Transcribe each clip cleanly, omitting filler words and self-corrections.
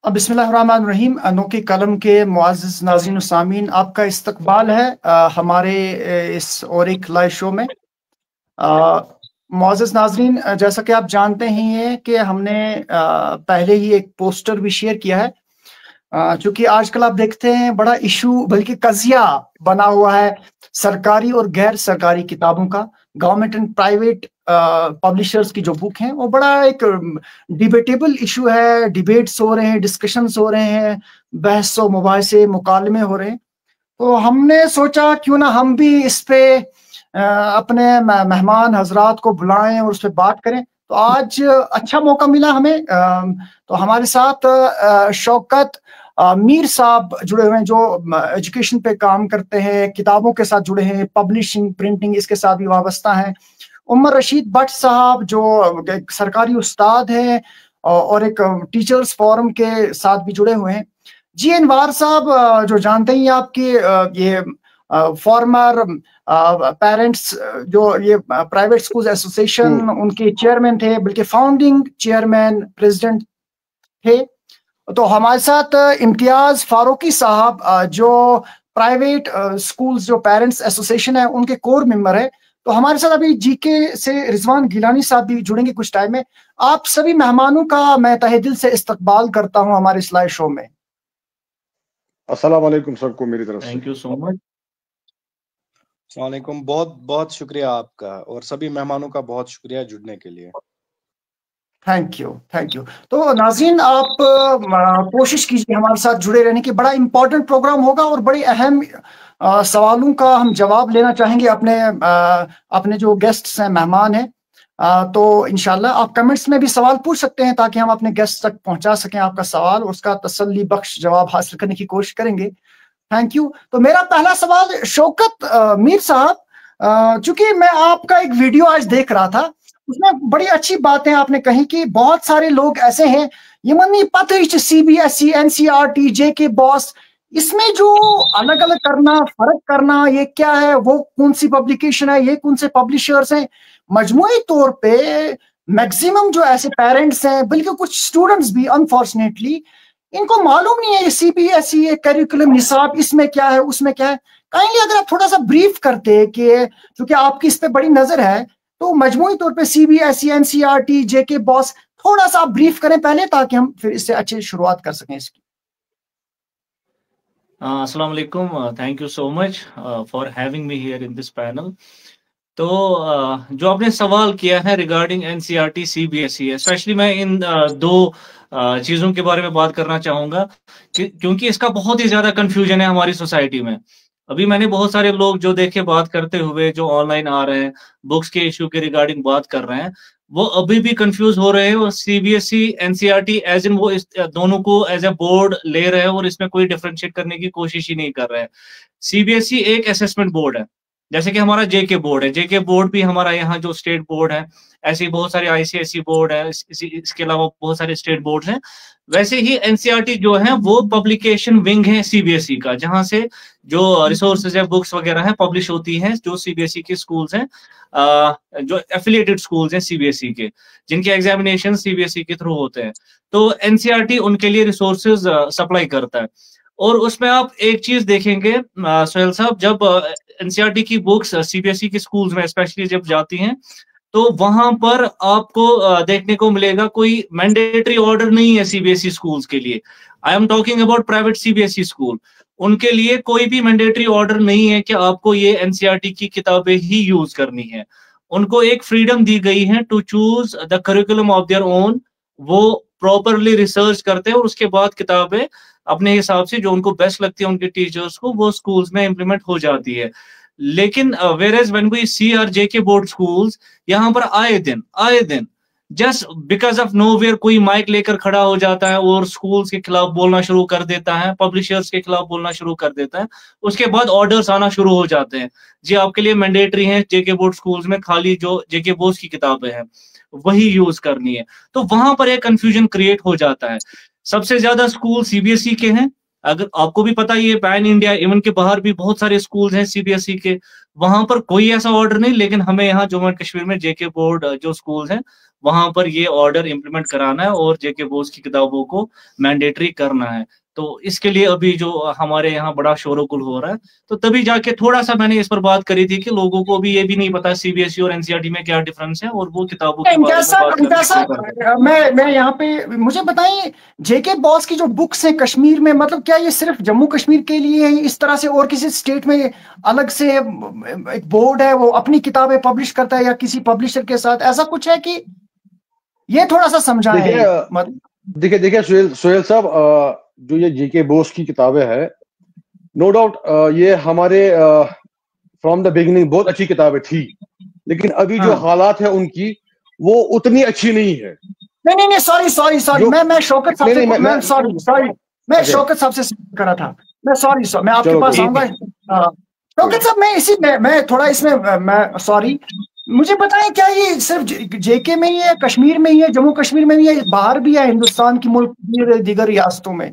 बिस्मिल्लाहिर्रहमानिर्रहीम। अनोखे कलम के मुअज़्ज़िज़ नाज़रीन व सामीन, आपका इस्तकबाल है हमारे इस और एक लाइव शो में। मुअज़्ज़िज़ नाज़रीन, जैसा कि आप जानते ही हैं कि हमने पहले ही एक पोस्टर भी शेयर किया है। चूँकि आजकल आप देखते हैं बड़ा इशू बल्कि कज़िया बना हुआ है सरकारी और गैर सरकारी किताबों का। गवर्नमेंट एंड प्राइवेट पब्लिशर्स की जो बुक हैं वो बड़ा एक डिबेटेबल इशू है। डिबेट्स हो रहे हैं, डिस्कशंस हो रहे हैं, बहस व मुबाहिसे मुकालमे हो रहे हैं। तो हमने सोचा क्यों ना हम भी इस पे अपने मेहमान हजरात को बुलाएं और उस पर बात करें। तो आज अच्छा मौका मिला हमें। तो हमारे साथ शौकत मीर साहब जुड़े हुए हैं, जो एजुकेशन पे काम करते हैं, किताबों के साथ जुड़े हैं, पब्लिशिंग प्रिंटिंग इसके साथ भी वाबस्ता हैं। उमर रशीद भट्ट साहब जो एक सरकारी उस्ताद हैं और एक टीचर्स फोरम के साथ भी जुड़े हुए हैं। जी अनवार साहब, जो जानते ही आपके ये फॉर्मर पेरेंट्स जो ये प्राइवेट स्कूल एसोसिएशन उनके चेयरमैन थे, बल्कि फाउंडिंग चेयरमैन प्रेसिडेंट थे। तो हमारे साथ इम्तियाज फारूकी साहब, जो प्राइवेट स्कूल्स जो पेरेंट्स एसोसिएशन है उनके कोर मेंबर है। तो हमारे साथ अभी जीके से रिजवान गिलानी साहब भी जुड़ेंगे कुछ टाइम में। आप सभी मेहमानों का मैं तहे दिल से इस्तकबाल करता हूं हमारे इस लाइव शो में। अस्सलाम वालेकुम सबको मेरी तरफ से। Thank you so much. अस्सलाम वालेकुम, बहुत बहुत शुक्रिया आपका और सभी मेहमानों का बहुत शुक्रिया जुड़ने के लिए। Thank you, thank you. तो नाज़रीन, आप कोशिश कीजिए हमारे साथ जुड़े रहने की। बड़ा इंपॉर्टेंट प्रोग्राम होगा और बड़े अहम सवालों का हम जवाब लेना चाहेंगे अपने जो गेस्ट्स हैं, मेहमान हैं। तो इंशाल्लाह आप कमेंट्स में भी सवाल पूछ सकते हैं ताकि हम अपने गेस्ट तक पहुंचा सकें आपका सवाल और उसका तसल्ली बख्श जवाब हासिल करने की कोशिश करेंगे। Thank you. तो मेरा पहला सवाल शौकत मीर साहब, चूंकि मैं आपका एक वीडियो आज देख रहा था, उसमें बड़ी अच्छी बातें आपने कही कि बहुत सारे लोग ऐसे हैं यमनी पता सीबीएसई एनसीईआरटी जेके बॉस, इसमें जो अलग अलग करना, फर्क करना, ये क्या है, वो कौन सी पब्लिकेशन है, ये कौन से पब्लिशर्स हैं। मजमूई तौर पे मैक्सिमम जो ऐसे पेरेंट्स हैं, बल्कि कुछ स्टूडेंट्स भी अनफॉर्चुनेटली, इनको मालूम नहीं है ये सीबीएसई, ये करिकुलम निसाब, इसमें क्या है उसमें क्या है। काइंडली अगर आप थोड़ा सा ब्रीफ करते कि क्योंकि आपकी इस पे बड़ी नजर है, तो मजमूई तौर पे सीबीएसई एनसीईआरटी जेके बॉस थोड़ा सा आप ब्रीफ करें पहले, ताकि हम फिर इससे अच्छी शुरुआत कर सकें इसकी। अस्सलाम वालेकुम, thank you so much for having me here in this panel. तो जो आपने सवाल किया है रिगार्डिंग एनसीईआरटी सीबीएसई, स्पेशली मैं इन दो चीजों के बारे में बात करना चाहूंगा क्योंकि इसका बहुत ही ज्यादा कंफ्यूजन है हमारी सोसाइटी में। अभी मैंने बहुत सारे लोग जो देखे बात करते हुए जो ऑनलाइन आ रहे हैं, बुक्स के इशू के रिगार्डिंग बात कर रहे हैं, वो अभी भी कंफ्यूज हो रहे हैं और सीबीएसई एनसीईआरटी एज इन वो इस दोनों को एज ए बोर्ड ले रहे हैं और इसमें कोई डिफरेंशिएट करने की कोशिश ही नहीं कर रहे हैं। सीबीएसई एक असेसमेंट बोर्ड है, जैसे कि हमारा जेके बोर्ड है। जेके बोर्ड भी हमारा यहाँ जो स्टेट बोर्ड है, ऐसे ही बहुत सारे आईसीएसई बोर्ड है, इसके अलावा बहुत सारे स्टेट बोर्ड हैं। वैसे ही एनसीईआरटी जो है वो पब्लिकेशन विंग है सीबीएसई का, जहां से जो रिसोर्सेज है, बुक्स वगैरह है, पब्लिश होती हैं जो सीबीएसई के स्कूल्स हैं, जो एफिलिएटेड स्कूल्स हैं सीबीएसई के, जिनके एग्जामिनेशन सीबीएसई के थ्रू होते हैं। तो एनसीईआरटी उनके लिए रिसोर्सेज सप्लाई करता है। और उसमें आप एक चीज देखेंगे सोहेल साहब, जब एनसीईआरटी की बुक्स सीबीएसई के स्कूल्स में स्पेशली जब जाती हैं, तो वहां पर आपको देखने को मिलेगा कोई मैंडेटरी ऑर्डर नहीं है सीबीएसई स्कूल्स के लिए। I am talking about private CBSE school. उनके लिए कोई भी मैंडेटरी ऑर्डर नहीं है कि आपको ये एनसीईआरटी की किताबें ही यूज करनी है। उनको एक फ्रीडम दी गई है to choose the curriculum of their own. वो प्रॉपरली रिसर्च करते हैं और उसके बाद किताबें अपने हिसाब से जो उनको बेस्ट लगती है उनके टीचर्स को, वो स्कूल्स में इम्प्लीमेंट हो जाती है। लेकिन whereas when we see our JK board schools, यहाँ पर आए दिन जस्ट बिकॉज ऑफ नोवेयर कोई माइक लेकर खड़ा हो जाता है और स्कूल्स के खिलाफ बोलना शुरू कर देता है, पब्लिशर्स के खिलाफ बोलना शुरू कर देता है। उसके बाद ऑर्डर्स आना शुरू हो जाते हैं, जी आपके लिए मैंडेटरी है जेके बोर्ड स्कूल्स में खाली जो जेके बोर्ड की किताबें हैं वही यूज करनी है। तो वहां पर एक कंफ्यूजन क्रिएट हो जाता है। सबसे ज्यादा स्कूल सीबीएसई के हैं, अगर आपको भी पता ही है, पैन इंडिया इवन के बाहर भी बहुत सारे स्कूल्स हैं सीबीएसई के, वहां पर कोई ऐसा ऑर्डर नहीं। लेकिन हमें यहाँ जम्मू एंड कश्मीर में जेके बोर्ड जो स्कूल्स हैं वहां पर ये ऑर्डर इम्प्लीमेंट कराना है और जेके बोस की किताबों को मैंडेटरी करना है। तो इसके लिए अभी जो हमारे यहाँ बड़ा शोरगुल हो रहा है, तो तभी जाके थोड़ा सा मैंने इस पर बात करी थी कि लोगों को भी ये भी नहीं पता सीबीएसई और एनसीईआरटी में क्या डिफरेंस है, और वो किताबों के बारे में मैं यहाँ पे मुझे बताइए, जेके बॉस की जो बुक्स हैं कश्मीर में, मतलब क्या ये सिर्फ जम्मू कश्मीर के लिए है, इस तरह से और किसी स्टेट में अलग से एक बोर्ड है वो अपनी किताबें पब्लिश करता है या किसी पब्लिशर के साथ, ऐसा कुछ है कि ये थोड़ा सा समझाएं। देखिए सोहेल साहब, जो ये जेके बोस की किताबें है, नो डाउट ये हमारे फ्रॉम द बिगिनिंग बहुत अच्छी किताबें थी, लेकिन अभी जो हालात है उनकी वो उतनी अच्छी नहीं है। नहीं सॉरी मैं शौकत साहब से, मैं सॉरी मैं शौकत साहब से करा था, मैं सॉरी मैं आपके पास आऊंगा शौकत साहब। मैं थोड़ा इसमें मैं सॉरी, मुझे बताएं क्या ये सिर्फ जेके में ही है, कश्मीर में ही है, जम्मू कश्मीर में भी है, बाहर भी है हिंदुस्तान की मुल्क दीगर रियासतों में?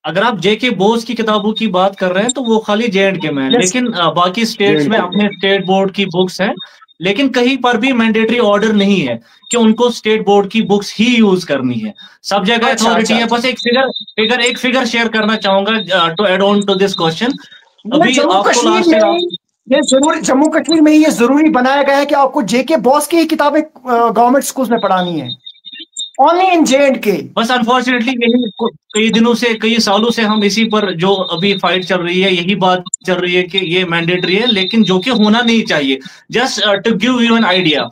अगर आप जेके बोस की किताबों की बात कर रहे हैं तो वो खाली जे&के में है, लेकिन बाकी स्टेट्स में अपने स्टेट बोर्ड की बुक्स हैं, लेकिन कहीं पर भी मैंडेटरी ऑर्डर नहीं है कि उनको स्टेट बोर्ड की बुक्स ही यूज करनी है, सब जगह अथॉरिटी है। बस एक फिगर शेयर करना चाहूंगा to add on to this question. अभी आपको ये जरूरी जम्मू कश्मीर में ये जरूरी बनाया गया है कि आपको जेके बॉस की ही किताबें गवर्नमेंट स्कूल्स में पढ़ानी है, ओनली इन जे&के। बस अनफॉर्चुनेटली यही कई दिनों से, कई सालों से हम इसी पर जो अभी फाइट चल रही है, यही बात चल रही है कि ये मैंडेटरी है, लेकिन जो कि होना नहीं चाहिए। Just to give you an idea,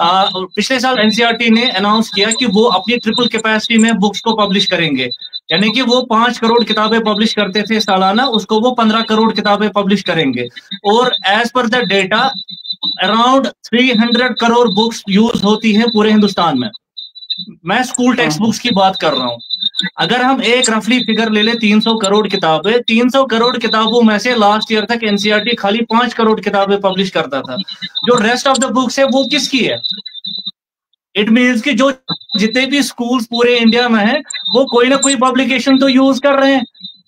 पिछले साल एनसीईआरटी ने अनाउंस किया कि वो अपनी ट्रिपल कैपेसिटी में बुक्स को पब्लिश करेंगे, यानी कि वो 5 करोड़ किताबें पब्लिश करते थे सालाना, उसको वो 15 करोड़ किताबें पब्लिश करेंगे। और as per the data around 300 crore books use होती है पूरे हिंदुस्तान में। मैं स्कूल टेक्स्ट बुक्स की बात कर रहा हूं। अगर हम एक रफली फिगर ले ले 300 करोड़ किताबें, 300 करोड़ किताबों में से लास्ट ईयर तक एनसीईआरटी खाली 5 करोड़ किताबें पब्लिश करता था। जो रेस्ट ऑफ द बुक्स है वो किसकी है? इट मीन्स कि जो जितने भी स्कूल्स पूरे इंडिया में है वो कोई ना कोई पब्लिकेशन तो यूज कर रहे हैं,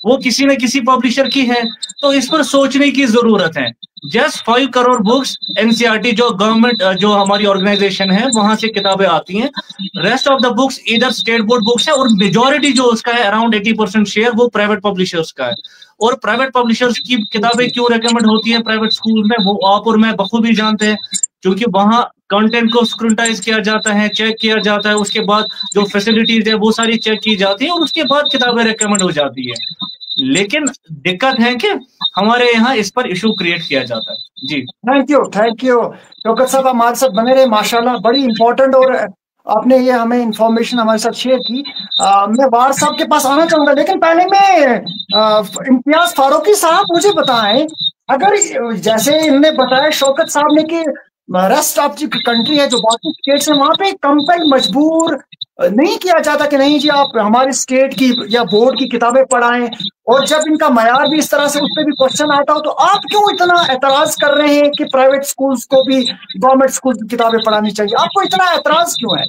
वो किसी न किसी पब्लिशर की है। तो इस पर सोचने की जरूरत है। जस्ट 5 करोड़ बुक्स एनसीईआरटी जो गवर्नमेंट जो हमारी ऑर्गेनाइजेशन है वहां से किताबें आती हैं। रेस्ट ऑफ द बुक्स इधर स्टेट बोर्ड बुक्स है, और मेजोरिटी जो उसका है अराउंड 80% शेयर वो प्राइवेट पब्लिशर्स का है। और प्राइवेट पब्लिशर्स की किताबें क्यों रिकमेंड होती है प्राइवेट स्कूल में, वो आप और मैं बखूबी जानते हैं, क्योंकि वहां कंटेंट को स्क्रूटाइज किया जाता है, चेक किया जाता है, उसके बाद जो फैसिलिटीज है वो सारी चेक की जाती है, और उसके बाद किताबें रिकमेंड हो जाती है। लेकिन दिक्कत है कि हमारे यहाँ इस पर इशू क्रिएट किया जाता है। जी थैंक यू शौकत साहब, हमारे साथ बने रहे, माशाल्लाह बड़ी इंपॉर्टेंट और आपने ये हमें इंफॉर्मेशन हमारे साथ शेयर की। मैं वार साहब के पास आना चाहूंगा, लेकिन पहले मैं इम्तियाज फारूकी साहब मुझे बताएं, अगर जैसे इन्होंने बताया शौकत साहब ने कि रेस्ट ऑफ द कंट्री है जो बाकी स्टेट्स है वहां पे कंपेल मजबूर नहीं किया जाता कि नहीं जी आप हमारी स्टेट की या बोर्ड की किताबें पढ़ाएं, और जब इनका मयार भी इस तरह से उस पर भी क्वेश्चन आता हो तो आप क्यों इतना एतराज कर रहे हैं कि प्राइवेट स्कूल्स को भी गवर्नमेंट स्कूल की किताबें पढ़ानी चाहिए? आपको इतना एतराज क्यों है?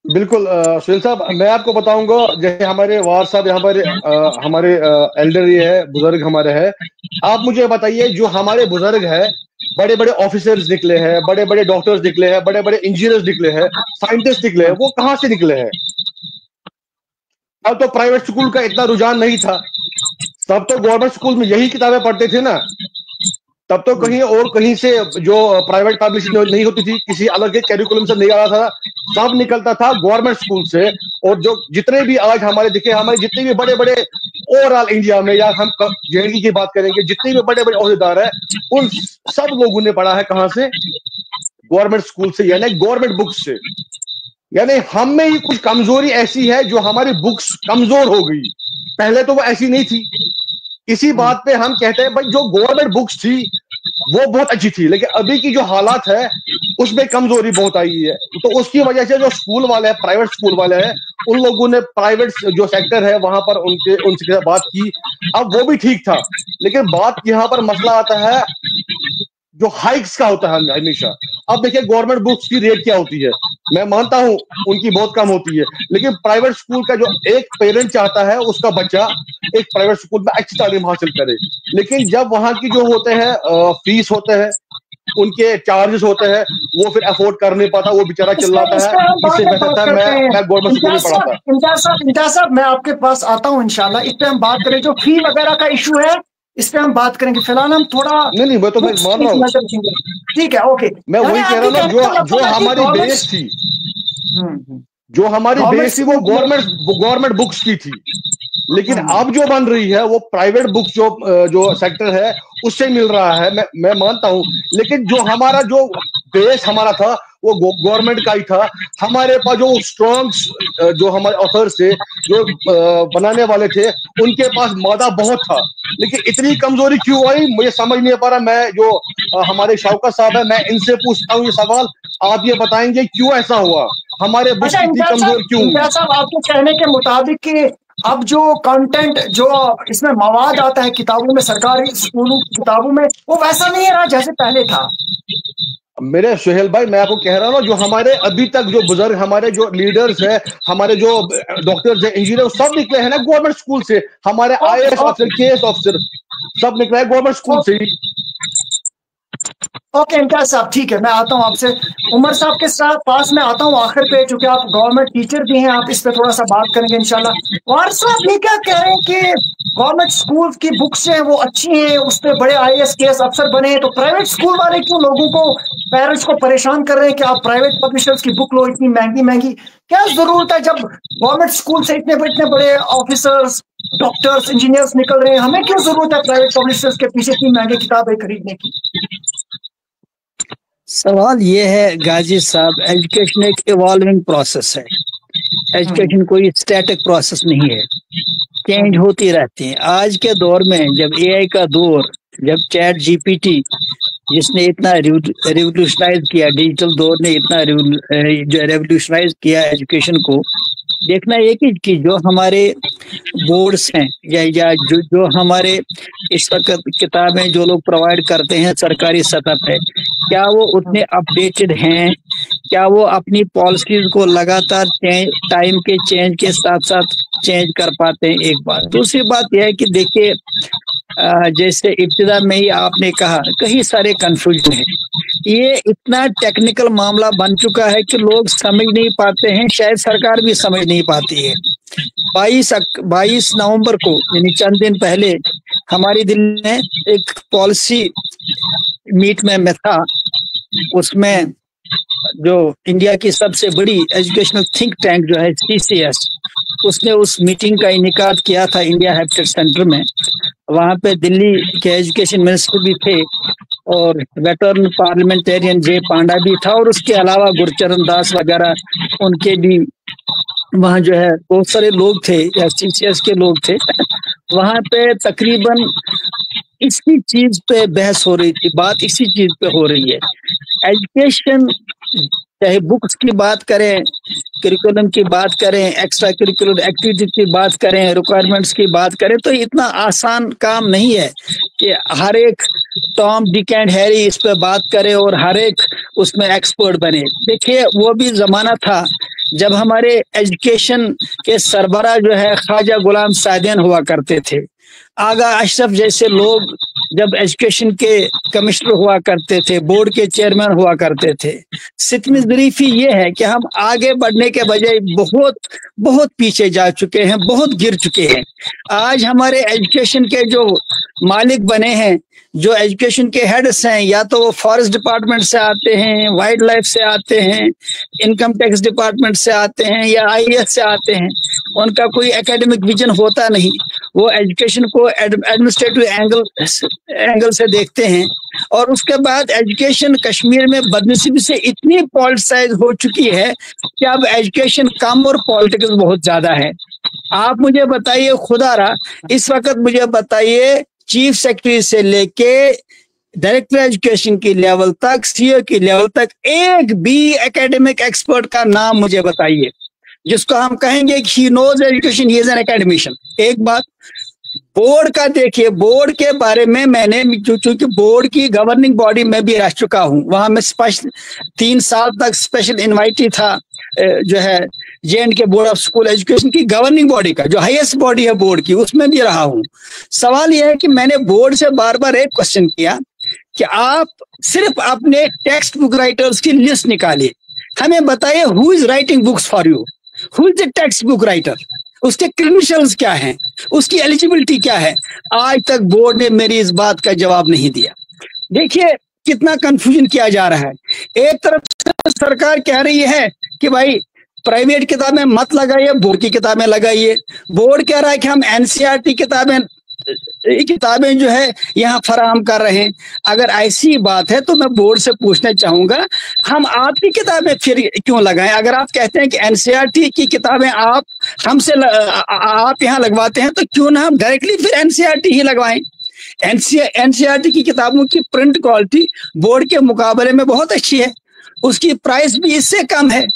बिल्कुल सुहेल साहब, मैं आपको बताऊंगा, जैसे हमारे वार साहब यहाँ पर हमारे एल्डर ये है, बुजुर्ग हमारे हैं। आप मुझे बताइए, जो हमारे बुजुर्ग है, बड़े बड़े ऑफिसर्स निकले हैं, बड़े बड़े डॉक्टर्स निकले हैं, बड़े बड़े इंजीनियर्स निकले हैं, साइंटिस्ट निकले हैं, वो कहाँ से निकले हैं? अब तो प्राइवेट स्कूल का इतना रुझान नहीं था, तब तो गवर्नमेंट स्कूल में यही किताबें पढ़ते थे ना। तब तो कहीं और कहीं से जो प्राइवेट पब्लिशिंग नहीं होती थी, किसी अलग के कैरिकुलम से नहीं आ रहा था, सब निकलता था गवर्नमेंट स्कूल से। और जो जितने भी आज हमारे जितने भी बड़े बड़े ओवरऑल इंडिया में, या हम जे&के की बात करेंगे, जितने भी बड़े बड़े ओहदेदार है, उन सब लोगों ने पढ़ा है कहां से? गवर्नमेंट स्कूल से, यानी गवर्नमेंट बुक्स से। यानी हम में ही कुछ कमजोरी ऐसी है जो हमारी बुक्स कमजोर हो गई, पहले तो वो ऐसी नहीं थी। इसी बात पे हम कहते हैं भाई जो गवर्नमेंट बुक्स थी वो बहुत अच्छी थी, लेकिन अभी की जो हालात है उसमें कमजोरी बहुत आई है। तो उसकी वजह से जो स्कूल वाले हैं, प्राइवेट स्कूल वाले हैं, उन लोगों ने प्राइवेट जो सेक्टर है वहां पर उनसे बात की। अब वो भी ठीक था, लेकिन बात यहाँ पर मसला आता है जो हाइक्स का होता है हमेशा। अब देखिए गवर्नमेंट बुक्स की रेट क्या होती है, मैं मानता हूं उनकी बहुत कम होती है, लेकिन प्राइवेट स्कूल का जो एक पेरेंट चाहता है उसका बच्चा एक प्राइवेट स्कूल में अच्छी तालीम हासिल करे। लेकिन जब वहां की जो होते हैं फीस होते हैं, उनके चार्जेस होते हैं, वो फिर अफोर्ड कर नहीं पाता, वो बेचारा चिल्लाता है। इससे बेहतर था मैं गवर्नमेंट स्कूल में पढ़ा था। इम्तियाज साहब, मैं आपके पास आता हूँ इंशाल्लाह, इस पे हम बात करें। जो फी वगैरह का इशू है इस पे हम बात करेंगे, फिलहाल हम थोड़ा नहीं मैं तो मैं मान रहा हूँ, ठीक है, ओके। मैं वही कह रहा हूँ ना, जो हमारी बेस थी, जो हमारी बेस थी वो गवर्नमेंट बुक्स की थी, लेकिन अब जो बन रही है वो प्राइवेट बुक्स जो सेक्टर है उससे मिल रहा है। मैं मानता हूं, लेकिन जो हमारा जो बेस हमारा था वो गवर्नमेंट का ही था। हमारे पास जो स्ट्रॉन्ग जो हमारे ऑथर्स थे, जो बनाने वाले थे, उनके पास मादा बहुत था, लेकिन इतनी कमजोरी क्यों आई मुझे समझ नहीं पा रहा। मैं जो हमारे शौकत साहब है, मैं इनसे पूछता हूँ ये सवाल, आप ये बताएंगे क्यों ऐसा हुआ, हमारे बुक्स इतनी कमजोर क्यों? साहब, आपके कहने के मुताबिक कि अब जो कंटेंट, जो इसमें मवाद आता है किताबों में, सरकारी स्कूलों की किताबों में, वो वैसा नहीं रहा जैसे पहले था। मेरे सुहेल भाई, मैं आपको कह रहा हूँ, जो हमारे अभी तक जो बुजुर्ग, हमारे जो लीडर्स है, हमारे जो डॉक्टर्स है, इंजीनियर, सब निकले हैं ना गवर्नमेंट स्कूल से। हमारे IAS ऑफिसर, KS ऑफिसर सब निकले हैं गवर्नमेंट स्कूल से ही। ओके इम्तियाज साहब, ठीक है, मैं आता हूँ आपसे। उमर साहब के साथ पास में आता हूँ आखिर पे, चूंकि आप गवर्नमेंट टीचर भी हैं, आप इस पे थोड़ा सा बात करेंगे इंशाल्लाह। वार साहब ये क्या कह रहे हैं कि गवर्नमेंट स्कूल की बुक्स हैं वो अच्छी हैं, उस पे बड़े IAS KS अफसर बने हैं, तो प्राइवेट स्कूल वाले क्यों लोगों को, पेरेंट्स को परेशान कर रहे हैं कि आप प्राइवेट पब्लिशर्स की बुक लो इतनी महंगी महंगी? क्या जरूरत है जब गवर्नमेंट स्कूल से इतने बड़े ऑफिसर्स, डॉक्टर्स, इंजीनियर्स निकल रहे हैं, हमें क्यों जरूरत है प्राइवेट पब्लिशर्स के पीछे इतनी महंगी किताबें खरीदने की? सवाल ये है गाजी साहब, एजुकेशन एक इवॉल्विंग प्रोसेस है। एजुकेशन कोई स्टैटिक प्रोसेस नहीं है, चेंज होती रहती है। आज के दौर में जब AI का दौर, जब चैट GPT जिसने इतना रिवोल्यूशनाइज किया, डिजिटल दौर ने इतना रिवोल्यूशनाइज किया एजुकेशन को, देखना ये कि जो हमारे बोर्ड्स हैं या जो हमारे इस वक्त किताबें जो लोग प्रोवाइड करते हैं सरकारी सतह पे, क्या वो उतने अपडेटेड हैं? क्या वो अपनी पॉलिसीज को लगातार टाइम के चेंज के साथ साथ चेंज कर पाते हैं? एक बात। दूसरी बात यह है कि देखिए, जैसे इब्तिदा में ही आपने कहा, कई सारे कंफ्यूजन है। ये इतना टेक्निकल मामला बन चुका है कि लोग समझ नहीं पाते हैं, शायद सरकार भी समझ नहीं पाती है। 22 नवंबर को, यानी चंद दिन पहले, हमारी दिल्ली में एक पॉलिसी मीट में मैं था। उसमें जो इंडिया की सबसे बड़ी एजुकेशनल थिंक टैंक जो है CCS, उसने उस मीटिंग का इनेकाद किया था इंडिया हैबिटेट सेंटर में। वहाँ पे दिल्ली के एजुकेशन मिनिस्टर भी थे और वेटरन पार्लियामेंटेरियन जे पांडा भी था, और उसके अलावा गुरचरण दास वगैरह उनके भी वहाँ जो है बहुत सारे लोग थे, CCS के लोग थे। वहाँ पे तकरीबन इसी चीज पे बहस हो रही थी, बात इसी चीज पे हो रही है। एजुकेशन, चाहे बुक्स की बात करें, करिकुलम की बात करें, एक्स्ट्रा करिकुलर एक्टिविटी की बात करें, रिक्वायरमेंट्स की बात करें, तो इतना आसान काम नहीं है कि हर एक टॉम डिक एंड हैरी इस पे बात करे और हर एक उसमें एक्सपर्ट बने। देखिए, वो भी जमाना था जब हमारे एजुकेशन के सरबरा जो है ख्वाजा गुलाम सादियान हुआ करते थे। आगा अशरफ जैसे लोग जब एजुकेशन के कमिश्नर हुआ करते थे, बोर्ड के चेयरमैन हुआ करते थे। सितमी ज़रीफ़ी ये है कि हम आगे बढ़ने के बजाय बहुत पीछे जा चुके हैं, बहुत गिर चुके हैं। आज हमारे एजुकेशन के जो मालिक बने हैं, जो एजुकेशन के हेड्स हैं, या तो वो फॉरेस्ट डिपार्टमेंट से आते हैं, वाइल्ड लाइफ से आते हैं, इनकम टैक्स डिपार्टमेंट से आते हैं, या IAS से आते हैं, उनका कोई एकेडमिक विजन होता नहीं। वो एजुकेशन को एडमिनिस्ट्रेटिव एंगल से देखते हैं। और उसके बाद एजुकेशन कश्मीर में बदनसीबी से इतनी पॉलिटिसाइज हो चुकी है कि अब एजुकेशन कम और पॉलिटिक्स बहुत ज्यादा है। आप मुझे बताइए खुदारा, इस वक्त मुझे बताइए, चीफ सेक्रेटरी से लेके डायरेक्टर एजुकेशन की लेवल तक, CEO की लेवल तक, एक भी एकेडमिक एक्सपर्ट का नाम मुझे बताइए जिसको हम कहेंगे कि he knows education, he is an academician. एक बात बोर्ड का देखिए, बोर्ड के बारे में मैंने, चूंकि बोर्ड की गवर्निंग बॉडी में भी रह चुका हूं, वहां में 3 साल तक स्पेशल इनवाइटी था जो है J&K board of school education की गवर्निंग बॉडी का, जो हाईएस्ट बॉडी है बोर्ड की, उसमें भी रहा हूं। सवाल यह है कि मैंने बोर्ड से बार बार एक क्वेश्चन किया कि आप सिर्फ अपने टेक्स्ट बुक राइटर्स की लिस्ट निकालिए, हमें बताइए who is writing books for you, who is the text book writer, उसके क्रेडेंशियल्स क्या हैं, उसकी एलिजिबिलिटी क्या है। आज तक बोर्ड ने मेरी इस बात का जवाब नहीं दिया। देखिए कितना कंफ्यूजन किया जा रहा है। एक तरफ से सरकार कह रही है कि भाई प्राइवेट किताबें मत लगाइए, बोर्ड की किताबें लगाइए। बोर्ड कह रहा है कि हम एनसीईआरटी किताबें जो है यहाँ फराहम कर रहे हैं। अगर ऐसी बात है तो मैं बोर्ड से पूछना चाहूंगा, हम आपकी किताबें फिर क्यों लगाएं? अगर आप कहते हैं कि एनसीईआरटी की किताबें आप आप यहाँ लगवाते हैं, तो क्यों ना हम डायरेक्टली फिर एनसीईआरटी ही लगवाएं। एनसीईआरटी की किताबों की प्रिंट क्वालिटी बोर्ड के मुकाबले में बहुत अच्छी है, उसकी प्राइस भी इससे कम है।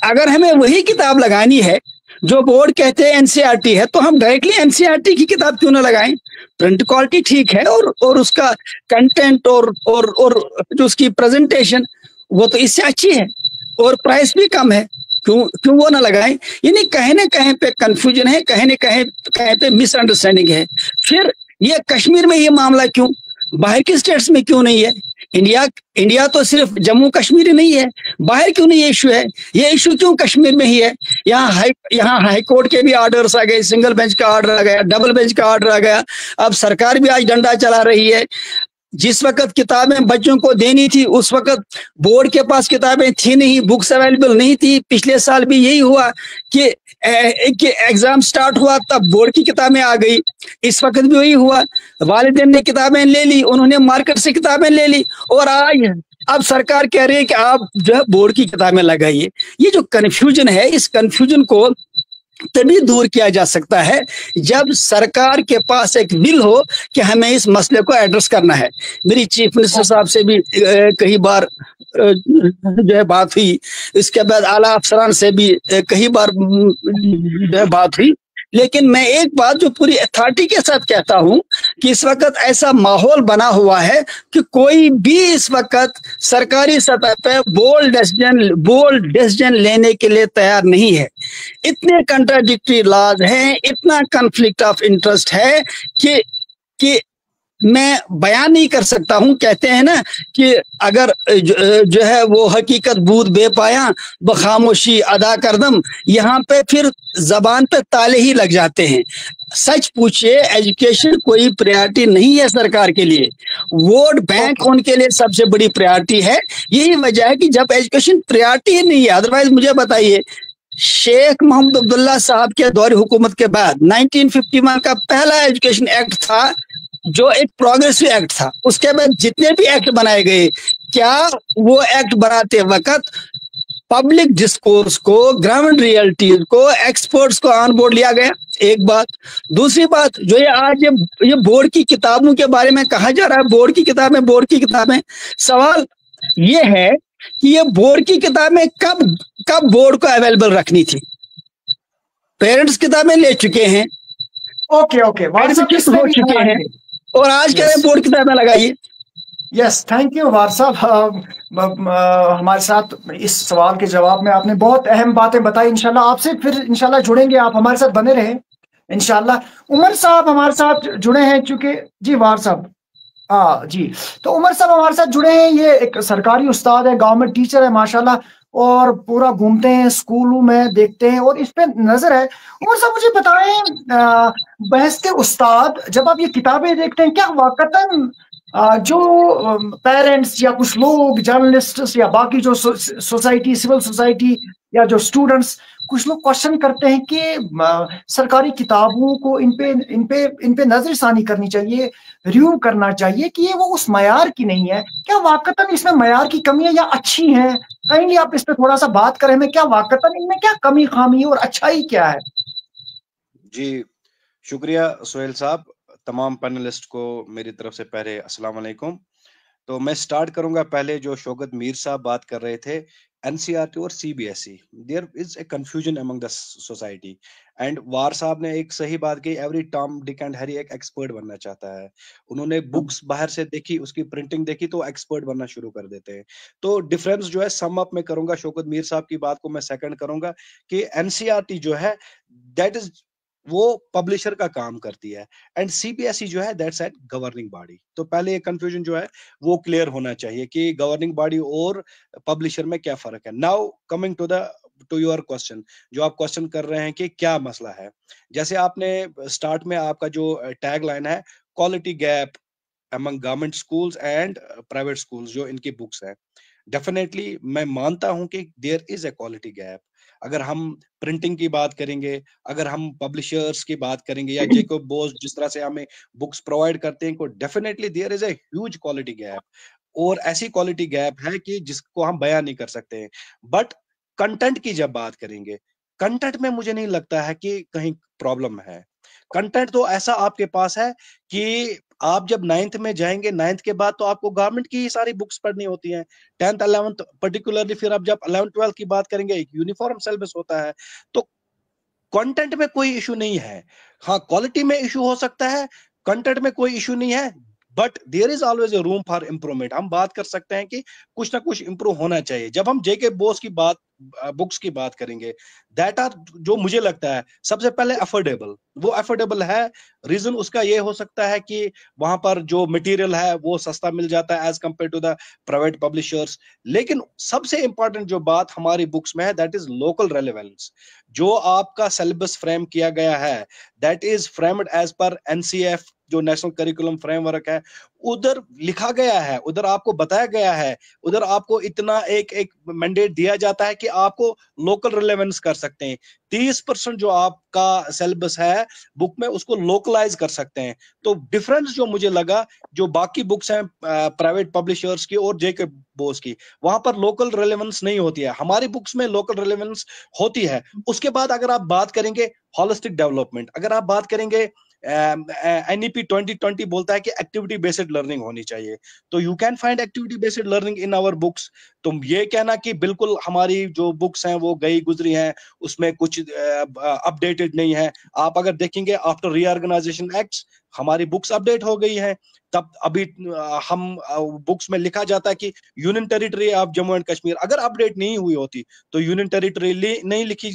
अगर हमें वही किताब लगानी है जो बोर्ड कहते हैं एनसीईआरटी है, तो हम डायरेक्टली एनसीईआरटी की किताब क्यों ना लगाएं? प्रिंट क्वालिटी ठीक है और उसका कंटेंट और जो उसकी प्रेजेंटेशन वो तो इससे अच्छी है और प्राइस भी कम है, क्यों वो ना लगाएं? यानी कहीं ना कहीं पे कंफ्यूजन है, कहीं ना कहीं पे मिसअंडरस्टैंडिंग है। फिर ये कश्मीर में ये मामला क्यों, बाहर के स्टेट्स में क्यों नहीं है? इंडिया तो सिर्फ जम्मू कश्मीर ही नहीं है, बाहर क्यों नहीं ये इशू है? ये इशू क्यों कश्मीर में ही है? यहाँ हाई कोर्ट के भी ऑर्डर्स आ गए, सिंगल बेंच का ऑर्डर आ गया, डबल बेंच का ऑर्डर आ गया। अब सरकार भी आज डंडा चला रही है। जिस वक्त किताबें बच्चों को देनी थी उस वक्त बोर्ड के पास किताबें थी नहीं, बुक्स अवेलेबल नहीं थी। पिछले साल भी यही हुआ कि एग्जाम स्टार्ट हुआ तब बोर्ड की किताबें आ गई, इस वक्त भी वही हुआ। वालिदैन ने किताबें ले ली, उन्होंने मार्केट से किताबें ले ली, और आज अब सरकार कह रही है कि आप जो है बोर्ड की किताबें लगाइए। ये जो कन्फ्यूजन है, इस कन्फ्यूजन को तभी दूर किया जा सकता है जब सरकार के पास एक विल हो कि हमें इस मसले को एड्रेस करना है। मेरी चीफ मिनिस्टर साहब से भी कई बार जो है बात हुई, इसके बाद आला अफसरान से भी कई बार जो है बात हुई, लेकिन मैं एक बात जो पूरी अथॉरिटी के साथ कहता हूं कि इस वक्त ऐसा माहौल बना हुआ है कि कोई भी इस वक्त सरकारी सतह पर बोल्ड डिसीजन लेने के लिए तैयार नहीं है। इतने कंट्राडिक्टरी लॉज हैं, इतना कॉन्फ्लिक्ट ऑफ इंटरेस्ट है कि मैं बयान नहीं कर सकता हूं। कहते हैं ना कि अगर जो है वो हकीकत बूद बेपाया बखामोशी अदा करदम, यहाँ पे फिर जबान पे ताले ही लग जाते हैं। सच पूछिए, एजुकेशन कोई प्रायोरिटी नहीं है सरकार के लिए, वोट बैंक उनके लिए सबसे बड़ी प्रायोरिटी है। यही वजह है कि जब एजुकेशन प्रायोरिटी ही नहीं है, अदरवाइज मुझे बताइए, शेख मोहम्मद अब्दुल्ला साहब के दौर हुकूमत के बाद 1951 का पहला एजुकेशन एक्ट था जो एक प्रोग्रेसिव एक्ट था। उसके बाद जितने भी एक्ट बनाए गए, क्या वो एक्ट बनाते वक्त पब्लिक डिस्कोर्स को, ग्राउंड रियलिटीज को, एक्सपर्ट्स को ऑन बोर्ड लिया गया? एक बात। दूसरी बात, जो ये आज ये बोर्ड की किताबों के बारे में कहा जा रहा है, बोर्ड की किताबें, सवाल ये है कि ये बोर्ड की किताबें कब बोर्ड को अवेलेबल रखनी थी? पेरेंट्स किताबें ले चुके हैं, ओके हो चुके हैं, और आज कह रहे हैं बोर्ड किताबें लगाइए। यस, थैंक यू वार साहब, हमारे साथ इस सवाल के जवाब में आपने बहुत अहम बातें बताई। इंशाल्लाह आपसे फिर इंशाल्लाह जुड़ेंगे, आप हमारे साथ बने रहें इंशाल्लाह। उमर साहब हमारे साथ जुड़े हैं, चूंकि जी वार साहब, हाँ जी, तो उमर साहब हमारे साथ जुड़े हैं। ये एक सरकारी उस्ताद है, गवर्नमेंट टीचर है माशाल्लाह, और पूरा घूमते हैं स्कूलों में, देखते हैं और इस पे नजर है। उमर साहब मुझे बताएं, बहसते उस्ताद, जब आप ये किताबें देखते हैं, क्या वाकतन जो पेरेंट्स या कुछ लोग, जर्नलिस्ट या बाकी जो सोसाइटी, सिविल सोसाइटी या जो स्टूडेंट्स, कुछ लोग क्वेश्चन करते हैं कि सरकारी किताबों को इन पे नजरसानी करनी चाहिए, रिव्यू करना चाहिए कि ये वो उस मयार की नहीं है? क्या वाकतन इसमें मयार की कमी है या अच्छी है? कहीं आप इस पे थोड़ा सा बात करें, में क्या वाकतन इनमें क्या कमी खामी और अच्छाई क्या है? जी शुक्रिया सोहेल साहब। तमाम पैनलिस्ट को मेरी तरफ से पहले अस्सलाम वालेकुम। तो मैं स्टार्ट करूंगा, पहले जो शौकत मीर साहब बात कर रहे थे एनसीईआरटी और CBSE, there is a confusion among the society, and War साहब ने एक सही बात की, every Tom Dick and Harry एक एक्सपर्ट बनना चाहता है। उन्होंने बुक्स बाहर से देखी, उसकी प्रिंटिंग देखी, तो एक्सपर्ट बनना शुरू कर देते हैं। तो डिफरेंस जो है सम अप में करूंगा, शौकत मीर साहब की बात को मैं सेकंड करूंगा कि एनसीईआरटी जो है दैट इज वो पब्लिशर का काम करती है, एंड सीबीएसई जो है दैट्स एट गवर्निंग बॉडी। तो पहले ये कंफ्यूजन जो है वो क्लियर होना चाहिए कि गवर्निंग बॉडी और पब्लिशर में क्या फर्क है। Now coming to your question, जो आप क्वेश्चन कर रहे हैं कि क्या मसला है, जैसे आपने स्टार्ट में आपका जो टैग लाइन है quality gap among government schools and private schools, जो इनकी बुक्स है, डेफिनेटली मैं मानता हूं कि there is a quality gap. अगर हम प्रिंटिंग की बात करेंगे, अगर हम पब्लिशर्स की बात करेंगे, या जेकोब बोस जिस तरह से हमें बुक्स प्रोवाइड करते हैं, को definitely there is a huge quality gap, और ऐसी क्वालिटी गैप है कि जिसको हम बयान नहीं कर सकते हैं। बट कंटेंट की जब बात करेंगे, कंटेंट में मुझे नहीं लगता है कि कहीं प्रॉब्लम है। कंटेंट तो ऐसा आपके पास है कि आप जब 9th में जाएंगे, 9th के बाद तो आपको गवर्नमेंट की ही सारी बुक्स पढ़नी होती हैं, 10th 11th पर्टिकुलरली, फिर आप जब 11th 12th की बात करेंगे एक यूनिफॉर्म सिलेबस होता है। तो कंटेंट में कोई इशू नहीं है, हाँ क्वालिटी में इशू हो सकता है, कंटेंट में कोई इशू नहीं है, but there is always a room for improvement. हम बात कर सकते हैं कि कुछ ना कुछ इंप्रूव होना चाहिए। जब हम जेके बोस की बात बुक्स की बात करेंगे, दैट आर, जो मुझे लगता है सबसे पहले अफोर्डेबल, वो अफोर्डेबल है। रीजन उसका ये हो सकता है कि वहां पर जो मटेरियल है वो सस्ता मिल जाता है as compare to the private publishers. लेकिन सबसे इंपॉर्टेंट जो बात हमारी बुक्स में है दैट इज लोकल रेलेवेंस। जो आपका सिलेबस फ्रेम किया गया है that is framed as per NCF, जो नेशनल करिकुलम फ्रेमवर्क है, उधर लिखा गया है, उधर आपको बताया गया है, उधर आपको इतना एक मैंडेट दिया जाता है कि आपको लोकल रिलेवेंस कर सकते हैं। 30% जो आपका सिलेबस है बुक में उसको लोकलाइज कर सकते हैं। तो डिफरेंस जो मुझे लगा, जो बाकी बुक्स हैं प्राइवेट पब्लिशर्स की और जेके बोस की, वहां पर लोकल रिलेवेंस नहीं होती है, हमारी बुक्स में लोकल रिलेवेंस होती है। उसके बाद अगर आप बात करेंगे होलिस्टिक डेवलपमेंट, अगर आप बात करेंगे एनईपी 2020 बोलता है कि एक्टिविटी बेस्ड लर्निंग होनी चाहिए, तो you can find activity based learning in our books. तुम ये कहना कि बिल्कुल हमारी जो बुक्स हैं वो गई गुजरी हैं, उसमें कुछ अपडेटेड नहीं है, आप अगर देखेंगे आफ्टर रीऑर्गेनाइजेशन एक्ट हमारी बुक्स अपडेट हो गई है। तब अभी हम बुक्स में लिखा जाता है कि union territory of Jammu and Kashmir, अगर अपडेट नहीं हुई होती तो यूनियन टेरिटरी नहीं लिखी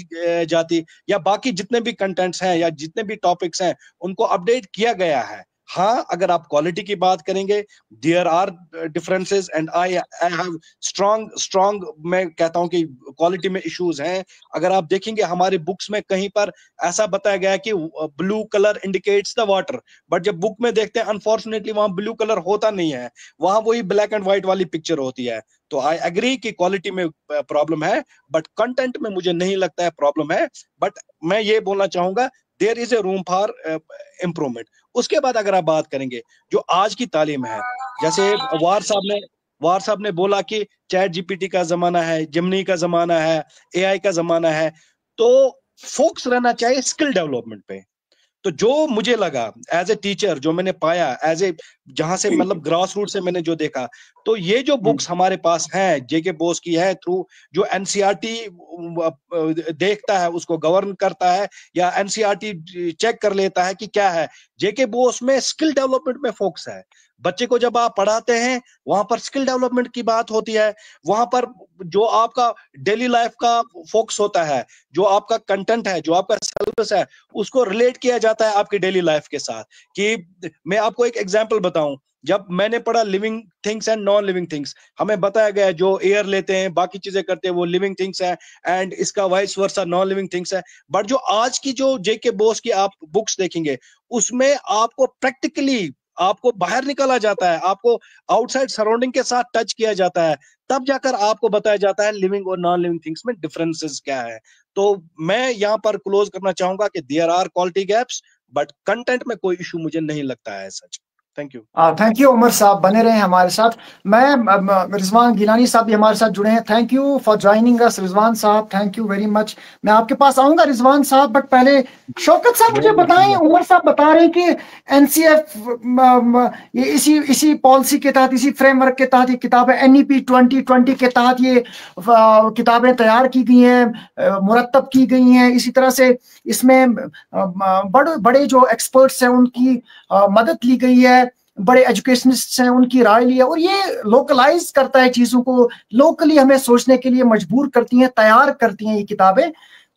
जाती, या बाकी जितने भी कंटेंट्स हैं या जितने भी टॉपिक्स हैं उनको अपडेट किया गया है। हाँ, अगर आप क्वालिटी की बात करेंगे there are differences, and I have strong मैं कहता हूं कि क्वालिटी में इश्यूज हैं। अगर आप देखेंगे हमारे बुक्स में कहीं पर ऐसा बताया गया है कि blue colour indicates the water, but जब बुक में देखते हैं अनफॉर्चुनेटली वहां ब्लू कलर होता नहीं है, वहां वही ब्लैक एंड व्हाइट वाली पिक्चर होती है। तो आई एग्री कि क्वालिटी में प्रॉब्लम है, बट कंटेंट में मुझे नहीं लगता है प्रॉब्लम है। बट मैं ये बोलना चाहूंगा there is a room for improvement. उसके बाद अगर आप बात करेंगे जो आज की तालीम है, जैसे वार साहब ने बोला कि चैट जीपीटी का जमाना है, जेमिनी का जमाना है, एआई का जमाना है, तो फोकस रहना चाहिए स्किल डेवलपमेंट पे। तो जो मुझे लगा एज ए टीचर, जो मैंने पाया एज ए, जहां से मतलब ग्रास रूट से मैंने जो देखा, तो ये जो बुक्स हमारे पास हैं जेके बोस की है, थ्रू जो एनसीईआरटी देखता है उसको गवर्न करता है, या एनसीईआरटी चेक कर लेता है कि क्या है, जेके बोस में स्किल डेवलपमेंट में फोकस है। बच्चे को जब आप पढ़ाते हैं वहां पर स्किल डेवलपमेंट की बात होती है, वहां पर जो आपका डेली लाइफ का फोकस होता है, जो आपका कंटेंट है, जो आपका सिलेबस है, उसको रिलेट किया जाता है आपकी डेली लाइफ के साथ। कि मैं आपको एक एग्जांपल बताऊं, जब मैंने पढ़ा living things and non living things, हमें बताया गया है जो एयर लेते हैं बाकी चीजें करते हैं वो लिविंग थिंग्स है, एंड इसका vice versa non living things है। बट जो आज की जो जेके बोस की आप बुक्स देखेंगे उसमें आपको प्रैक्टिकली आपको बाहर निकाला जाता है, आपको आउटसाइड सराउंडिंग के साथ टच किया जाता है, तब जाकर आपको बताया जाता है लिविंग और नॉन लिविंग थिंग्स में डिफरेंसेस क्या है। तो मैं यहाँ पर क्लोज करना चाहूंगा कि there are quality gaps, but content में कोई इशू मुझे नहीं लगता है सच। Thank you. Thank you Umar Sahab, बने रहे हमारे साथ। मैं रिजवान गिलानी साहब भी हमारे साथ जुड़े हैं। Thank you for joining us Rizwan साहब, थैंक यू वेरी मच। मैं आपके पास आऊंगा रिजवान साहब, बट पहले शौकत साहब मुझे बताएं, उमर साहब बता रहे हैं कि एनसीएफ ये इसी पॉलिसी के तहत, इसी फ्रेमवर्क के तहत ये किताबें एनईपी 2020 के तहत ये किताबें तैयार की गई हैं, मुरतब की गई हैं। इसी तरह से इसमें बड़े जो एक्सपर्ट्स हैं उनकी मदद ली गई है, बड़े एजुकेशनिस्ट हैं उनकी राय ली है, और ये लोकलाइज करता है चीजों को, लोकली हमें सोचने के लिए मजबूर करती हैं, तैयार करती हैं ये किताबें।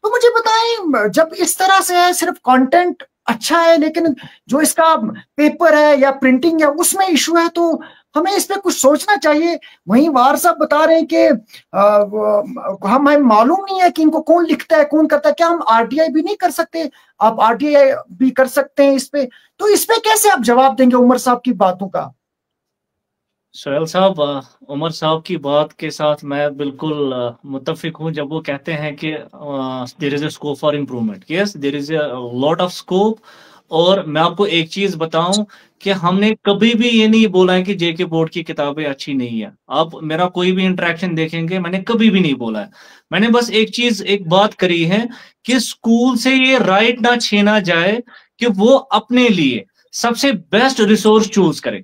तो मुझे बताएं, जब इस तरह से है, सिर्फ कंटेंट अच्छा है लेकिन जो इसका पेपर है या प्रिंटिंग है उसमें इशू है, तो हमें इस पे कुछ सोचना चाहिए। वहीं वार साहब बता रहे हैं कि हमें मालूम नहीं है कि इनको कौन लिखता है कौन करता है, क्या हम आरटीआई भी नहीं कर सकते? आप आरटीआई भी कर सकते हैं इस पे, तो इस पे कैसे आप जवाब देंगे उमर साहब की बातों का? सोहेल साहब, उमर साहब की बात के साथ मैं बिल्कुल मुत्तफिक हूँ जब वो कहते हैं कि there is a scope for improvement. Yes, there is a lot of scope. और मैं आपको एक चीज बताऊं कि हमने कभी भी ये नहीं बोला है कि जेके बोर्ड की किताबें अच्छी नहीं है। आप मेरा कोई भी इंटरेक्शन देखेंगे, मैंने कभी भी नहीं बोला है। मैंने बस एक बात करी है कि स्कूल से ये राइट ना छीना जाए कि वो अपने लिए सबसे बेस्ट रिसोर्स चूज करे।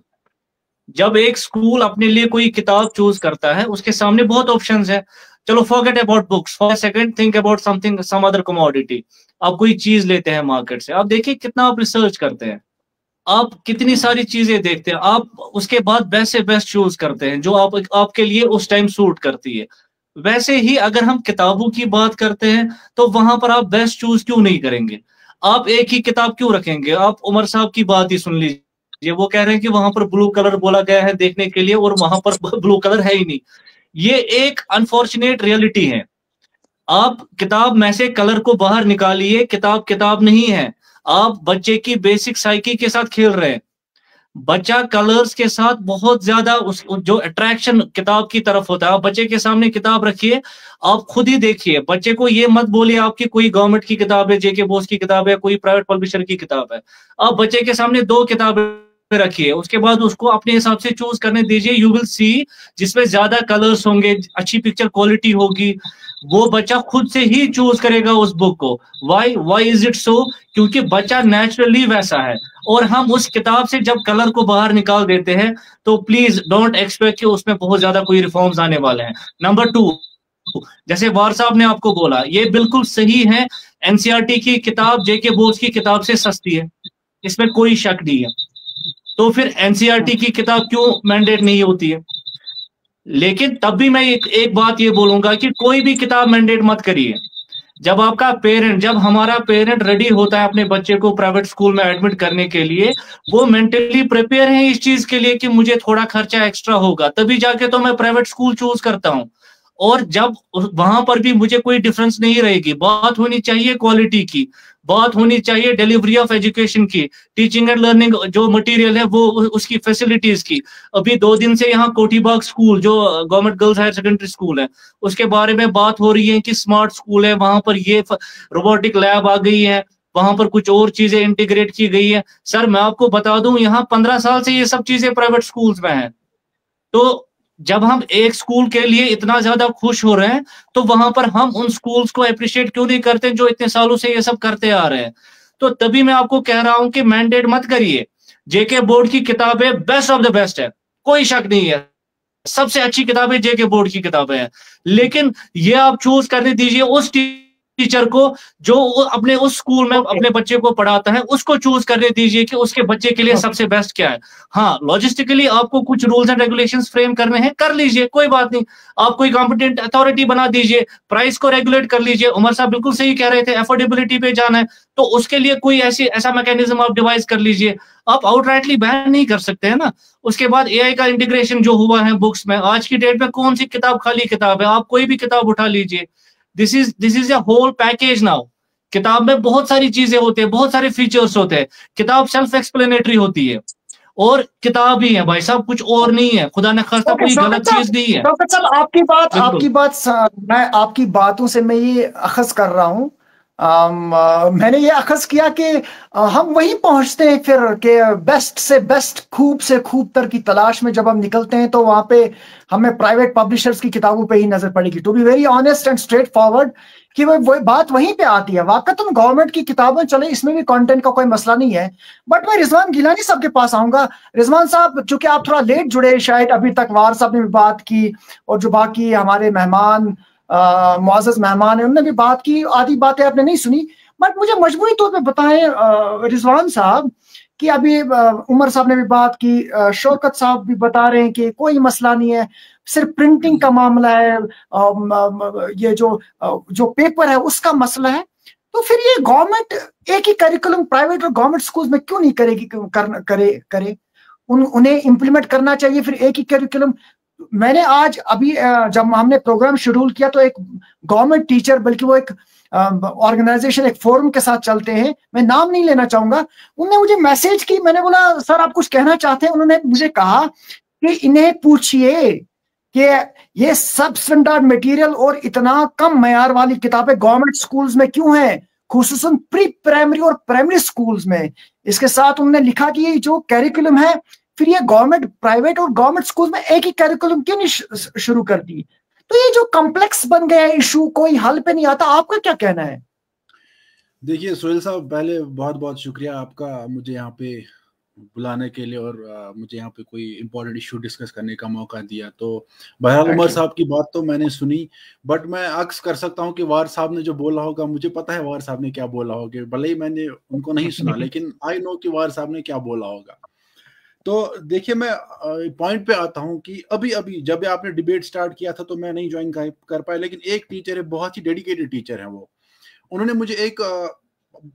जब एक स्कूल अपने लिए कोई किताब चूज करता है, उसके सामने बहुत ऑप्शंस है। चलो forget about books for second, think about something, some other commodity. आप कोई चीज लेते हैं मार्केट से, आप देखिए कितना आप रिसर्च करते हैं, आप कितनी सारी चीजें देखते हैं, आप उसके बाद बेस्ट से बेस्ट चूज करते हैं जो आपके लिए उस टाइम सूट करती है। वैसे ही अगर हम किताबों की बात करते हैं तो वहां पर आप बेस्ट चूज क्यों नहीं करेंगे? आप एक ही किताब क्यों रखेंगे? आप उमर साहब की बात ही सुन लीजिए, वो कह रहे हैं कि वहां पर ब्लू कलर बोला गया है देखने के लिए और वहां पर ब्लू कलर है ही नहीं। ये एक अनफॉर्चुनेट रियलिटी है। आप किताब में से कलर को बाहर निकालिए, किताब किताब नहीं है। आप बच्चे की बेसिक साइकी के साथ खेल रहे हैं। बच्चा कलर्स के साथ बहुत ज्यादा उस जो अट्रैक्शन किताब की तरफ होता है, आप बच्चे के सामने किताब रखिए, आप खुद ही देखिए। बच्चे को ये मत बोलिए आपकी कोई गवर्नमेंट की किताब है, जेके बोस की किताब है, कोई प्राइवेट पब्लिशर की किताब है। आप बच्चे के सामने 2 किताबें रखिए, उसके बाद उसको अपने हिसाब से चूज करने दीजिए। यू विल सी जिसमें ज्यादा कलर्स होंगे, अच्छी पिक्चर क्वालिटी होगी, वो बच्चा खुद से ही चूज करेगा उस बुक को। Why is it so? क्योंकि बच्चा नेचुरली वैसा है। और हम उस किताब से जब कलर को बाहर निकाल देते हैं तो प्लीज डोंट एक्सपेक्ट कि उसमें बहुत ज्यादा कोई रिफॉर्म्स आने वाले हैं। नंबर 2, जैसे वार साहब ने आपको बोला, ये बिल्कुल सही है, एनसीईआरटी की किताब जेके बोस की किताब से सस्ती है, इसमें कोई शक नहीं है। तो फिर एनसीईआरटी की किताब क्यों मैंडेट नहीं होती है? लेकिन तब भी मैं एक बात ये बोलूंगा कि कोई भी किताब मैंडेट मत करिए। जब हमारा पेरेंट रेडी होता है अपने बच्चे को प्राइवेट स्कूल में एडमिट करने के लिए, वो मेंटली प्रिपेयर है इस चीज के लिए कि मुझे थोड़ा खर्चा एक्स्ट्रा होगा, तभी जाके तो मैं प्राइवेट स्कूल चूज करता हूं। और जब वहां पर भी मुझे कोई डिफरेंस नहीं रहेगी, बात होनी चाहिए क्वालिटी की, बात होनी चाहिए डिलीवरी ऑफ एजुकेशन की, टीचिंग एंड लर्निंग जो मटेरियल है वो उसकी फैसिलिटीज की। अभी 2 दिन से यहाँ कोठीबाग स्कूल जो government girls higher secondary school है, उसके बारे में बात हो रही है कि स्मार्ट स्कूल है, वहां पर ये रोबोटिक लैब आ गई है, वहां पर कुछ और चीजें इंटीग्रेट की गई है। सर मैं आपको बता दूं, यहाँ 15 साल से ये सब चीजें प्राइवेट स्कूल्स में है। तो जब हम एक स्कूल के लिए इतना ज्यादा खुश हो रहे हैं तो वहां पर हम उन स्कूल्स को अप्रिशिएट क्यों नहीं करते जो इतने सालों से ये सब करते आ रहे हैं? तो तभी मैं आपको कह रहा हूं कि मैंडेट मत करिए। जेके बोर्ड की किताबें बेस्ट ऑफ द बेस्ट है, कोई शक नहीं है, सबसे अच्छी किताबें जेके बोर्ड की किताबें हैं। लेकिन ये आप चूज करने दीजिए उस टीचर को जो अपने उस स्कूल में अपने बच्चे को पढ़ाता है, उसको चूज करने दीजिए कि उसके बच्चे के लिए सबसे बेस्ट क्या है। हाँ, लॉजिस्टिकली आपको कुछ रूल्स एंड रेगुलेशंस फ्रेम करने हैं, कर लीजिए, कोई बात नहीं। आप कोई कॉम्पिटेंट अथॉरिटी बना दीजिए, प्राइस को रेगुलेट कर लीजिए। उमर साहब बिल्कुल सही कह रहे थे, अफोर्डेबिलिटी पे जाना है तो उसके लिए कोई ऐसा मैकेनिज्म आप डिवाइस कर लीजिए। आप आउटराइटली बैन नहीं कर सकते हैं ना। उसके बाद एआई का इंटीग्रेशन जो हुआ है बुक्स में, आज की डेट में कौन सी किताब खाली किताब है? आप कोई भी किताब उठा लीजिए, this is a whole package now. किताब में बहुत सारी चीजें होती है, बहुत सारे फीचर्स होते हैं, किताब सेल्फ एक्सप्लेनेटरी होती है और किताब ही है भाई साहब, कुछ और नहीं है। खुदा न खास्ता कोई गलत चीज नहीं है। डॉक्टर साहब आपकी बात मैं आपकी बातों से मैं ये अखज़ कर रहा हूँ, मैंने ये अखज़ किया कि हम वहीं पहुंचते हैं फिर कि बेस्ट से बेस्ट, खूब से खूब तर की तलाश में जब हम निकलते हैं तो वहां पे हमें प्राइवेट पब्लिशर्स की किताबों पे ही नजर पड़ेगी। To be very honest and straightforward कि वो बात वहीं पे आती है। वाकई तुम गवर्नमेंट की किताबें चले, इसमें भी कंटेंट का कोई मसला नहीं है। बट मैं रिजवान गिलानी साहब के पास आऊंगा। रिजवान साहब, चूंकि आप थोड़ा लेट जुड़े, शायद अभी तक वार साहब ने भी बात की और जो बाकी हमारे मेहमान मुअज़्ज़ज़ मेहमान है उन्होंने भी बात की, आधी बातें आपने नहीं सुनी। बट मुझे मजबूरी तौर पे बताएं रिजवान साहब कि अभी उमर साहब ने भी बात की, शौकत साहब भी बता रहे हैं कि कोई मसला नहीं है। सिर्फ प्रिंटिंग का मामला है, ये जो पेपर है उसका मसला है, तो फिर ये गवर्नमेंट एक ही करिकुलम प्राइवेट और गवर्नमेंट स्कूल में क्यों नहीं करेगी? करे उन्हें इम्प्लीमेंट करना चाहिए फिर एक ही करिकुलम। मैंने आज अभी जब हमने प्रोग्राम शेड्यूल किया तो एक गवर्नमेंट टीचर, बल्कि वो एक ऑर्गेनाइजेशन, एक फोरम के साथ चलते हैं, मैं नाम नहीं लेना चाहूंगा, उन्होंने मुझे मैसेज की। मैंने बोला सर आप कुछ कहना चाहते हैं? उन्होंने मुझे कहा कि इन्हें पूछिए कि ये सब स्टैंडर्ड मटेरियल और इतना कम मयार वाली किताबें गवर्नमेंट स्कूल्स में क्यों है, खुसूसन प्री प्राइमरी और प्राइमरी स्कूल्स में। इसके साथ उन्होंने लिखा कि ये जो कैरिकुलम है, फिर ये गवर्नमेंट प्राइवेट और गवर्नमेंट स्कूल में एक ही कैरिकुलम क्यों नहीं शुरू कर दी? तो ये जो कॉम्प्लेक्स बन गया है इशू, कोई हल पे नहीं आता। आपका क्या कहना है? देखिए सोहेल साहब, पहले बहुत बहुत शुक्रिया आपका मुझे यहाँ पे बुलाने के लिए और मुझे यहाँ पे कोई इम्पोर्टेंट इशू डिस्कस करने का मौका दिया। तो बहरहाल उमर साहब की बात तो मैंने सुनी, बट मैं अक्स कर सकता हूँ कि वार साहब ने जो बोला होगा, मुझे पता है वार साहब ने क्या बोला होगा, भले ही मैंने उनको नहीं सुना, लेकिन आई नो कि वार साहब ने क्या बोला होगा। तो देखिए मैं पॉइंट पे आता हूँ कि अभी अभी जब आपने डिबेट स्टार्ट किया था तो मैं नहीं ज्वाइन कर पाया, लेकिन एक टीचर है, बहुत ही डेडिकेटेड टीचर है वो, उन्होंने मुझे एक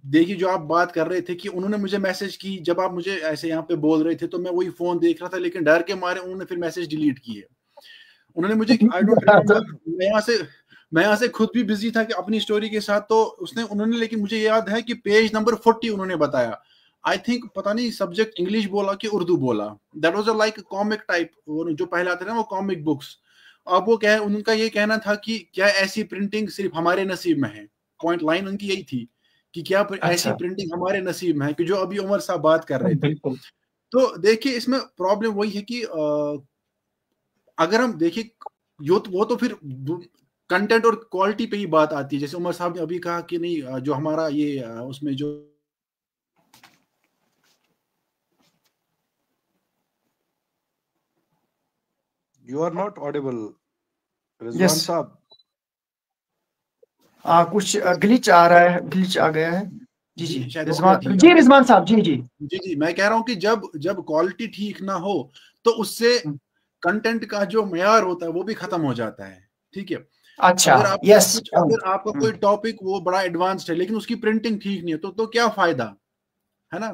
देखिए जो आप बात कर रहे थे कि उन्होंने मुझे मैसेज की, जब आप मुझे ऐसे यहाँ पे बोल रहे थे तो मैं वही फोन देख रहा था, लेकिन डर के मारे उन्होंने फिर मैसेज डिलीट किए। उन्होंने मुझे आई डोंट रिमेम्बर, मैं यहाँ से खुद भी बिजी था कि अपनी स्टोरी के साथ, तो उन्होंने लेकिन मुझे याद है कि पेज नंबर 40 उन्होंने बताया, आई थिंक पता नहीं सब्जेक्ट इंग्लिश बोला कि उर्दू बोला, that was a like comic type, जो पहले आते थे ना वो कॉमिक बुक्स। अब वो क्या, उनका ये कहना था कि क्या ऐसी प्रिंटिंग सिर्फ हमारे नसीब में है, पॉइंट लाइन उनकी यही थी कि क्या ऐसी प्रिंटिंग हमारे नसीब में है, कि जो अभी उमर साहब बात कर रहे थे। तो देखिए इसमें प्रॉब्लम वही है कि अगर हम देखिए वो तो फिर कंटेंट और क्वालिटी पे ही बात आती है, जैसे उमर साहब ने अभी कहा कि नहीं जो हमारा ये उसमें जो you are not audible Rizwan साहब, कुछ ग्लिच आ रहा है, ग्लिच आ गया है। जी जी रिजवान साहब, जी जी जी मैं कह रहा हूँ कि जब क्वालिटी ठीक ना हो तो उससे कंटेंट का जो मेयार होता है वो भी खत्म हो जाता है, ठीक है। अच्छा, अगर आपका कोई टॉपिक वो बड़ा एडवांस्ड है लेकिन उसकी प्रिंटिंग ठीक नहीं है तो क्या फायदा है ना।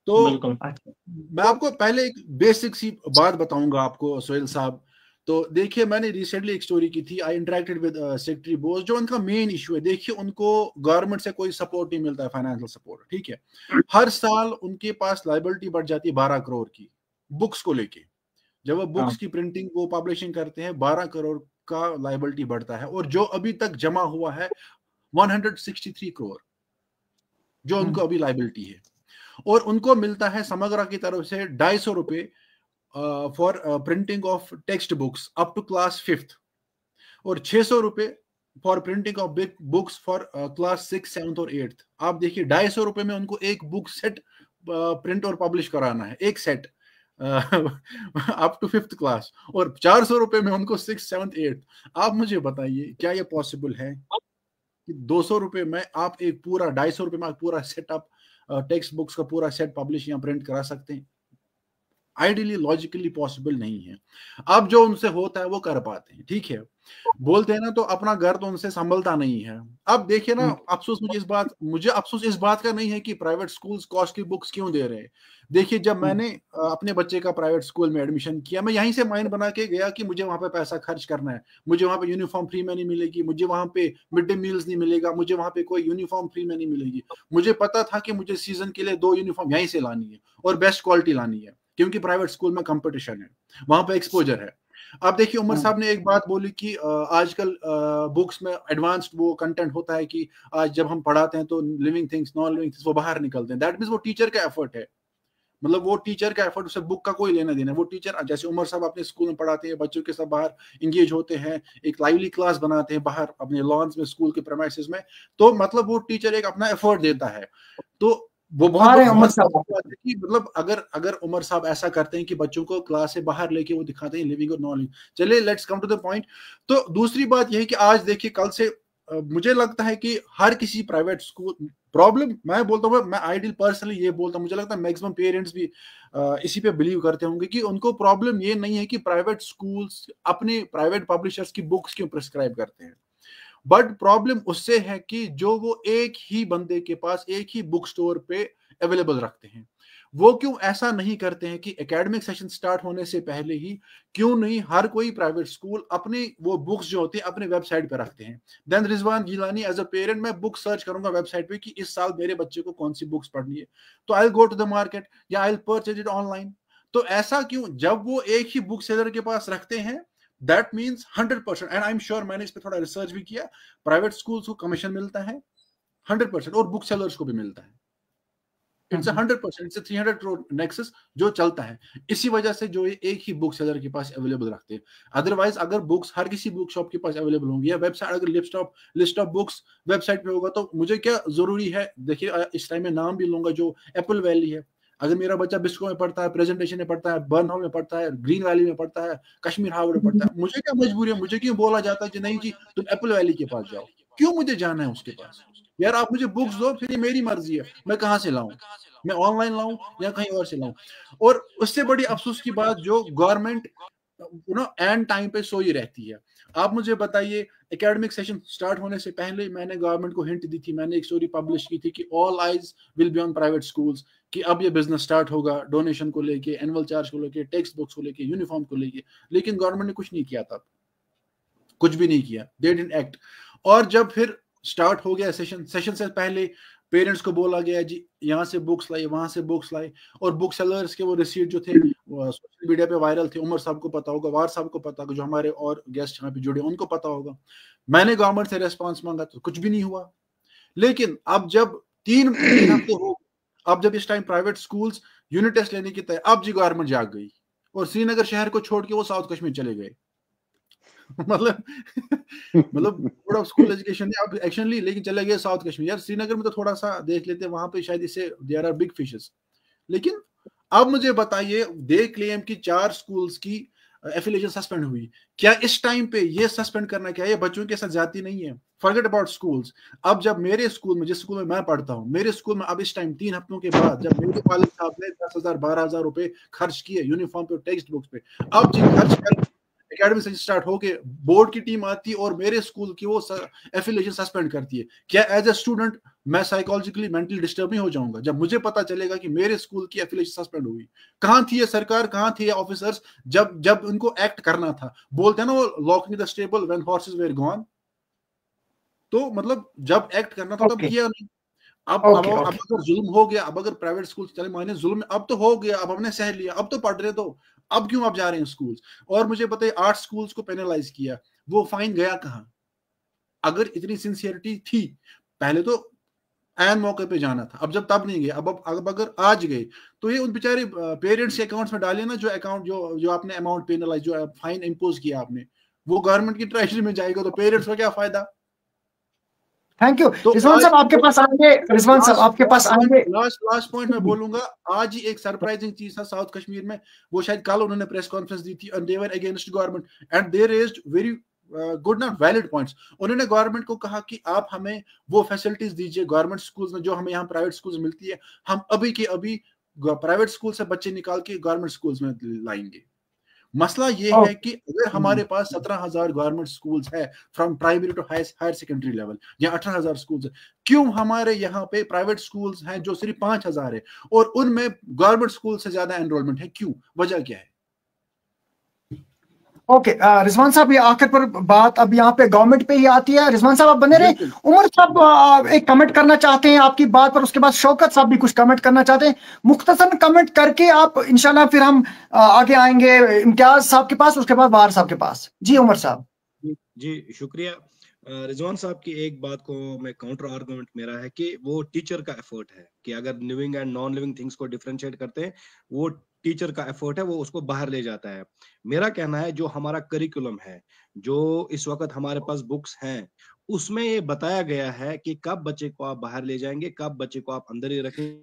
तो मैं आपको पहले एक बेसिक सी बात बताऊंगा आपको सोहेल साहब। तो देखिए मैंने रिसेंटली एक स्टोरी की थी, I interacted with secretary Bose, जो उनका मेन इशू है, देखिए उनको गवर्नमेंट से कोई सपोर्ट नहीं मिलता है, फाइनेंशियल सपोर्ट, ठीक है। हर साल उनके पास लायबिलिटी बढ़ जाती है 12 करोड़ की बुक्स को लेके, जब वो बुक्स की प्रिंटिंग वो पब्लिशिंग करते हैं 12 करोड़ का लायबिलिटी बढ़ता है, और जो अभी तक जमा हुआ है 163 करोड़ जो उनको अभी लायबिलिटी है, और उनको मिलता है समग्रा की तरफ से 250 रुपए for printing of textbooks up to class 5th, और 600 रुपए for printing of books for class 6th, 7th और 8th। आप देखिए 250 रुपए में उनको एक बुक सेट प्रिंट और पब्लिश कराना है, एक set up to 5th class, और 400 रुपए में उनको 6th, 7th, 8th। आप मुझे बताइए क्या ये पॉसिबल है कि 200 रुपए में आप एक पूरा 250 रुपए में पूरा सेट आप टेक्स्ट बुक्स का पूरा सेट पब्लिश या प्रिंट करा सकते हैं? आइडियली लॉजिकली पॉसिबल नहीं है। अब जो उनसे होता है वो कर पाते हैं, ठीक है, बोलते हैं ना, तो अपना घर तो उनसे संभलता नहीं है। अब देखिए ना, अफसोस मुझे अफसोस इस बात का नहीं है कि प्राइवेट स्कूल्स कॉस्टली बुक्स क्यों दे रहे हैं। देखिए जब मैंने अपने बच्चे का प्राइवेट स्कूल में एडमिशन किया, मैं यहीं से माइंड बना के गया कि मुझे वहां पे पैसा खर्च करना है, मुझे वहां पे यूनिफॉर्म फ्री में नहीं मिलेगी, मुझे वहां पे मिड डे मील्स नहीं मिलेगा, मुझे वहां पे कोई यूनिफॉर्म फ्री में नहीं मिलेगी। मुझे पता था कि मुझे सीजन के लिए 2 यूनिफॉर्म यहीं से लानी है और बेस्ट क्वालिटी लानी है, क्योंकि प्राइवेट स्कूल में कंपटीशन है, वहां पे एक्सपोजर है। अब देखिए उमर साहब ने एक बात बोली कि आजकल बुक्स में एडवांस्ड वो कंटेंट होता है कि आज जब हम पढ़ाते हैं तो living things, non living things वो बाहर निकलते हैं। दैट मींस वो टीचर का एफर्ट है, मतलब वो टीचर का एफर्ट, उससे बुक का कोई लेना देना। वो टीचर जैसे उमर साहब अपने स्कूल में पढ़ाते हैं, बच्चों के साथ बाहर इंगेज होते हैं, एक लाइवली क्लास बनाते हैं बाहर अपने लॉन्स में, स्कूल के प्रेमाइसेस में, तो मतलब वो टीचर एक अपना एफर्ट देता है। तो वो मतलब अगर उमर साहब ऐसा करते हैं कि बच्चों को क्लास से बाहर लेके वो दिखाते हैं लिविंग और नॉन लिविंग। चलिए let's come to the point. तो दूसरी बात यह है कि आज देखिए कल से मुझे लगता है कि हर किसी प्राइवेट प्रॉब्लम मैं बोलता हूँ, मैं आइडियल पर्सनली ये बोलता हूँ, मुझे लगता है मैक्सिमम पेरेंट्स भी इसी पे बिलीव करते होंगे कि उनको प्रॉब्लम ये नहीं है कि प्राइवेट स्कूल्स अपने प्राइवेट पब्लिशर्स की बुक्स क्यों प्रिस्क्राइब करते हैं, बट प्रॉब्लम उससे है कि जो वो एक ही बंदे के पास एक ही बुक स्टोर पे अवेलेबल रखते हैं, वो क्यों ऐसा नहीं करते हैं कि एकेडमिक सेशन स्टार्ट होने से पहले ही क्यों नहीं हर कोई प्राइवेट स्कूल अपने वो बुक्स जो होते हैं अपने वेबसाइट पे रखते हैं। Then Rizwan Gilani as a parent मैं बुक सर्च करूंगा वेबसाइट पे कि इस साल मेरे बच्चे को कौन सी बुक्स पढ़नी है, तो I will go to the market या I will purchase it online. तो ऐसा क्यों, जब वो एक ही बुक सेलर के पास रखते हैं, that means 100%, and I am sure मैंने इस पे थोड़ा रिसर्च भी किया, प्राइवेट स्कूल्स को कमीशन मिलता है 100% और बुक सेलर्स को भी मिलता है। इट्स 100%, इट्स 300 करोड़ नेक्सस जो चलता है, इसी वजह से जो ये एक ही बुक सेलर के पास अवेलेबल रखते हैं। अदरवाइज अगर बुक्स हर किसी बुक शॉप के पास अवेलेबल होंगी या वेबसाइट अगर लिस्ट ऑफ बुक्स वेबसाइट पे होगा, तो मुझे क्या जरूरी है। देखिए इस टाइम में नाम भी लूंगा, जो एप्पल वैली है, अगर मेरा बच्चा बिस्को में पढ़ता है, प्रेजेंटेशन में पढ़ता है, बर्नहाउ में पढ़ता है, ग्रीन वैली में पढ़ता है, कश्मीर हार्वर्ड में पढ़ता है, मुझे क्या मजबूरी है, मुझे क्यों बोला जाता है कि नहीं जी तुम एप्पल वैली के पास जाओ, क्यों मुझे जाना है उसके पास? यार आप मुझे बुक्स दो, फिर ये मेरी मर्जी है, मैं कहाँ से लाऊं, मैं ऑनलाइन लाऊं या कहीं और से लाऊं। और उससे बड़ी अफसोस की बात, जो गवर्नमेंट एंड टाइम पे सोई रहती है। आप मुझे बताइए, एकेडमिक सेशन स्टार्ट होने से पहले मैंने गवर्नमेंट को हिंट दी थी, मैंने एक स्टोरी पब्लिश की थी कि all eyes will be on private schools, कि अब ये बिजनेस स्टार्ट होगा डोनेशन को लेके, एनुअल चार्ज को लेके, टेक्स्ट बुक्स को लेके, यूनिफॉर्म को लेके। लेकिन गवर्नमेंट ने कुछ नहीं किया, तब कुछ भी नहीं किया, दे डिडंट एक्ट। और जब फिर स्टार्ट हो गया सेशन से पहले पेरेंट्स को बोला गया जी यहाँ से बुक्स लाए, वहां से बुक्स लाए, और बुक सेलर्स के वो रिसीट जो थे सोशल मीडिया पे वायरल थे। उमर साहब को पता होगा, वार साहब को पता होगा, जो हमारे और गेस्ट यहाँ पे जुड़े उनको पता होगा। मैंने गवर्नमेंट से रेस्पॉन्स मांगा तो कुछ भी नहीं हुआ। लेकिन अब जब 3 हफ्ते हो, अब जब इस time private schools unit test लेने की तय, अब जी गवर्नमेंट जाग गई और श्रीनगर शहर को छोड़ के वो साउथ कश्मीर चले गए। मतलब बोर्ड ऑफ स्कूल एजुकेशन ने अब एक्शन ली, लेकिन चले गए साउथ कश्मीर। यार श्रीनगर में तो थोड़ा सा देख लेते, वहां पे शायद इससे देयर आर बिग फिशेस। लेकिन अब मुझे बताइए, दे क्लेम की 4 स्कूल्स की एफिलिएशन सस्पेंड हुई, क्या इस टाइम पे ये सस्पेंड करना क्या ये बच्चों के साथ ज्यादती नहीं है? Forget about schools. अब जब मेरे स्कूल में, जिस स्कूल में मैं पढ़ता हूँ, मेरे स्कूल में अब इस टाइम 3 हफ्तों के बाद जब मेरे वालिद साहब ने 10,000 12,000 रुपए खर्च किए यूनिफॉर्म पे, टेक्स्ट बुक्स पे, अब जी खर्च कर एकेडमिक सेशन स्टार्ट होके बोर्ड की टीम आती है और मेरे स्कूल की वो एफिलिएशन सस्पेंड करती है, क्या एज ए स्टूडेंट मैं साइकोलॉजिकली मेंटली डिस्टर्ब नहीं हो जाऊंगा जब मुझे पता चलेगा कि मेरे स्कूल की एफिलिएशन सस्पेंड हुई? कहां थी ये सरकार, कहां थे ये ऑफिसर्स जब उनको एक्ट करना था? बोलते हैं ना वो locking the stable when horses were gone. तो मतलब जब एक्ट करना था तब किया नहीं। अब अगर जुल्म हो गया, अब अगर प्राइवेट स्कूल चले माने जुल्म अब तो हो गया, अब हमने सह लिया, अब तो पढ़ रहे, तो अब क्यों आप जा रहे हैं स्कूल्स? और मुझे बताइए 8 स्कूल्स को पेनलाइज किया, वो फाइन गया कहां? अगर इतनी सिंसियरिटी थी पहले तो ऐन मौके पे जाना था, अब जब तब नहीं गए, अब अगर आज गए तो ये उन बेचारे पेरेंट्स के अकाउंट्स में डालिए ना, जो अकाउंट जो आपने अमाउंट पेनलाइज, जो फाइन इंपोज किया आपने, वो गवर्नमेंट की ट्रेजरी में जाएगा, तो पेरेंट्स को क्या फायदा? Thank you. तो रिजवान साहब आपके पास आएंगे, रिजवान साहब आपके पास आएंगे। लास्ट पॉइंट मैं बोलूंगा, आज ही एक सरप्राइजिंग चीज था साउथ कश्मीर में, वो शायद कल उन्होंने प्रेस कॉन्फ्रेंस दी थी, and they were against government and they raised very good not valid points. उन्होंने गवर्नमेंट को कहा कि आप हमें वो फैसिलिटीज दीजिए गवर्नमेंट स्कूल्स में जो हमें यहाँ प्राइवेट स्कूल्स में मिलती है, हम अभी के अभी प्राइवेट स्कूल से बच्चे निकाल के गवर्नमेंट स्कूल्स में लाएंगे। मसला ये है कि अगर हमारे पास 17,000 गवर्नमेंट स्कूल्स है from primary to higher secondary level, या 18,000 स्कूल्स है, क्यों हमारे यहाँ पे प्राइवेट स्कूल्स हैं जो सिर्फ 5,000 है और उनमें गवर्नमेंट स्कूल से ज्यादा एनरोलमेंट है? क्यों? वजह क्या है? ओके रिजवान साहब, ये आखिर पर बात अब यहाँ पे गवर्नमेंट पे ही आती है। रिजवान साहब आप बने रहे। उमर साहब एक कमेंट करना चाहते हैं आपकी बात पर, उसके बाद शौकत साहब भी कुछ कमेंट करना चाहते हैं। मुख्तसर कमेंट करके आप इंशाल्लाह फिर हम आगे आएंगे इम्तियाज साहब के पास, उसके बाद वार साहब के पास। जी उमर साहब। जी शुक्रिया। रिजवान साहब की एक बात को मैं काउंटर आर्गुमेंट मेरा है कि वो टीचर का एफर्ट है कि अगर living and non living things को डिफरेंशिएट करते हैं, वो टीचर का एफर्ट है, वो उसको बाहर ले जाता है। मेरा कहना है जो हमारा करिकुलम है, जो इस वक्त हमारे पास बुक्स हैं, उसमें ये बताया गया है कि कब बच्चे को आप बाहर ले जाएंगे, कब बच्चे को आप अंदर ही रखेंगे,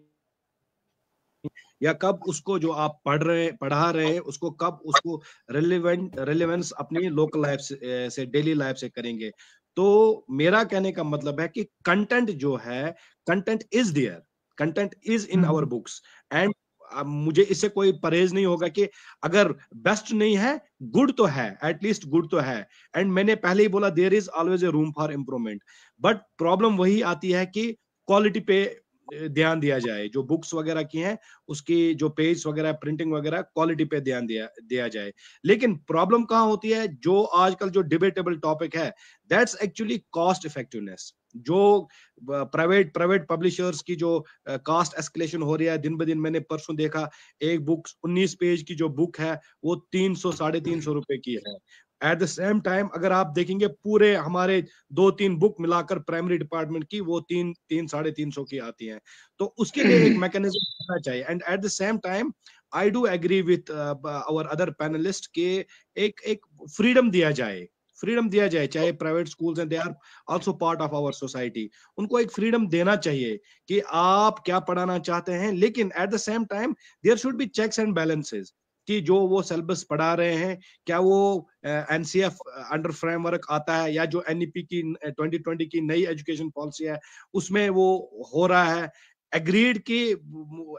या कब उसको जो आप पढ़ा रहे हैं उसको कब उसको रेलेवेंस अपनी लोकल लाइफ से डेली लाइफ से करेंगे। तो मेरा कहने का मतलब है कि कंटेंट जो है, content is there, content is in our books, and मुझे इससे कोई परहेज नहीं होगा कि अगर बेस्ट नहीं है, गुड तो है, एटलीस्ट गुड तो है। एंड मैंने पहले ही बोला there is always a room for improvement, but problem वही आती है कि क्वालिटी पे ध्यान दिया जाए। जो बुक्स वगैरह की हैं उसकी जो पेज वगैरह, प्रिंटिंग वगैरह, क्वालिटी पे ध्यान दिया जाए। लेकिन प्रॉब्लम कहाँ होती है, जो आजकल जो डिबेटेबल टॉपिक है, दैट्स एक्चुअली कॉस्ट इफेक्टिवनेस। जो प्राइवेट पब्लिशर्स की जो कॉस्ट एस्केलेशन हो रही है दिन ब दिन, मैंने परसों देखा एक बुक 19 पेज की जो बुक है वो 300-350 रुपए की है। एट द सेम टाइम अगर आप देखेंगे पूरे हमारे 2-3 बुक मिलाकर प्राइमरी डिपार्टमेंट की, वो 300-350 की आती हैं। तो उसके लिए एक मैकेनिज्म होना चाहिए। And at the same time I do agree with our other panelist के एक फ्रीडम दिया जाए, चाहे प्राइवेट स्कूल्स हैं, they are also part of our society. उनको एक फ्रीडम देना चाहिए कि आप क्या पढ़ाना चाहते हैं, लेकिन at the same time there should be checks and balances कि जो वो सिलेबस पढ़ा रहे हैं क्या वो एनसीएफ अंडर फ्रेमवर्क आता है, या जो एनईपी की 2020 की नई एजुकेशन पॉलिसी है उसमें वो हो रहा है। एग्रीड की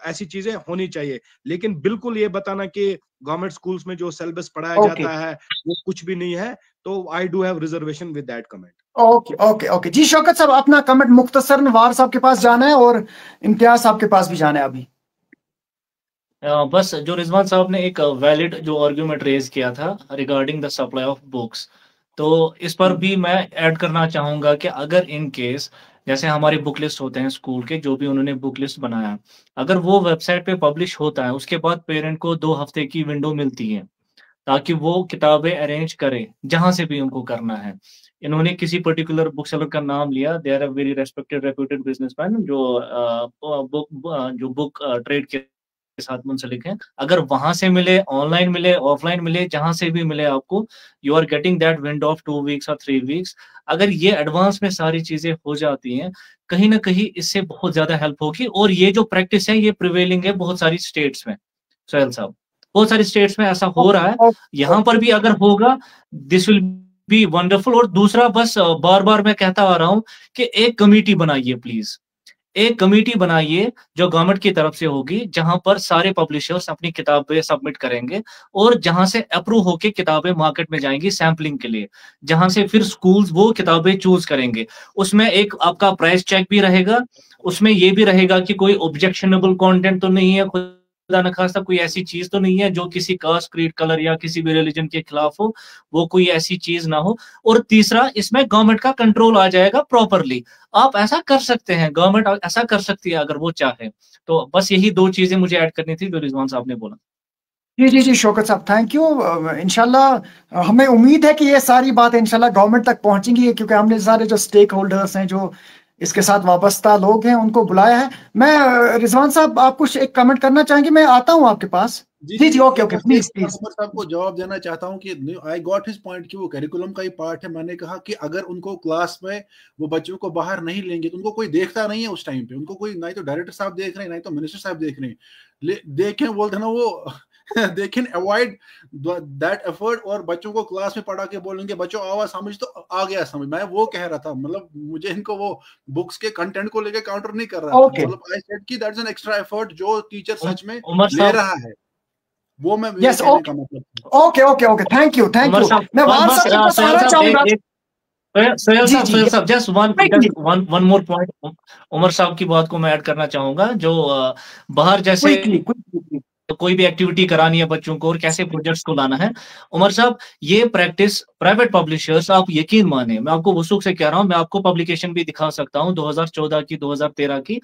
ऐसी चीजें होनी चाहिए, लेकिन बिल्कुल ये बताना कि गवर्नमेंट स्कूल्स में जो सिलेबस पढ़ाया जाता है वो कुछ भी नहीं है, तो I do have reservation with that comment. Okay okay okay ji Shaukat Sahab, अपना कमेंट मुख्तसरन वार साहब के पास जाना है और इम्तियाज साहब के पास भी जाना है अभी। बस जो रिजवान साहब ने एक वैलिड जो आर्गुमेंट रेज किया था regarding the supply of books, तो इस पर भी मैं ऐड करना चाहूंगा कि अगर इन केस जैसे हमारे बुक लिस्ट होते हैं स्कूल के, जो भी उन्होंने बुक लिस्ट बनाया, अगर वो वेबसाइट पे पब्लिश होता है, उसके बाद पेरेंट को 2 हफ्ते की विंडो मिलती है ताकि वो किताबें अरेंज करें जहां से भी उनको करना है। इन्होंने किसी पर्टिकुलर बुक सेलर का नाम लिया, they are a very respected reputed businessman जो बुक ट्रेड के साथ मुंसलिक हैं। अगर वहां से मिले, ऑनलाइन मिले, ऑफलाइन मिले, जहां से भी मिले आपको, you are getting that window of 2 weeks और 3 वीक्स। अगर ये एडवांस में सारी चीजें हो जाती हैं, कहीं ना कहीं इससे बहुत ज्यादा हेल्प होगी। और ये जो प्रैक्टिस है ये प्रिवेलिंग है बहुत सारी स्टेट्स में, सोहेल साहब, बहुत सारी स्टेट्स में ऐसा हो रहा है। यहाँ पर भी अगर होगा, दिस विल बी वंडरफुल। और दूसरा, बस बार बार मैं कहता आ रहा हूं कि एक कमेटी बनाइए प्लीज, एक कमेटी बनाइए जो गवर्नमेंट की तरफ से होगी, जहां पर सारे पब्लिशर्स अपनी किताबें सबमिट करेंगे और जहां से अप्रूव होके किताबें मार्केट में जाएंगी सैम्पलिंग के लिए, जहां से फिर स्कूल्स वो किताबें चूज करेंगे। उसमें एक आपका प्राइस चेक भी रहेगा, उसमें ये भी रहेगा कि कोई ऑब्जेक्शनेबल कंटेंट तो नहीं है, खुदा न खास्ता कोई ऐसी चीज तो नहीं है जो किसी कास्ट, क्रीड, कलर या किसी भी रिलीजन के खिलाफ हो, वो कोई ऐसी चीज ना हो। और तीसरा, इसमें गवर्नमेंट का कंट्रोल आ जाएगा प्रॉपरली। आप ऐसा कर सकते हैं, गवर्नमेंट ऐसा कर सकती है अगर वो चाहे। तो बस यही 2 चीजें मुझे ऐड करनी थी जो रिजवान साहब ने बोला। जी जी जी शौकत साहब, थैंक यू। इंशाल्लाह हमें उम्मीद है कि ये सारी बातें इंशाल्लाह गवर्नमेंट तक पहुंचेंगी, क्योंकि हमने सारे जो स्टेक होल्डर्स हैं, जो इसके साथ वाबस्ता लोग हैं, उनको बुलाया है। मैं रिजवान साहब, आप कुछ एक कमेंट करना चाहेंगे? मैं आता हूं आपके पास। जी जी ओके ओके, प्लीज प्लीज। साहब को जवाब देना चाहता हूं कि आई गॉट हिज पॉइंट कि वो करिकुलम का ही पार्ट है। मैंने कहा कि अगर उनको क्लास में वो बच्चों को बाहर नहीं लेंगे तो उनको कोई देखता नहीं है उस टाइम पे, उनको कोई, ना तो डायरेक्टर साहब देख रहे हैं, ना तो मिनिस्टर साहब देख रहे हैं, देखें बोलते ना वो they can avoid that effort, और बच्चों को क्लास में पढ़ा के बोलेंगे बच्चों आवाज समझ, तो आ गया समझ। मैं वो कह रहा था, मतलब मुझे इनको वो बुक्स के कंटेंट को लेके काउंटर नहीं कर रहा था। मतलब आई सेड कि दैट्स एन एक्स्ट्रा एफर्ट जो टीचर सच में ले रहा है, वो मैं yes okay okay okay okay, thank you thank you. मैं वार साहब को बताना चाहूंगा, सोहेल साहब just one more point, Umar साहब की बात को मैं ऐड करना चाहूंगा। जो बाहर जैसे तो कोई भी एक्टिविटी करानी है बच्चों को और कैसे प्रोजेक्ट्स को लाना है, उमर साहब ये प्रैक्टिस प्राइवेट पब्लिशर्स, आप यकीन माने, मैं आपको वसूख से कह रहा हूं, मैं आपको पब्लिकेशन भी दिखा सकता हूं 2014 की, 2013 की।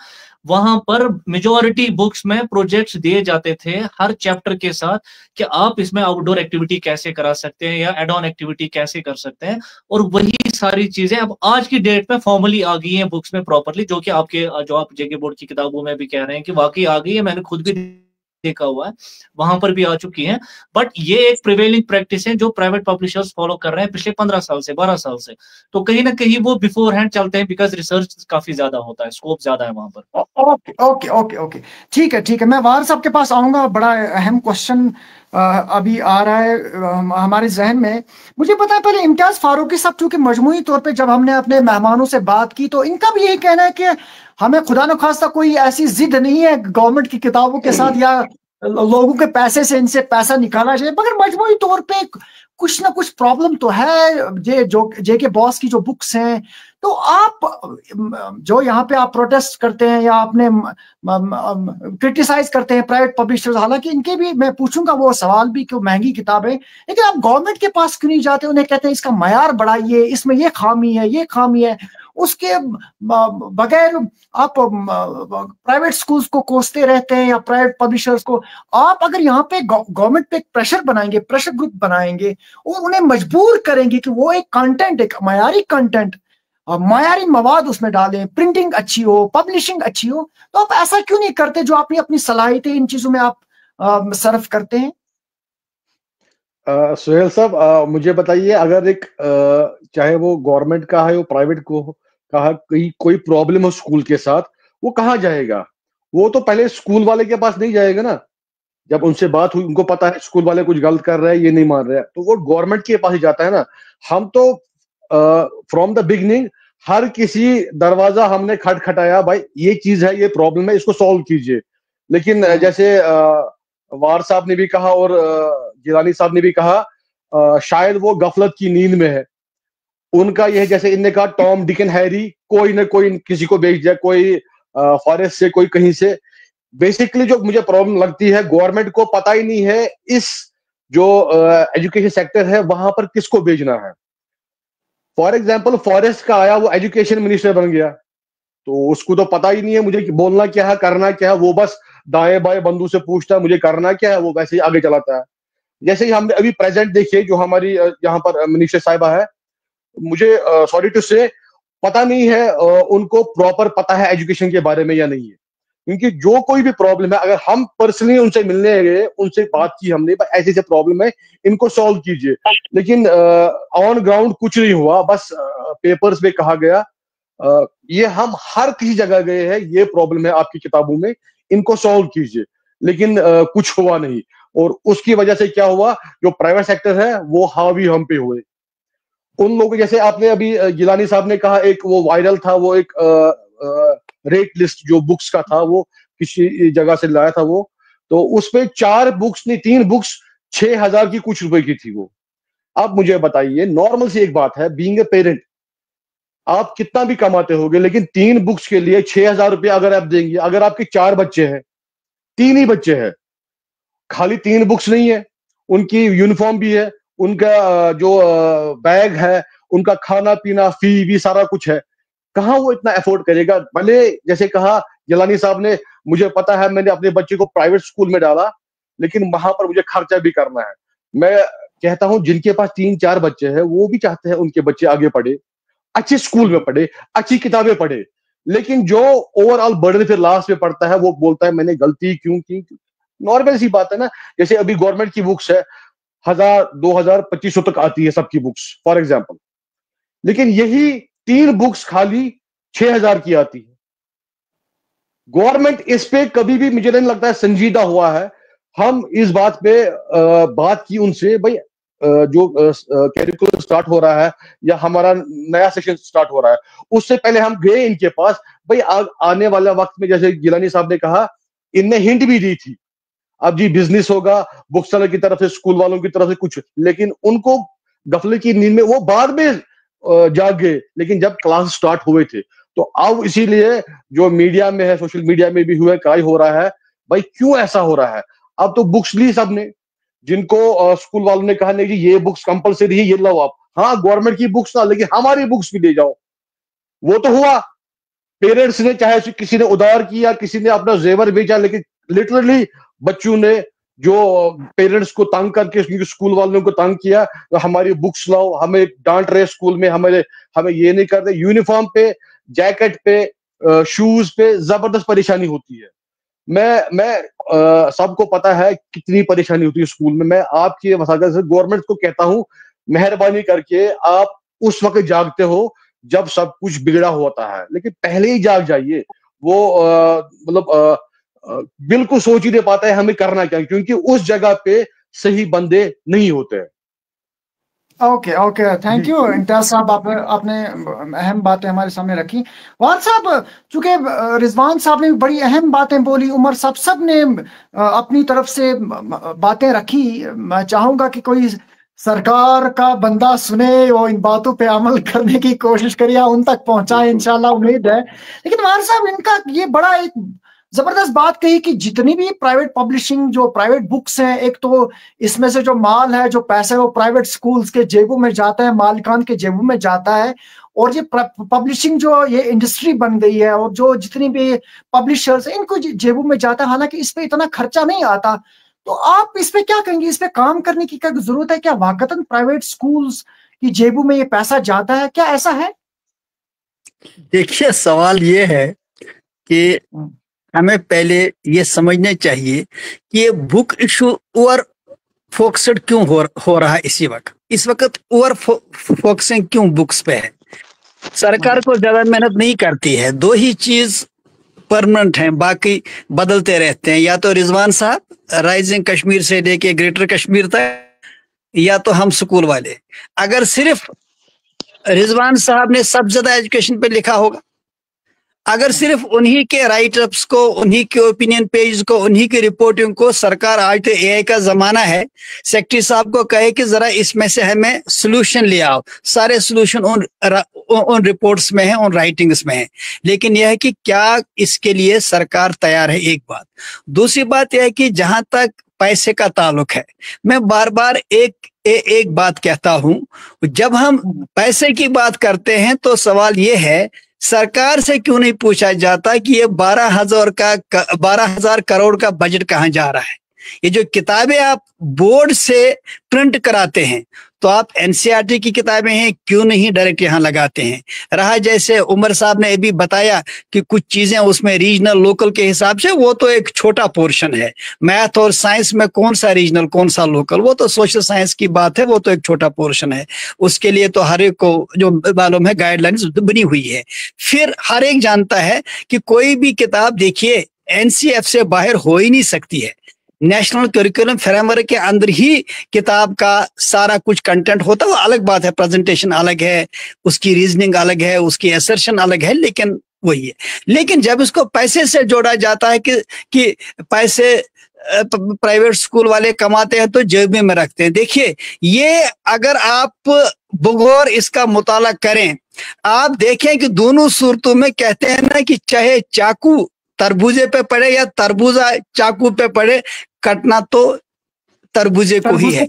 वहां पर मेजॉरिटी बुक्स में प्रोजेक्ट्स दिए जाते थे हर चैप्टर के साथ कि आप इसमें आउटडोर एक्टिविटी कैसे करा सकते हैं या एड ऑन एक्टिविटी कैसे कर सकते हैं। और वही सारी चीजें अब आज की डेट में फॉर्मली आ गई हैं बुक्स में प्रॉपरली, जो कि आपके जो आप जेके बोर्ड की किताबों में भी कह रहे हैं कि वाकई आ गई है, मैंने खुद भी देखा हुआ है, वहां पर भी आ चुकी हैं। बट ये एक प्रिवेलिंग प्रैक्टिस है जो प्राइवेट पब्लिशर्स फॉलो कर रहे हैं पिछले 15 साल से, 12 साल से। तो कहीं ना कहीं वो बिफोर हैंड चलते हैं, बिकॉज रिसर्च काफी ज्यादा होता है, स्कोप ज्यादा है वहां पर। ओके ओके ओके ओके, ठीक है ठीक है। मैं वार साहब के पास आऊंगा, बड़ा अहम क्वेश्चन अभी आ रहा है हमारे जहन में। मुझे पता है पहले इम्तियाज फारूकी साहब, चूंकि मजमूई तौर पे जब हमने अपने मेहमानों से बात की तो इनका भी यही कहना है कि हमें खुदा न खास्ता कोई ऐसी जिद नहीं है गवर्नमेंट की किताबों के साथ या लोगों के पैसे से इनसे पैसा निकाला जाए, मगर मजमूई तौर पे कुछ ना कुछ प्रॉब्लम तो है। जे के बॉस की जो बुक्स हैं, तो आप जो यहाँ पे आप प्रोटेस्ट करते हैं या अपने क्रिटिसाइज करते हैं प्राइवेट पब्लिशर्स, हालांकि इनके भी मैं पूछूंगा वो सवाल भी क्यों महंगी किताब है, लेकिन आप गवर्नमेंट के पास क्यों नहीं जाते? उन्हें कहते हैं इसका मयार बढ़ाइए, इसमें ये खामी है, ये खामी है। उसके बगैर आप प्राइवेट स्कूल्स को कोसते रहते हैं या प्राइवेट पब्लिशर्स को। आप अगर यहाँ पे गवर्नमेंट पे प्रेशर बनाएंगे, प्रेशर ग्रुप बनाएंगे और उन्हें मजबूर करेंगे कि वो एक कंटेंट, एक मयारी कंटेंट, मयारी मवाद उसमें डालें, प्रिंटिंग अच्छी हो, पब्लिशिंग अच्छी हो, तो आप ऐसा क्यों नहीं करते जो अपनी अपनी सलाहियतें इन चीजों में आप सर्व करते हैं? सुहेल साहब, मुझे बताइए, अगर एक चाहे वो गवर्नमेंट का है वो प्राइवेट को कहा कोई प्रॉब्लम हो स्कूल के साथ, वो कहाँ जाएगा? वो तो पहले स्कूल वाले के पास नहीं जाएगा ना। जब उनसे बात हुई, उनको पता है स्कूल वाले कुछ गलत कर रहे हैं, ये नहीं मान रहे हैं, तो वो गवर्नमेंट के पास ही जाता है ना। हम तो फ्रॉम द बिगनिंग हर किसी दरवाजा हमने खटखटाया, भाई ये चीज है, ये प्रॉब्लम है, इसको सॉल्व कीजिए। लेकिन जैसे वार साहब ने भी कहा और जिलानी साहब ने भी कहा, शायद वो गफलत की नींद में है। उनका यह, जैसे इनने कहा टॉम डिक एंड हैरी, कोई ना कोई किसी को भेज दिया, कोई फॉरेस्ट से, कोई कहीं से। बेसिकली जो मुझे प्रॉब्लम लगती है, गवर्नमेंट को पता ही नहीं है इस जो एजुकेशन सेक्टर है वहां पर किसको भेजना है। फॉर एग्जाम्पल फॉरेस्ट का आया, वो एजुकेशन मिनिस्टर बन गया, तो उसको तो पता ही नहीं है मुझे बोलना क्या है, करना क्या है। वो बस दाएं बाएं बंधु से पूछता है मुझे करना क्या है, वो वैसे ही आगे चलाता है। जैसे ही हमने अभी प्रेजेंट देखिए, जो हमारी यहाँ पर मिनिस्टर साहिबा है, मुझे सॉरी टू से पता नहीं है उनको प्रॉपर पता है एजुकेशन के बारे में या नहीं है। क्योंकि जो कोई भी प्रॉब्लम है, अगर हम पर्सनली उनसे मिलने गए, उनसे बात की हमने, ऐसे ऐसे प्रॉब्लम है, इनको सॉल्व कीजिए, लेकिन ऑन ग्राउंड कुछ नहीं हुआ। बस पेपर्स में कहा गया, ये हम हर किसी जगह गए हैं, ये प्रॉब्लम है आपकी किताबों में, इनको सॉल्व कीजिए, लेकिन कुछ हुआ नहीं। और उसकी वजह से क्या हुआ, जो प्राइवेट सेक्टर है वो हावी हम पे हुए। उन लोगों, जैसे आपने अभी गिलानी साहब ने कहा, एक वो वायरल था, वो एक रेट लिस्ट जो बुक्स का था, वो किसी जगह से लाया था वो, तो उसपे 4 बुक्स नहीं 3 बुक्स 6,000 की कुछ रुपए की थी वो। अब मुझे बताइए, नॉर्मल सी एक बात है, बीइंग ए पेरेंट, आप कितना भी कमाते होगे, लेकिन 3 बुक्स के लिए 6,000 रुपया अगर आप देंगे, अगर आपके 4 बच्चे हैं, 3 ही बच्चे हैं, खाली 3 बुक्स नहीं है, उनकी यूनिफॉर्म भी है, उनका जो बैग है, उनका खाना पीना, फी भी सारा कुछ है, कहाँ वो इतना अफोर्ड करेगा? भले जैसे कहा जिलानी साहब ने, मुझे पता है, मैंने अपने बच्चे को प्राइवेट स्कूल में डाला, लेकिन वहां पर मुझे खर्चा भी करना है। मैं कहता हूं जिनके पास 3-4 बच्चे हैं, वो भी चाहते हैं उनके बच्चे आगे पढ़े, अच्छे स्कूल में पढ़े, अच्छी किताबें पढ़े, लेकिन जो ओवरऑल बर्डन फिर लास्ट में पड़ता है, वो बोलता है मैंने गलती क्यों की। नॉर्मल सी बात है ना। जैसे अभी गवर्नमेंट की बुक्स है 1,000, 2,000, 2,500 तक आती है सबकी बुक्स फॉर एग्जाम्पल, लेकिन यही 3 बुक्स खाली 6,000 की आती है। गवर्नमेंट इस पे कभी भी मुझे नहीं लगता है संजीदा हुआ है। हम इस बात पे बात की उनसे, भाई जो कैरिकुलम स्टार्ट हो रहा है या हमारा नया सेशन स्टार्ट हो रहा है, उससे पहले हम गए इनके पास, भाई आने वाले वक्त में, जैसे गिलानी साहब ने कहा, इनने हिंट भी दी थी, अब जी बिजनेस होगा बुक सेलर की तरफ से, स्कूल वालों की तरफ से कुछ, लेकिन उनको गफले की नींद में वो बाद में जाग गए, लेकिन जब क्लास स्टार्ट हुए थे। तो अब इसीलिए जो मीडिया में है, सोशल मीडिया में भी हुआ क्राई हो रहा है, भाई क्यों ऐसा हो रहा है? अब तो बुक्स ली सबने, जिनको स्कूल वालों ने कहा नहीं जी ये बुक्स कंपलसरी है, ये लो आप। हाँ गवर्नमेंट की बुक्स ना, लेकिन हमारी बुक्स भी ले जाओ। वो तो हुआ, पेरेंट्स ने, चाहे किसी ने उधार किया, किसी ने अपना जेवर बेचा, लेकिन लिटरली बच्चों ने जो पेरेंट्स को तंग करके, स्कूल वालों को तंग किया, तो हमारी बुक्स लाओ, हमें डांट रहे स्कूल में, हमें ये नहीं करते। यूनिफॉर्म पे, जैकेट पे, शूज पे जबरदस्त परेशानी होती है। मैं सबको पता है कितनी परेशानी होती है स्कूल में। मैं आपकी वसागत से गवर्नमेंट को कहता हूं, मेहरबानी करके आप उस वक्त जागते हो जब सब कुछ बिगड़ा होता है, लेकिन पहले ही जाग जाइए। वो मतलब बिल्कुल सोच ही नहीं पाता है हमें करना क्या, क्योंकि उस जगह पे सही बंदे नहीं होते हैं। Okay okay, thank you Imtiaz साहब, आपने अहम बातें हमारे सामने रखी। वार साहब, चूंकि रिजवान साहब ने बड़ी अहम बातें बोली, उमर साहब सब ने अपनी तरफ से बातें रखी, मैं चाहूंगा कि कोई सरकार का बंदा सुने और इन बातों पे अमल करने की कोशिश करे या उन तक पहुंचाए, इंशाल्लाह उम्मीद है। लेकिन वार साहब, इनका ये बड़ा एक जबरदस्त बात कही कि जितनी भी प्राइवेट पब्लिशिंग, जो प्राइवेट बुक्स हैं, एक तो इसमें से जो माल है, जो पैसा है, वो प्राइवेट स्कूल्स के जेबों में जाता है, मालिकान के जेबों में जाता है। और ये पब्लिशिंग जो ये इंडस्ट्री बन गई है और जो जितनी भी पब्लिशर्स हैं, इनको जेबों में जाता है, हालांकि इस पे इतना खर्चा नहीं आता। तो आप इस पे क्या कहेंगे? इस पे काम करने की क्या जरूरत है? क्या वाकई प्राइवेट स्कूल्स की जेबों में ये पैसा जाता है? क्या ऐसा है? देखिए, सवाल ये है कि हमें पहले ये समझना चाहिए कि ये बुक इशू ओवर फोकस्ड क्यों हो रहा है इस वक्त ओवर फोकसिंग क्यों बुक्स पे है। सरकार को ज्यादा मेहनत नहीं करती है, दो ही चीज परमानेंट हैं, बाकी बदलते रहते हैं, या तो रिजवान साहब राइजिंग कश्मीर से लेके ग्रेटर कश्मीर तक, या तो हम स्कूल वाले। अगर सिर्फ रिजवान साहब ने सब ज्यादा एजुकेशन पे लिखा होगा, अगर सिर्फ उन्हीं के राइटअप्स को, उन्हीं के ओपिनियन पेज को, उन्हीं की रिपोर्टिंग को सरकार, आज तो एआई का जमाना है, सेक्रेटरी साहब को कहे कि जरा इसमें से हमें सोल्यूशन ले आओ, सारे सोल्यूशन उन रिपोर्ट्स में है, उन राइटिंग्स में है। लेकिन यह है कि क्या इसके लिए सरकार तैयार है, एक बात। दूसरी बात यह है कि जहां तक पैसे का ताल्लुक है, मैं बार बार एक बात कहता हूं, जब हम पैसे की बात करते हैं तो सवाल यह है, सरकार से क्यों नहीं पूछा जाता कि ये 12,000 करोड़ का बजट कहां जा रहा है। ये जो किताबें आप बोर्ड से प्रिंट कराते हैं, तो आप एनसीईआरटी की किताबें हैं, क्यों नहीं डायरेक्ट यहाँ लगाते हैं। रहा जैसे उमर साहब ने भी बताया कि कुछ चीजें उसमें रीजनल लोकल के हिसाब से, वो तो एक छोटा पोर्शन है। मैथ और साइंस में कौन सा रीजनल कौन सा लोकल, वो तो सोशल साइंस की बात है, वो तो एक छोटा पोर्शन है। उसके लिए तो हर एक को जो मालूम है गाइडलाइंस बनी हुई है। फिर हर एक जानता है कि कोई भी किताब देखिए एनसीएफ से बाहर हो ही नहीं सकती है। नेशनल करिकुलम फ्रेमवर्क के अंदर ही किताब का सारा कुछ कंटेंट होता है। वो अलग बात है, प्रेजेंटेशन अलग है, उसकी रीजनिंग अलग है, उसकी असर्शन अलग है, लेकिन वही है। लेकिन जब इसको पैसे से जोड़ा जाता है कि पैसे प्राइवेट स्कूल वाले कमाते हैं तो जेब में रखते हैं। देखिए, ये अगर आप बगौर इसका मुताला करें, आप देखें कि दोनों सूरतों में कहते हैं ना कि चाहे चाकू तरबूजे पे पड़े या तरबूजा चाकू पे पड़े, कटना तो तरबूजे को ही है।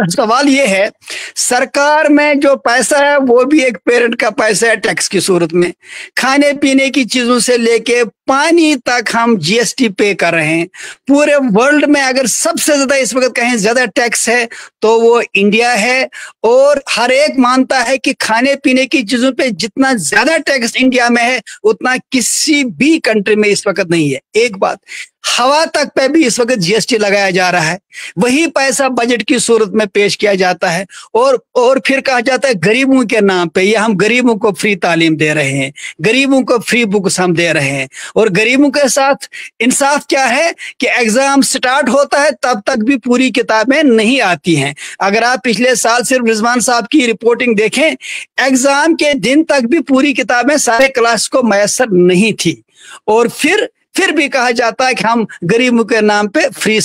सवाल ये है, सरकार में जो पैसा है वो भी एक पेरेंट का पैसा है, टैक्स की सूरत में। खाने पीने की चीजों से लेके पानी तक हम जीएसटी पे कर रहे हैं। पूरे वर्ल्ड में अगर सबसे ज्यादा इस वक्त कहीं ज्यादा टैक्स है तो वो इंडिया है। और हर एक मानता है कि खाने पीने की चीजों पे जितना ज्यादा टैक्स इंडिया में है उतना किसी भी कंट्री में इस वक्त नहीं है। एक बात, हवा तक पे भी इस वक्त जीएसटी लगाया जा रहा है, वही पैसा बजट की सूरत में पेश किया जाता है। और फिर कहा जाता है गरीबों के नाम पे, ये हम गरीबों को फ्री तालीम दे रहे हैं, गरीबों को फ्री बुक्स हम दे रहे हैं। और गरीबों के साथ इंसाफ क्या है कि एग्जाम स्टार्ट होता है तब तक भी पूरी किताबें नहीं आती हैं। अगर आप पिछले साल सिर्फ रिजवान साहब की रिपोर्टिंग देखें, एग्जाम के दिन तक भी पूरी किताबें सारे क्लास को मैसर नहीं थी। और फिर भी कहा जाता है कि हम गरीबों के नाम पे फ्री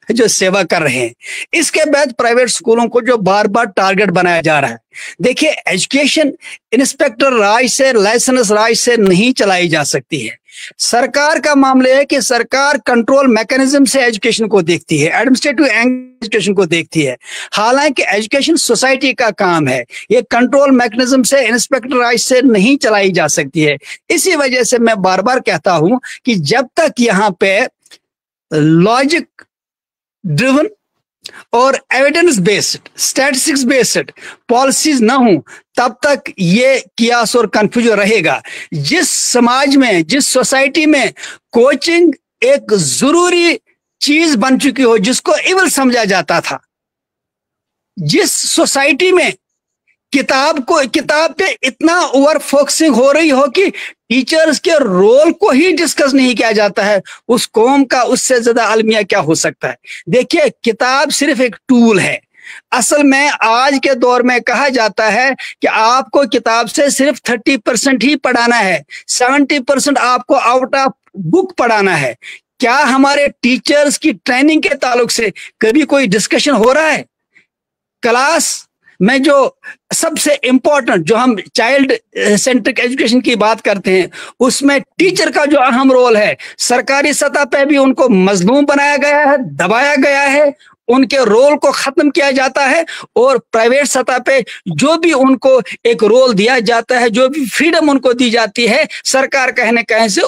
जो सेवा कर रहे हैं। इसके बाद प्राइवेट स्कूलों को जो बार बार टारगेट बनाया जा रहा है, देखिए एजुकेशन इंस्पेक्टर राज से, लाइसेंस राज से नहीं चलाई जा सकती है। सरकार का मामले है कि सरकार कंट्रोल मैकेनिज्म से एजुकेशन को देखती है, एडमिनिस्ट्रेटिव एजुकेशन को देखती है। हालांकि एजुकेशन सोसाइटी का काम है, ये कंट्रोल मैकेनिज्म से, इंस्पेक्टर राज से नहीं चलाई जा सकती है। इसी वजह से मैं बार बार कहता हूं कि जब तक यहाँ पे लॉजिक ड्रिवन और evidence based, statistics based policies ना हो, तब तक ये कियास और कंफ्यूजन रहेगा। जिस समाज में, जिस सोसाइटी में कोचिंग एक जरूरी चीज बन चुकी हो, जिसको इवल समझा जाता था, जिस सोसाइटी में किताब पे इतना ओवर फोकसिंग हो रही हो कि टीचर्स के रोल को ही डिस्कस नहीं किया जाता है। उस कौम का उससे ज्यादा अलमिया क्या हो सकता है। देखिए, किताब सिर्फ एक टूल है। असल में आज के दौर में कहा जाता है कि आपको किताब से सिर्फ 30% ही पढ़ाना है, 70% आपको आउट ऑफ बुक पढ़ाना है। क्या हमारे टीचर्स की ट्रेनिंग के ताल्लुक से कभी कोई डिस्कशन हो रहा है? क्लास में जो सबसे इंपॉर्टेंट, जो हम चाइल्ड सेंट्रिक एजुकेशन की बात करते हैं, उसमें टीचर का जो अहम रोल है, सरकारी सतह पे भी उनको मजलूम बनाया गया है, दबाया गया है, उनके रोल को खत्म किया जाता है। और प्राइवेट सतह पे जो भी उनको एक रोल दिया जाता है, जो भी फ्रीडम उनको दी जाती है, सरकार कहने से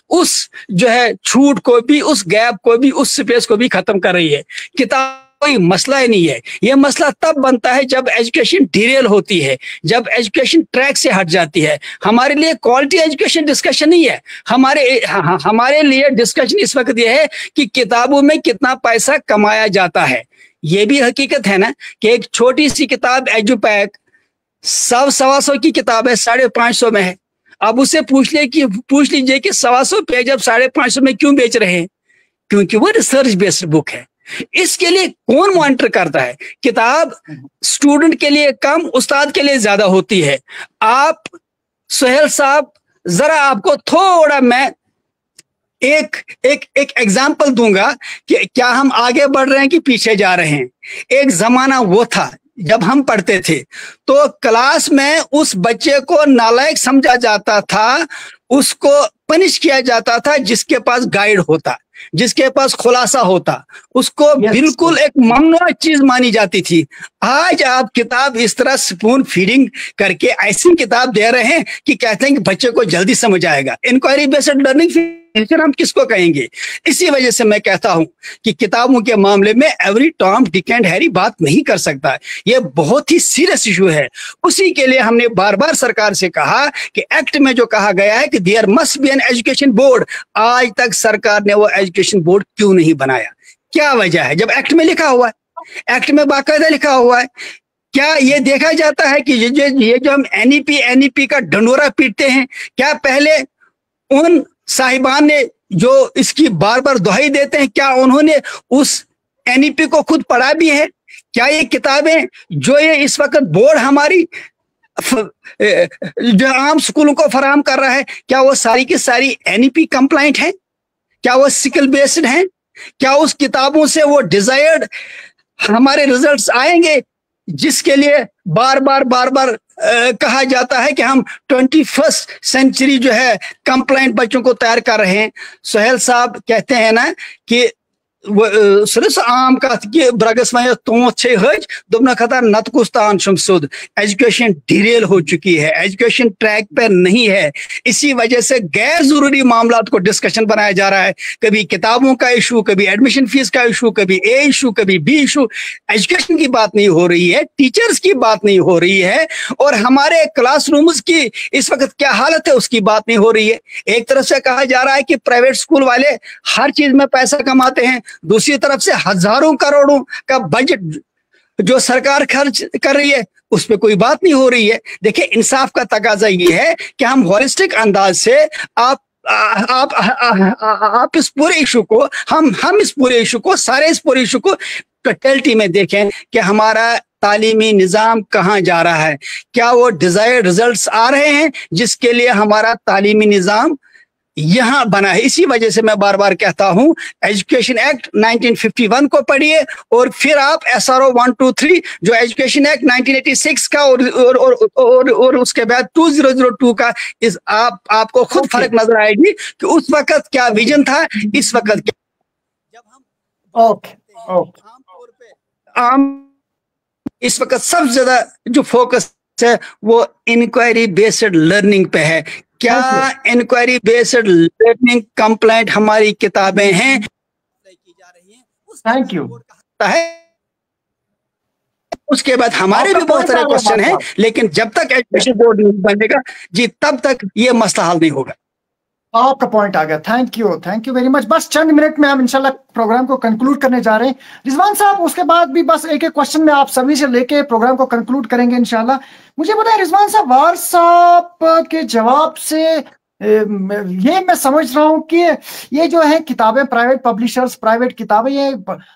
उस जो है छूट को भी, उस गैप को भी, उस स्पेस को भी खत्म कर रही है। किताब कोई मसला ही नहीं है। यह मसला तब बनता है जब एजुकेशन डिरेल होती है, जब एजुकेशन ट्रैक से हट जाती है। हमारे लिए क्वालिटी एजुकेशन डिस्कशन नहीं है। हमारे लिए डिस्कशन इस वक्त यह है कि किताबों में कितना पैसा कमाया जाता है। यह भी हकीकत है ना कि एक छोटी सी किताब एजुपैक 100-125 की किताब है, 550 में है। अब उसे पूछ लीजिए कि 125 पेज अब 550 में क्यों बेच रहे हैं? क्योंकि वो रिसर्च बेस्ड बुक है। इसके लिए कौन मॉनिटर करता है? किताब स्टूडेंट के लिए कम, उस्ताद के लिए ज्यादा होती है। आप सुहेल साहब, जरा आपको थोड़ा मैं एक एग्जाम्पल दूंगा कि क्या हम आगे बढ़ रहे हैं कि पीछे जा रहे हैं। एक जमाना वो था जब हम पढ़ते थे तो क्लास में उस बच्चे को नालायक समझा जाता था, उसको पनिश किया जाता था जिसके पास गाइड होता, जिसके पास खुलासा होता, उसको बिल्कुल एक ममनुआ चीज मानी जाती थी। आज आप किताब इस तरह स्पून फीडिंग करके ऐसी किताब दे रहे हैं कि कहते हैं कि बच्चे को जल्दी समझ आएगा। इंक्वायरी बेस्ड लर्निंग हम किसको कहेंगे? इसी वजह से मैं कहता हूं कि किताबों के मामले में every Tom Dick and Harry बात नहीं कर सकता। यह बहुत ही सीरियस इशू है। उसी के लिए हमने बार बार सरकार से कहा कि एक्ट में जो कहा गया है कि there must be an education board, आज तक सरकार ने वो एजुकेशन बोर्ड क्यों नहीं बनाया? क्या वजह है? जब एक्ट में लिखा हुआ है, एक्ट में बाकायदा लिखा हुआ है, क्या ये देखा जाता है कि ये जो हम एनईपी का ढंडोरा पीटते हैं, क्या पहले उन साहिबान ने जो इसकी बार बार दुहाई देते हैं, क्या उन्होंने उस एनईपी को खुद पढ़ा भी है? क्या ये किताबें जो ये इस वक्त बोर्ड हमारी जो आम स्कूलों को फराहम कर रहा है, क्या वो सारी की सारी एनईपी कंप्लाइंट है? क्या वो स्किल बेस्ड है? क्या उस किताबों से वो डिजायर्ड हमारे रिजल्ट्स आएंगे जिसके लिए बार बार कहा जाता है कि हम 21st सेंचुरी जो है कंप्लाइंट बच्चों को तैयार कर रहे हैं? सुहेल साहब कहते हैं ना कि आम ब्रगस में दुबना खतर नतकुस्तान शमसुद। एजुकेशन डिरेल हो चुकी है, एजुकेशन ट्रैक पर नहीं है। इसी वजह से गैर जरूरी मामला को डिस्कशन बनाया जा रहा है। कभी किताबों का इशू, कभी एडमिशन फीस का इशू, कभी ए इशू, कभी बी इशू। एजुकेशन की बात नहीं हो रही है, टीचर्स की बात नहीं हो रही है, और हमारे क्लासरूम्स की इस वक्त क्या हालत है उसकी बात नहीं हो रही है। एक तरफ से कहा जा रहा है कि प्राइवेट स्कूल वाले हर चीज में पैसा कमाते हैं, दूसरी तरफ से हजारों करोड़ों का बजट जो सरकार खर्च कर रही है उस पर कोई बात नहीं हो रही है। देखिए, इंसाफ का तकाजा ये है कि हम होलिस्टिक अंदाज से आप इस पूरे इशू को, हम इस पूरे इशू को, इस पूरे इशू को टोटलिटी में देखें कि हमारा तालीमी निजाम कहाँ जा रहा है, क्या वो डिजायर्ड रिजल्ट्स आ रहे हैं जिसके लिए हमारा तालीमी निजाम यहां बना है। इसी वजह से मैं बार बार कहता हूं, एजुकेशन एक्ट 1951 को पढ़िए और फिर आप SRO 123 जो एजुकेशन एक्ट 1986 का और उसके बाद 2002 का, इस आपको खुद फर्क नजर आएगी कि उस वक्त क्या विजन था, इस वक्त क्या। जब हम इस वक्त सबसे ज्यादा जो फोकस है वो इंक्वायरी बेस्ड लर्निंग पे है। क्या इंक्वायरी बेस्ड लर्निंग कंप्लाइंट हमारी किताबें हैं की जा रही हैं? Thank you. उसके बाद हमारे भी बहुत सारे क्वेश्चन हैं, लेकिन जब तक एजुकेशन बोर्ड नहीं बनेगा जी, तब तक ये मसला हल नहीं होगा। आपका पॉइंट आ गया। Thank you very much. बस चंद मिनट में हम इंशाल्लाह प्रोग्राम को कंक्लूड करने जा रहे हैं। रिजवान साहब, उसके बाद भी बस एक एक क्वेश्चन में आप सभी से लेके प्रोग्राम को कंक्लूड करेंगे इंशाल्लाह। मुझे बताएं रिजवान साहब, वार साहब के जवाब से ये मैं समझ रहा हूं कि ये जो है किताबें, प्राइवेट पब्लिशर्स, प्राइवेट किताबें, ये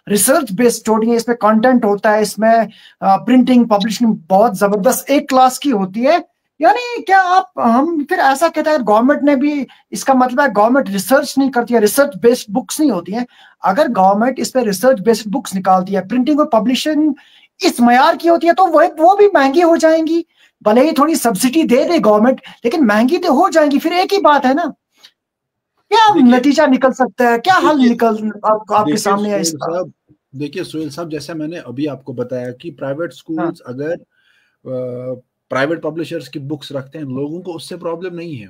रिसर्च बेस्ड होती है, इसमें कंटेंट होता है, इसमें प्रिंटिंग पब्लिशिंग बहुत जबरदस्त एक क्लास की होती है। यानी क्या हम फिर ऐसा कहते हैं गवर्नमेंट ने भी, इसका मतलब है गवर्नमेंट रिसर्च नहीं करती है, रिसर्च बेस्ड बुक्स नहीं होती हैं। अगर गवर्नमेंट इस पे रिसर्च बेस्ड बुक्स निकालती है, प्रिंटिंग और पब्लिशिंग इस मयार की होती है, तो वो भी महंगी हो जाएंगी। भले ही थोड़ी सब्सिडी दे दे गवर्नमेंट, लेकिन महंगी तो हो जाएंगी। फिर एक ही बात है ना, क्या नतीजा निकल सकता है, क्या हल निकल आपके सामने है इसका? देखिए सोहेल साहब, जैसा मैंने अभी आपको बताया कि प्राइवेट स्कूल्स अगर प्राइवेट पब्लिशर्स की बुक्स रखते हैं, लोगों को उससे प्रॉब्लम नहीं है।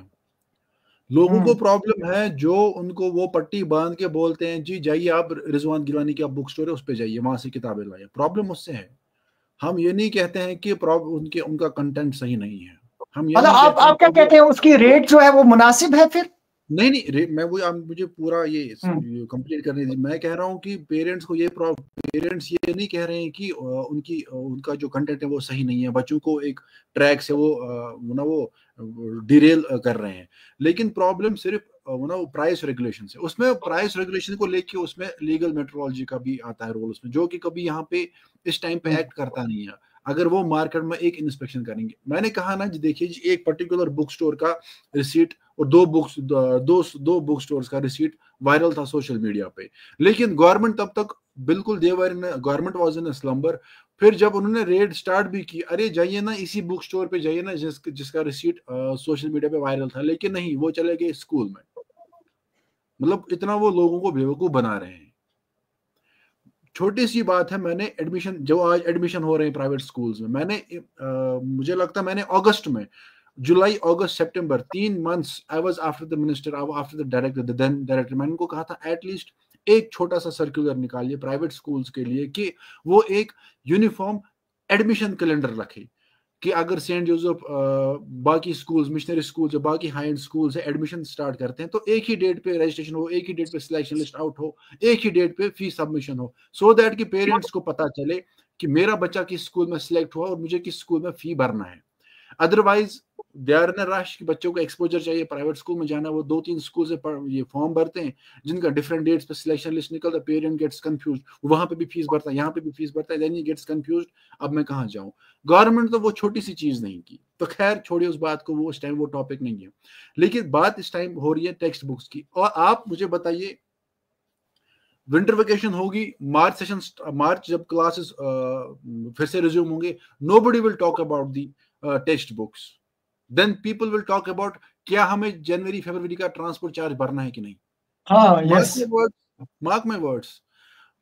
लोगों को प्रॉब्लम है जो उनको वो पट्टी बांध के बोलते हैं जी जाइए आप रिजवान गिलानी की बुक स्टोर है उस पे जाइए, वहां से किताबें लाइए। प्रॉब्लम उससे है। हम ये नहीं कहते हैं कि उनका कंटेंट सही नहीं है। हम ये आप क्या कहते हैं, उसकी रेट जो है वो मुनासिब है? फिर नहीं मैं वो मुझे पूरा ये कंप्लीट करने दीजिए। मैं कह रहा हूँ कि पेरेंट्स ये नहीं कह रहे हैं कि उनका जो कंटेंट है वो सही नहीं है, बच्चों को एक ट्रैक से वो डिरेल कर रहे हैं। लेकिन प्रॉब्लम सिर्फ वो प्राइस रेगुलेशन से, उसमें प्राइस रेगुलेशन को लेके उसमें लीगल मेट्रोलॉजी का भी आता है रोल उसमें, जो कि कभी यहाँ पे इस टाइम पे एक्ट करता नहीं है। अगर वो मार्केट में एक इंस्पेक्शन करेंगे, मैंने कहा ना जी, देखिए जी, एक पर्टिकुलर बुक स्टोर का रिसीट और दो बुक स्टोर्स का रिसीट वायरल था सोशल मीडिया पे, लेकिन गवर्नमेंट तब तक बिल्कुल गवर्नमेंट वाज इन स्लम्बर। फिर जब उन्होंने रेड स्टार्ट भी की, अरे जाइए ना इसी बुक स्टोर पे जाइए ना जिसका रिसीट सोशल मीडिया पे वायरल था, लेकिन नहीं, वो चले गए स्कूल में। मतलब इतना वो लोगों को बेवकूफ बना रहे हैं। छोटी सी बात है, मैंने जो आज एडमिशन हो रहे हैं प्राइवेट स्कूल्स में, मुझे लगता है मैंने अगस्त में, जुलाई अगस्त सितंबर 3 months I was after the minister, after the director, मैंने उनको कहा था एटलीस्ट एक छोटा सा सर्कुलर निकालिए प्राइवेट स्कूल्स के लिए कि वो एक यूनिफॉर्म एडमिशन कैलेंडर रखे कि अगर सेंट जोसेफ बाकी स्कूल्स, मिशनरी स्कूल्स, बाकी हाई एंड स्कूल्स है एडमिशन स्टार्ट करते हैं तो एक ही डेट पे रजिस्ट्रेशन हो, एक ही डेट पे सिलेक्शन लिस्ट आउट हो, एक ही डेट पे फीस सबमिशन हो, सो दैट कि पेरेंट्स को पता चले कि मेरा बच्चा किस स्कूल में सिलेक्ट हुआ और मुझे किस स्कूल में फी भरना है। Otherwise they are in rush कि बच्चों को एक्सपोजर चाहिए, प्राइवेट स्कूल में जाना, वो 2-3 स्कूल से ये फॉर्म भरते हैं जिनका डिफरेंट डेट्स पे सिलेक्शन लिस्ट निकलता है, पेरेंट गेट्स कंफ्यूज, वहां पे भी फीस भरता है, यहाँ पे भी फीस भरता है, देन ही गेट्स कंफ्यूज, अब मैं कहाँ जाऊँ। गवर्नमेंट तो वो छोटी सी चीज नहीं की, तो खैर छोड़िए उस बात को, वो उस टाइम वो टॉपिक नहीं है। लेकिन बात इस टाइम हो रही है टेक्स्ट बुक्स की। और आप मुझे बताइए, विंटर वेकेशन होगी, मार्च जब क्लासेस फिर से रिज्यूम होंगे, nobody will talk about the textbooks, then people will talk about क्या हमें जनवरी फरवरी का ट्रांसपोर्ट चार्ज भरना है कि नहीं। Mark my words.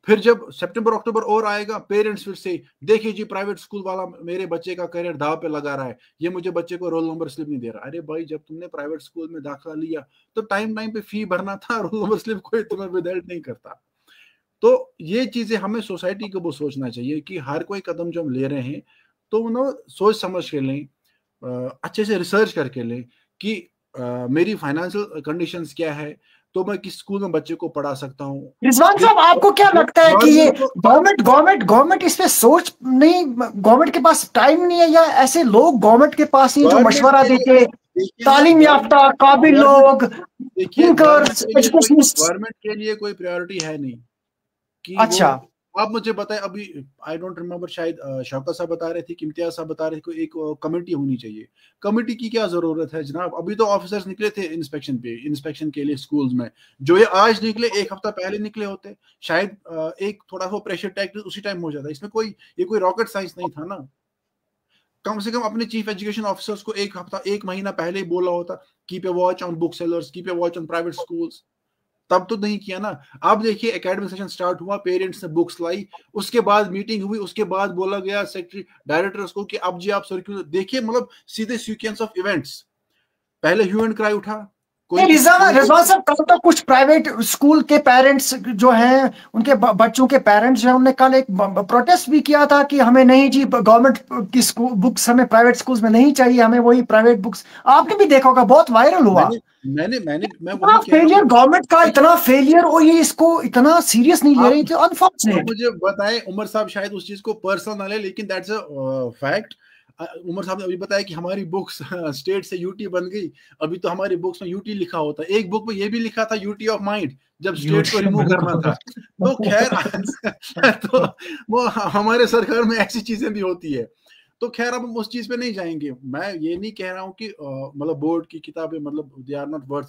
फिर जब सितंबर अक्टूबर और आएगा, पेरेंट्स फिर से देखिए जी प्राइवेट स्कूल वाला मेरे बच्चे का करियर दाव पे लगा रहा है, ये मुझे बच्चे को रोल नंबर स्लिप नहीं दे रहा। अरे भाई, जब तुमने प्राइवेट स्कूल में दाखिला लिया तो टाइम पे फी भरना था, रोल नंबर स्लिप कोई तुम्हें विदहेल्प नहीं करता। तो ये चीजें हमें सोसाइटी को वो सोचना चाहिए कि हर कोई कदम जो हम ले रहे हैं तो ना सोच समझ के लें, अच्छे से रिसर्च करके लें कि मेरी फाइनेंशियल कंडीशंस क्या है, तो मैं किस स्कूल में बच्चे को पढ़ा सकता हूँ। रिजवान साहब, आपको क्या लगता है कि ये गवर्नमेंट इस पे सोच नहीं, गवर्नमेंट के पास टाइम नहीं है, या ऐसे लोग गवर्नमेंट के पास नहीं जो मशवरा देते, तालीम याफ्ता काबिल लोग, गवर्नमेंट के लिए कोई प्रायोरिटी है नहीं कि अच्छा आप मुझे बताएं। अभी आई डोंट रिमेम्बर, शायद शौकत साहब बता रहे थे कि इम्तियाज साहब बता रहे थे कि एक कमेटी होनी चाहिए। कमेटी की क्या जरूरत है जनाब? अभी तो ऑफिसर्स निकले थे इंस्पेक्शन के लिए स्कूल्स में, जो ये आज निकले एक हफ्ता पहले निकले होते, शायद एक थोड़ा सा प्रेशर टैग उसी टाइम हो जाता। इसमें ये कोई रॉकेट साइंस नहीं था ना। कम से कम अपने चीफ एजुकेशन ऑफिसर्स को एक महीना पहले ही बोला होता, keep a watch on book sellers, keep a watch on private schools. तब तो नहीं किया ना। आप देखिए एकेडमिक सेशन स्टार्ट हुआ, पेरेंट्स ने बुक्स लाई, उसके बाद मीटिंग हुई, उसके बाद बोला गया सेक्रेटरी डायरेक्टर्स को कि अब जी आप सर्कुलर देखिए, मतलब सीधे सीक्वेंस ऑफ इवेंट्स। पहले ह्यू एंड क्राई उठा, रिजवान साहब, कल तो कुछ प्राइवेट स्कूल के पेरेंट्स जो हैं, उनके बच्चों के पेरेंट्स जो हैं, उन्होंने कल एक प्रोटेस्ट भी किया था कि हमें नहीं जी, गवर्नमेंट की स्कूल बुक्स हमें प्राइवेट स्कूल्स में नहीं चाहिए, हमें वही प्राइवेट बुक्स। आपने भी देखा होगा, बहुत वायरल हुआ। मैं फेलियर गवर्नमेंट का, इतना फेलियर, और ये इसको इतना सीरियस नहीं ले रही थी। अनफॉर्चुनेट। मुझे बताएं, उमर साहब शायद उस चीज को पर्सनल ना ले, लेकिन दैट्स अ फैक्ट। उमर साहब ने अभी बताया कि हमारी बुक्स स्टेट से यूटी बन गई। अभी तो हमारी बुक्स में यूटी लिखा होता है, एक बुक में ये भी लिखा था यूटी ऑफ माइंड, जब स्टेट को रिमूव करना था। तो खैर तो वो हमारे सरकार में ऐसी चीजें भी होती है। तो खैर अब हम उस चीज पे नहीं जाएंगे। मैं ये नहीं कह रहा हूँ कि मतलब बोर्ड की किताबें मतलब they are not worth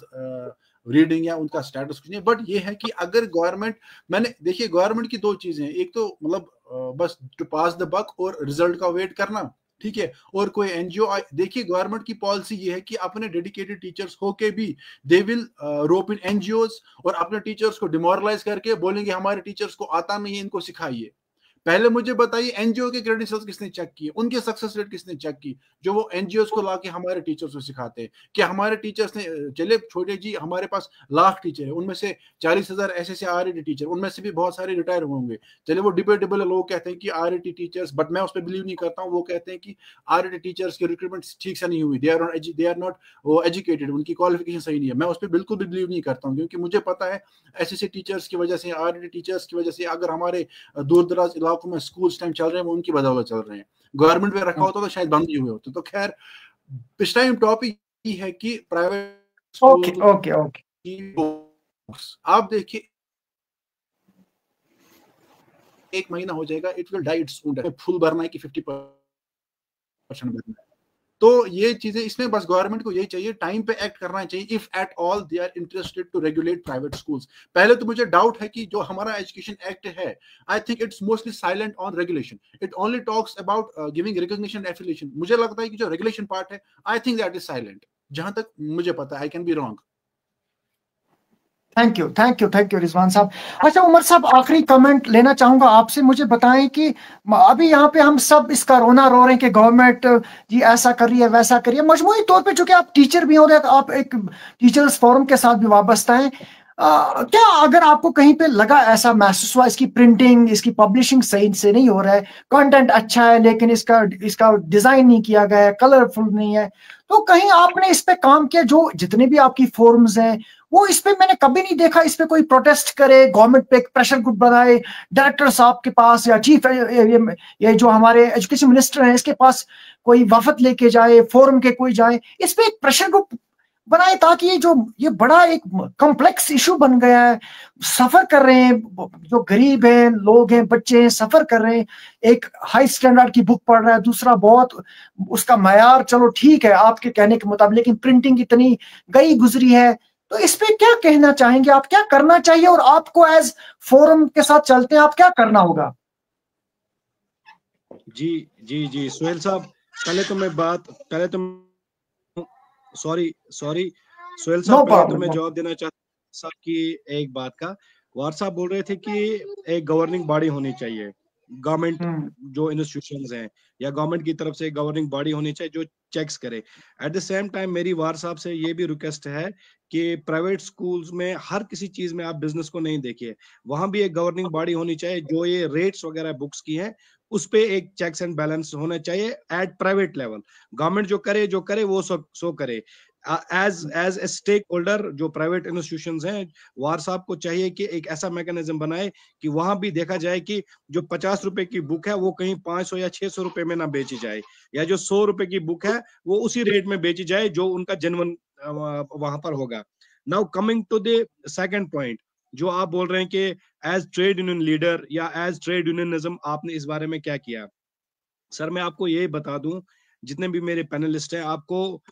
reading या उनका स्टेटस कुछ नहीं, बट ये है कि अगर गवर्नमेंट, मैंने देखिए गवर्नमेंट की दो चीजें हैं, एक तो मतलब बस टू पास द बक और रिजल्ट का वेट करना, ठीक है, और कोई एनजीओ। देखिए गवर्नमेंट की पॉलिसी ये है कि अपने डेडिकेटेड टीचर्स होके भी they will rope in NGOs, और अपने टीचर्स को डिमोरलाइज करके बोलेंगे हमारे टीचर्स को आता नहीं है, इनको सिखाइए। पहले मुझे बताइए एनजीओ के क्रेडेंशियल्स किसने चेक किए, उनके सक्सेस रेट किसने चेक की, जो वो एनजीओस को लाके हमारे टीचर्स को सिखाते हैं। क्या हमारे टीचर्स ने, चले छोटे जी, हमारे पास लाख टीचर है, उनमें से 40,000 ऐसे आरएटी टीचर, उनमें से भी बहुत सारे रिटायर होंगे। चले वो डिबेटेबल है, लोग कहते हैं कि आरएटी टीचर्स, बट मैं उस पर बिलीव नहीं करता हूँ। वो कहते हैं कि आरएटी टीचर्स की रिक्रूटमेंट ठीक से नहीं हुई, दे आर नॉट वो एजुकेटेड, उनकी क्वालिफिकेशन सही नहीं है। मैं उस पर बिल्कुल भी बिलीव नहीं करता हूँ, क्योंकि मुझे पता है ऐसे टीचर्स की वजह से, आरएटी टीचर्स की वजह से अगर हमारे दूर दराज इलाकों में स्कूल चल रहे हैं, वो उनकी बदौलत चल रहे हैं। गवर्नमेंट में रखा होता तो शायद बंद ही हुए होते। तो खैर इस टाइम टॉपिक ये है कि प्राइवेट ओके आप देखिए, एक महीना हो जाएगा, it will die its own. Full भरना है कि 50% भरना है। तो ये चीजें, इसमें बस गवर्नमेंट को यही चाहिए, टाइम पे एक्ट करना चाहिए, if at all they are interested to regulate private schools. पहले तो मुझे डाउट है कि जो हमारा एजुकेशन एक्ट है, I think it's mostly silent on regulation. It only talks about giving recognition and affiliation. मुझे लगता है कि जो रेगुलेशन पार्ट है, I think that is silent, जहां तक मुझे पता है। I can be wrong. Thank you Rizwan साहब। अच्छा उमर साहब, आखिरी कमेंट लेना चाहूंगा आपसे। मुझे बताएं कि अभी यहाँ पे हम सब इसका रोना रो रहे हैं कि गवर्नमेंट जी ऐसा कर रही है, वैसा कर रही है। मजमूई तौर पे, चूंकि आप टीचर भी हो रहे हैं, तो आप एक टीचर्स फोरम के साथ भी वाबस्ता हैं, क्या अगर आपको कहीं पे लगा, ऐसा महसूस हुआ इसकी प्रिंटिंग, इसकी पब्लिशिंग सही से नहीं हो रहा है, कंटेंट अच्छा है लेकिन इसका डिजाइन नहीं किया गया है, कलरफुल नहीं है, तो कहीं आपने इस पे काम किया? जो जितने भी आपकी फोरम्स हैं, वो इस पे मैंने कभी नहीं देखा इस पे कोई प्रोटेस्ट करे, गवर्नमेंट पे एक प्रेशर ग्रुप बनाए, डायरेक्टर साहब के पास या चीफ ये जो हमारे एजुकेशन मिनिस्टर हैं, इसके पास कोई वफद लेके जाए, फोरम के कोई जाए, इस पे एक प्रेशर ग्रुप बनाए, ताकि ये बड़ा एक कॉम्प्लेक्स इशू बन गया है। सफर कर रहे हैं, जो गरीब हैं, लोग हैं, बच्चे हैं, सफर कर रहे हैं। एक हाई स्टैंडर्ड की बुक पढ़ रहा है, दूसरा बहुत उसका मयार, चलो ठीक है आपके कहने के मुताबिक, लेकिन प्रिंटिंग इतनी गई गुजरी है। तो इस पे क्या कहना चाहेंगे आप, क्या करना चाहिए, और आपको एज फोरम के साथ चलते हैं, आप क्या करना होगा? जी सुहेल साहब, पहले तो सॉरी सुहेल साहब, पहले तो मैं जवाब देना चाहता हूं कि एक बात का, वार साहब बोल रहे थे कि एक गवर्निंग बॉडी होनी चाहिए, गवर्नमेंट जो इंस्टीट्यूशंस हैं या गवर्नमेंट की तरफ से एक गवर्निंग बॉडी होनी चाहिए जो चेक्स करे। एट द सेम टाइम मेरी वार साहब से ये भी रिक्वेस्ट है कि प्राइवेट स्कूल्स में हर किसी चीज में आप बिजनेस को नहीं देखिए, वहां भी एक गवर्निंग बॉडी होनी चाहिए जो ये रेट्स वगैरह बुक्स की हैं उस पे एक चेक्स एंड बैलेंस होना चाहिए एट प्राइवेट लेवल। गवर्नमेंट जो करे वो सो करे। एज ए स्टेक होल्डर जो प्राइवेट इंस्टीट्यूशंस हैं, वार साहब को चाहिए कि एक ऐसा मैकेनिज्म बनाए कि वहां भी देखा जाए कि जो 50 रुपए की बुक है वो कहीं 500 या 600 रुपए में ना बेची जाए, या जो 100 रुपए की बुक है वो उसी रेट में बेची जाए जो उनका जेन्युइन वहां पर होगा। Now coming to the second point, जो आप बोल रहे हैं कि एज ट्रेड यूनियन लीडर या एज ट्रेड यूनियनिज्म आपने इस बारे में क्या किया। सर मैं आपको ये बता दूं, जितने भी मेरे पैनलिस्ट हैं, आपको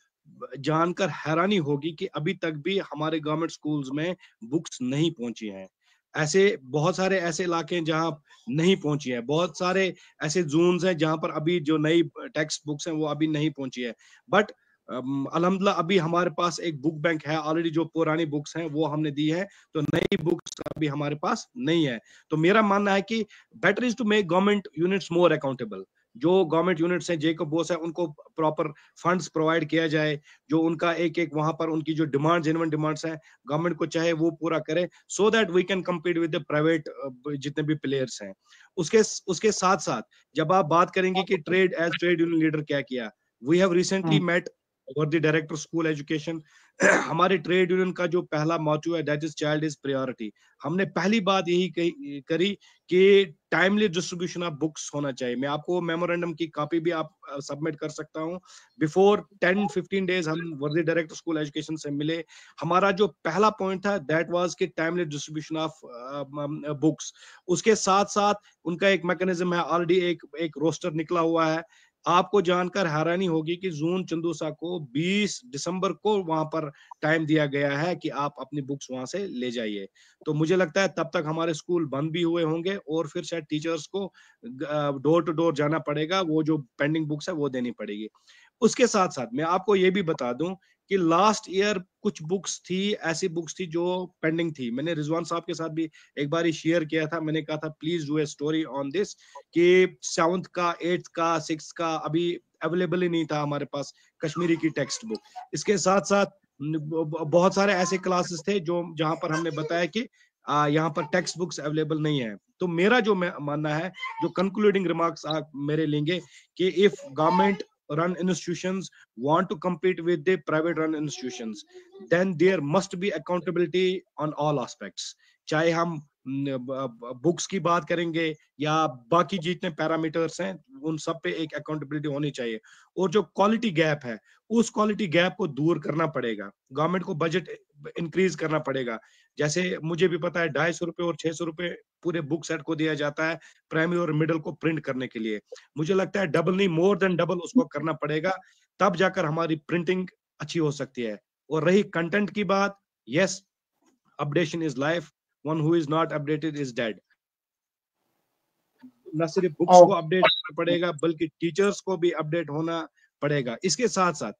जानकर हैरानी होगी कि अभी तक भी हमारे गवर्नमेंट स्कूल्स में बुक्स नहीं पहुंची हैं। ऐसे बहुत सारे ऐसे इलाके हैं जहां नहीं पहुंची है, बहुत सारे ऐसे जोन्स हैं जहां पर अभी जो नई टेक्स्ट बुक्स हैं वो अभी नहीं पहुंची है। बट अल्हम्दुलिल्लाह अभी हमारे पास एक बुक बैंक है ऑलरेडी, जो पुरानी बुक्स हैं वो हमने दी है, तो नई बुक्स अभी हमारे पास नहीं है। तो मेरा मानना है कि better is to make government units more accountable. जो गवर्नमेंट यूनिट्स हैं, जेकब बोस है, उनको प्रॉपर फंड्स प्रोवाइड किया जाए, जो उनका एक एक वहां पर उनकी जो डिमांड जेन्युइन डिमांड्स हैं गवर्नमेंट को चाहे वो पूरा करे, so that we can compete with the private जितने भी प्लेयर्स हैं। उसके साथ साथ जब आप बात करेंगे कि trade as trade union leader क्या किया, we have recently met worthy director school education. हमारे ट्रेड यूनियन का जो पहला मोटो है that is child is priority. हमने पहली बात यही करी कि टाइमली डिस्ट्रीब्यूशन ऑफ बुक्स होना चाहिए। मैं आपको मेमोरेंडम की कॉपी भी आप सबमिट कर सकता हूं। बिफोर 10-15 डेज हम वर्दी डायरेक्टर स्कूल एजुकेशन से मिले। हमारा जो पहला पॉइंट था दैट वाज कि टाइमली डिस्ट्रीब्यूशन ऑफ बुक्स। उसके साथ साथ उनका एक मैकेनिज्म है, ऑलरेडी एक रोस्टर निकला हुआ है। आपको जानकर हैरानी होगी कि जून चंदूसा को 20 दिसंबर को वहां पर टाइम दिया गया है कि आप अपनी बुक्स वहां से ले जाइए। तो मुझे लगता है तब तक हमारे स्कूल बंद भी हुए होंगे और फिर शायद टीचर्स को डोर टू डोर जाना पड़ेगा, वो जो पेंडिंग बुक्स है वो देनी पड़ेगी। उसके साथ साथ मैं आपको ये भी बता दूं कि लास्ट ईयर कुछ बुक्स थी, ऐसी बुक्स थी जो पेंडिंग थी। मैंने रिजवान साहब के साथ भी एक बार शेयर किया था, मैंने कहा था please do a story on this कि 7th का 8th का 6th का अभी अवेलेबल ही नहीं था हमारे पास कश्मीरी की टेक्स्ट बुक। इसके साथ साथ बहुत सारे ऐसे क्लासेस थे जो जहां पर हमने बताया कि यहाँ पर टेक्स्ट बुक्स अवेलेबल नहीं है। तो मेरा जो मानना है, जो कंक्लूडिंग रिमार्क्स आप मेरे लेंगे कि if government run institutions want to compete with the private run institutions, then there must be accountability on all aspects। चाहे हम बुक्स की बात करेंगे या बाकी जितने पैरामीटर्स हैं उन सब पे एक अकाउंटेबिलिटी होनी चाहिए। और जो क्वालिटी गैप है उस क्वालिटी गैप को दूर करना पड़ेगा। गवर्नमेंट को बजट इंक्रीज करना पड़ेगा। जैसे मुझे भी पता है 250 रुपए और 600 रुपए पूरे बुक सेट को दिया जाता है प्राइमरी और मिडिल को प्रिंट करने के लिए। मुझे लगता है डबल नहीं, मोर देन डबल उसको करना पड़ेगा, तब जाकर हमारी प्रिंटिंग अच्छी हो सकती है। और रही कंटेंट की बात, yes, updation is life, one who is not updated is dead. न सिर्फ बुक्स को अपडेट करना पड़ेगा बल्कि टीचर्स को भी अपडेट होना पड़ेगा। इसके साथ साथ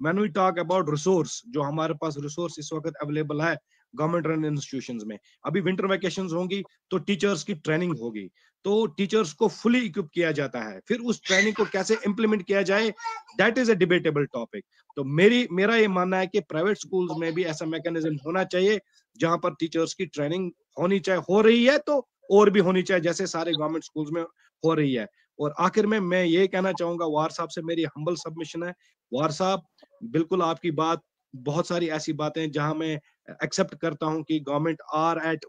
when we talk about resource, जो हमारे पास रिसोर्स इस वक्त अवेलेबल है गवर्नमेंट रन इंस्टीट्यूशंस में, अभी विंटर वैकेशंस होंगी तो टीचर्स की ट्रेनिंग होगी, तो टीचर्स को फुली इक्विप किया जाता है। फिर उस ट्रेनिंग को कैसे इंप्लीमेंट किया जाए, that is a debatable topic. तो मेरा ये मानना है कि प्राइवेट स्कूल्स में भी ऐसा मैकेनिज्म होना चाहिए जहां पर टीचर्स की ट्रेनिंग होनी चाहिए, हो रही है तो और भी होनी चाहिए जैसे सारे गवर्नमेंट स्कूल्स में हो रही है। और आखिर में मैं ये कहना चाहूंगा, वार साहब से मेरी हम्बल सबमिशन है, वार साहब बिल्कुल आपकी बात, बहुत सारी ऐसी बातें जहां मैं एक्सेप्ट करता हूं कि गवर्नमेंट आर एट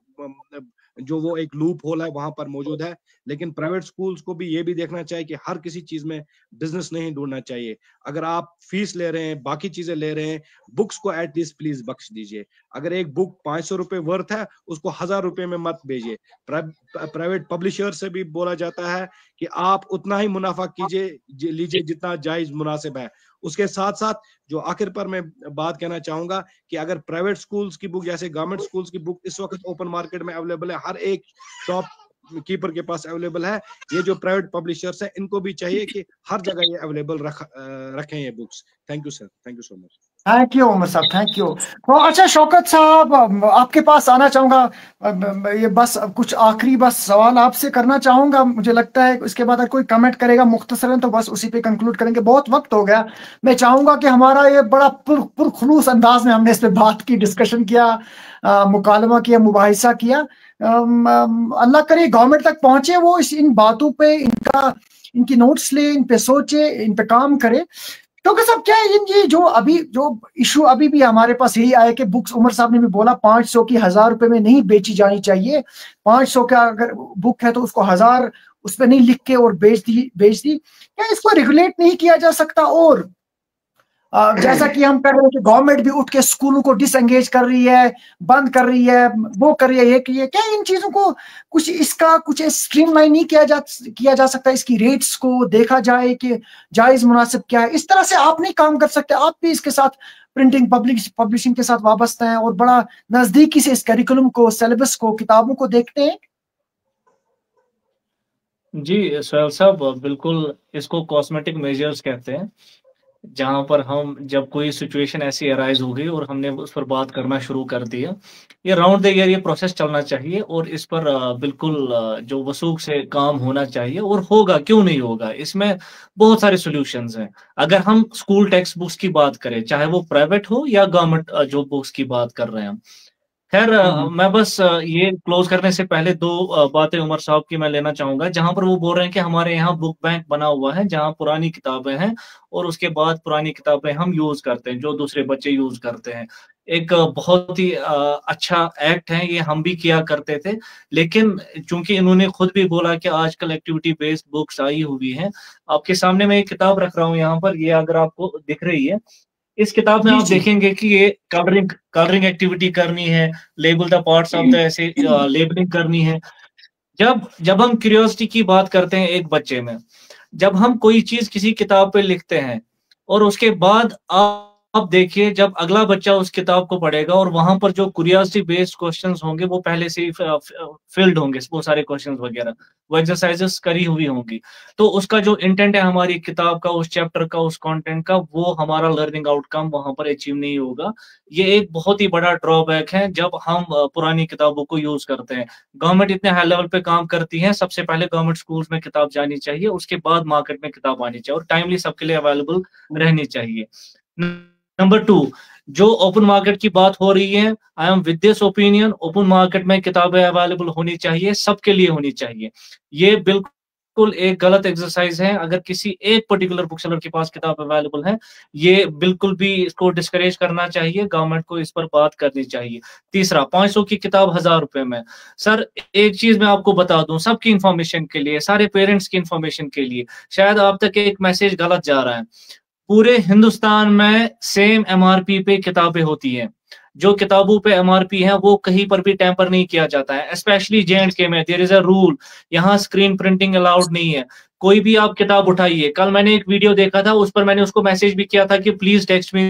जो वो एक लूप होल है वहां पर मौजूद है, लेकिन प्राइवेट स्कूल्स को भी ये भी देखना चाहिए कि हर किसी चीज में बिजनेस नहीं ढूंढना चाहिए। अगर आप फीस ले रहे हैं, बाकी चीजें ले रहे हैं, बुक्स को एटलीस्ट प्लीज बख्श दीजिए। अगर एक बुक 500 रुपए वर्थ है उसको 1000 रुपए में मत भेजिए। प्राइवेट पब्लिशर से भी बोला जाता है कि आप उतना ही मुनाफा लीजिए जितना जायज मुनासिब है। उसके साथ साथ जो आखिर पर मैं बात कहना चाहूंगा कि अगर प्राइवेट स्कूल्स की बुक जैसे गवर्नमेंट स्कूल्स की बुक इस वक्त ओपन मार्केट में अवेलेबल है, हर एक शॉप कीपर के पास अवेलेबल है, ये जो प्राइवेट पब्लिशर्स हैं इनको भी चाहिए कि हर जगह ये अवेलेबल रखें ये books. Thank you sir, thank you so much. Thank you Umar साहब, थैंक यू। तो अच्छा शौकत साहब, आपके पास आना चाहूंगा। ये बस कुछ आखिरी बस सवाल आपसे करना चाहूंगा। मुझे लगता है इसके बाद अगर कोई कमेंट करेगा मुख्तसरन तो बस उसी पे कंक्लूड करेंगे, बहुत वक्त हो गया। मैं चाहूंगा कि हमारा ये बड़ा पुरखुलूस अंदाज में हमने इस पे बात की, डिस्कशन किया, मुकालमा किया, मुबाहिसा किया। अल्लाह करे गवर्नमेंट तक पहुंचे, वो इन बातों पे इनकी नोट्स ले, इन पे सोचे, इन पे काम करे। क्योंकि सब क्या है, ये जो इशू अभी भी हमारे पास यही आया कि बुक्स, उमर साहब ने भी बोला 500 की 1000 रुपए में नहीं बेची जानी चाहिए। 500 का अगर बुक है तो उसको 1000 उस पर नहीं लिख के और बेच दी। क्या इसको रेगुलेट नहीं किया जा सकता? और जैसा कि हम कह रहे हैं कि गवर्नमेंट भी उठ के स्कूलों को डिसएंगेज कर रही है, बंद कर रही है, वो कर रही है, ये की है। क्या इन चीजों को कुछ स्ट्रीमलाइन नहीं किया जा सकता? इसकी रेट्स को देखा जाए कि जायज मुनासिब क्या है। इस तरह से आप नहीं काम कर सकते, आप भी इसके साथ प्रिंटिंग पब्लिशिंग के साथ वाबस्ता हैं और बड़ा नजदीकी से इस करिकुलम को, सिलेबस को, किताबों को देखते हैं। जी सोहेल साहब, बिल्कुल इसको कॉस्मेटिक मेजर्स कहते हैं। जहां पर हम जब कोई सिचुएशन ऐसी अराइज हो गई और हमने उस पर बात करना शुरू कर दिया। ये राउंड द ईयर ये प्रोसेस चलना चाहिए और इस पर बिल्कुल जो वसूख से काम होना चाहिए, और होगा, क्यों नहीं होगा। इसमें बहुत सारे सॉल्यूशंस हैं। अगर हम स्कूल टेक्स्ट बुक्स की बात करें, चाहे वो प्राइवेट हो या गवर्नमेंट जो बुक्स की बात कर रहे हैं हम। खैर मैं बस ये क्लोज करने से पहले दो बातें उमर साहब की मैं लेना चाहूंगा, जहां पर वो बोल रहे हैं कि हमारे यहाँ बुक बैंक बना हुआ है जहां पुरानी किताबें हैं और उसके बाद पुरानी किताबें हम यूज करते हैं जो दूसरे बच्चे यूज करते हैं। एक बहुत ही अच्छा एक्ट है ये, हम भी किया करते थे। लेकिन चूंकि इन्होंने खुद भी बोला कि आजकल एक्टिविटी बेस्ड बुक्स आई हुई हैं, आपके सामने मैं एक किताब रख रहा हूँ यहाँ पर, ये अगर आपको दिख रही है, इस किताब में आप देखेंगे कि ये कलरिंग एक्टिविटी करनी है, label the parts of the, ऐसे लेबलिंग करनी है। जब हम क्यूरियोसिटी की बात करते हैं एक बच्चे में, जब हम कोई चीज किसी किताब पे लिखते हैं और उसके बाद आप देखिए जब अगला बच्चा उस किताब को पढ़ेगा और वहां पर जो क्यूरियोसिटी बेस्ड क्वेश्चंस होंगे वो पहले से ही फिल्ड होंगे, वो सारे क्वेश्चंस वगैरह, वो एक्सरसाइजेस करी हुई होंगी। तो उसका जो इंटेंट है हमारी किताब का, उस चैप्टर का, उस कंटेंट का, वो हमारा लर्निंग आउटकम वहां पर अचीव नहीं होगा। ये एक बहुत ही बड़ा ड्रॉबैक है जब हम पुरानी किताबों को यूज करते हैं। गवर्नमेंट इतने हाई लेवल पे काम करती है, सबसे पहले गवर्नमेंट स्कूल्स में किताब जानी चाहिए, उसके बाद मार्केट में किताब आनी चाहिए और टाइमली सबके लिए अवेलेबल रहनी चाहिए। नंबर 2, जो ओपन मार्केट की बात हो रही है, I am with this opinion, open market में किताबें अवेलेबल होनी चाहिए, सबके लिए होनी चाहिए। ये बिल्कुल एक गलत एक्सरसाइज है अगर किसी एक पर्टिकुलर बुक सेलर के पास किताब अवेलेबल है। ये बिल्कुल भी इसको डिस्करेज करना चाहिए, गवर्नमेंट को इस पर बात करनी चाहिए। तीसरा, 500 की किताब 1000 रुपए में। सर एक चीज मैं आपको बता दूं, सबकी इंफॉर्मेशन के लिए, सारे पेरेंट्स की इंफॉर्मेशन के लिए, शायद आप तक एक मैसेज गलत जा रहा है। पूरे हिंदुस्तान में सेम एमआरपी पे किताबें होती हैं। जो किताबों पे एमआरपी है वो कहीं पर भी टेम्पर नहीं किया जाता है। स्पेशली J&K में देयर इज अ रूल, यहाँ स्क्रीन प्रिंटिंग अलाउड नहीं है। कोई भी आप किताब उठाइए, कल मैंने एक वीडियो देखा था, उस पर मैंने उसको मैसेज भी किया था कि प्लीज टेक्स्ट मी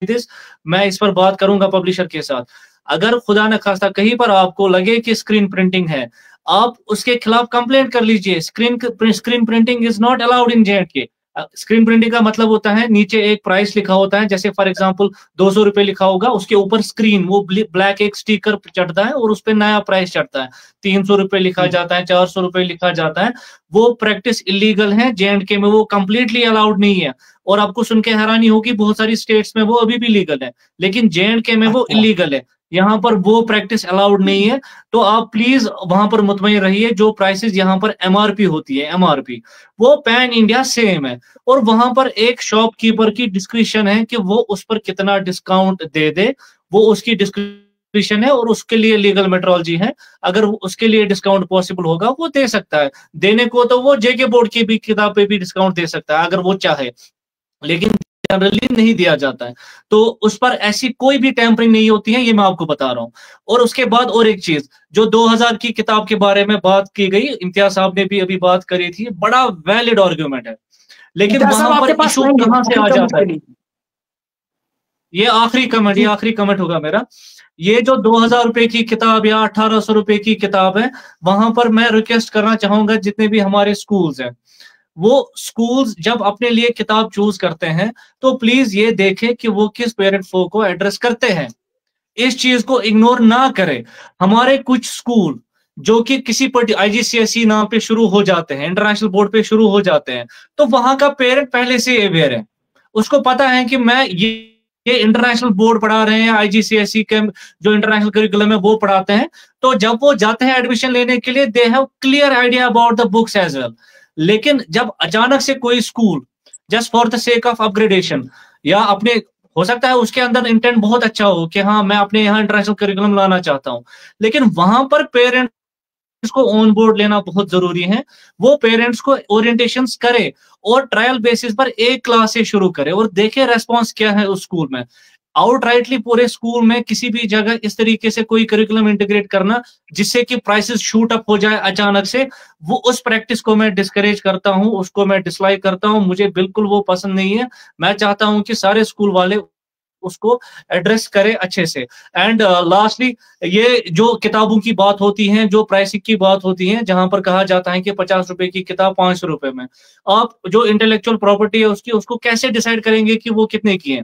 दिस, मैं इस पर बात करूंगा पब्लिशर के साथ। अगर खुदा न खास्ता कहीं पर आपको लगे कि स्क्रीन प्रिंटिंग है, आप उसके खिलाफ कंप्लेंट कर लीजिए। Screen printing is not allowed in J&K। Screen printing का मतलब होता है नीचे एक प्राइस लिखा होता है, जैसे फॉर एग्जांपल 200 रुपए लिखा होगा, उसके ऊपर स्क्रीन वो ब्लैक एक स्टिकर चढ़ता है और उस पर नया प्राइस चढ़ता है, 300 रुपए लिखा जाता है, 400 रुपए लिखा जाता है। वो प्रैक्टिस इलीगल है, J&K में वो कंप्लीटली अलाउड नहीं है। और आपको सुन के हैरानी होगी, बहुत सारी स्टेट्स में वो अभी भी लीगल है, लेकिन J&K में वो इलीगल है, यहाँ पर वो प्रैक्टिस अलाउड नहीं है। तो आप प्लीज वहां पर मुतमईन रहिए, जो प्राइसेस यहाँ पर एमआरपी होती है, एमआरपी वो पैन इंडिया सेम है, और वहां पर एक शॉपकीपर की डिस्क्रिप्शन है कि वो उस पर कितना डिस्काउंट दे दे, वो उसकी डिस्क्रिप्शन है और उसके लिए लीगल मेट्रोलॉजी है। अगर उसके लिए डिस्काउंट पॉसिबल होगा वो दे सकता है, देने को तो वो JK बोर्ड की भी किताब पे भी डिस्काउंट दे सकता है अगर वो चाहे, लेकिन जनरली नहीं दिया जाता है। तो उस पर ऐसी कोई भी टेम्परिंग नहीं होती है, ये मैं आपको बता रहा हूं। और उसके बाद और एक चीज, जो 2000 की किताब के बारे में बात की गई, इम्तियाज साहब ने भी अभी बात करी थी, बड़ा वैलिड आर्गुमेंट है, लेकिन वहां पर इशू कहां से आ जाता है। ये आखिरी कमेंट होगा मेरा। ये जो 2000 रुपए की किताब या 1800 रुपए की किताब है, वहां पर मैं रिक्वेस्ट करना चाहूंगा जितने भी हमारे स्कूल्स हैं, वो स्कूल्स जब अपने लिए किताब चूज करते हैं तो प्लीज ये देखें कि वो किस पेरेंट फ्लो को एड्रेस करते हैं, इस चीज को इग्नोर ना करें। हमारे कुछ स्कूल जो कि किसी IGCSE नाम पे शुरू हो जाते हैं, इंटरनेशनल बोर्ड पे शुरू हो जाते हैं, तो वहां का पेरेंट पहले से अवेयर है, उसको पता है कि मैं ये इंटरनेशनल बोर्ड पढ़ा रहे हैं, IGCSE के जो इंटरनेशनल करिकुलम है वो पढ़ाते हैं। तो जब वो जाते हैं एडमिशन लेने के लिए, they have clear idea about the books as well. लेकिन जब अचानक से कोई school just for the sake of upgradation, या अपने, हो सकता है उसके अंदर इंटेंट बहुत अच्छा हो कि हाँ मैं अपने यहाँ इंटरनेशनल करिकुलम लाना चाहता हूँ, लेकिन वहां पर पेरेंट्स को ऑन बोर्ड लेना बहुत जरूरी है। वो पेरेंट्स को ओरिएंटेशन करे और ट्रायल बेसिस पर एक क्लास से शुरू करे और देखे रेस्पॉन्स क्या है उस स्कूल में। आउटराइटली पूरे स्कूल में किसी भी जगह इस तरीके से कोई करिकुलम इंटीग्रेट करना जिससे कि प्राइसेस शूट अप हो जाए अचानक से, वो उस प्रैक्टिस को मैं डिस्करेज करता हूं, उसको मैं डिसलाइक करता हूं, मुझे बिल्कुल वो पसंद नहीं है। मैं चाहता हूं कि सारे स्कूल वाले उसको एड्रेस करें अच्छे से। एंड लास्टली, ये जो किताबों की बात होती है, जो प्राइसिंग की बात होती है, जहां पर कहा जाता है कि 50 रुपए की किताब 500 रुपए में, आप जो इंटेलेक्चुअल प्रॉपर्टी है उसकी, उसको कैसे डिसाइड करेंगे कि वो कितने की है?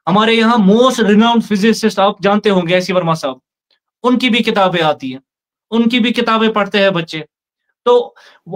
हमारे यहाँ मोस्ट रिनाउंड फिजिसिस्ट आप जानते होंगे, ऐसी वर्मा साहब, उनकी भी किताबें आती हैं, उनकी भी किताबें पढ़ते हैं बच्चे। तो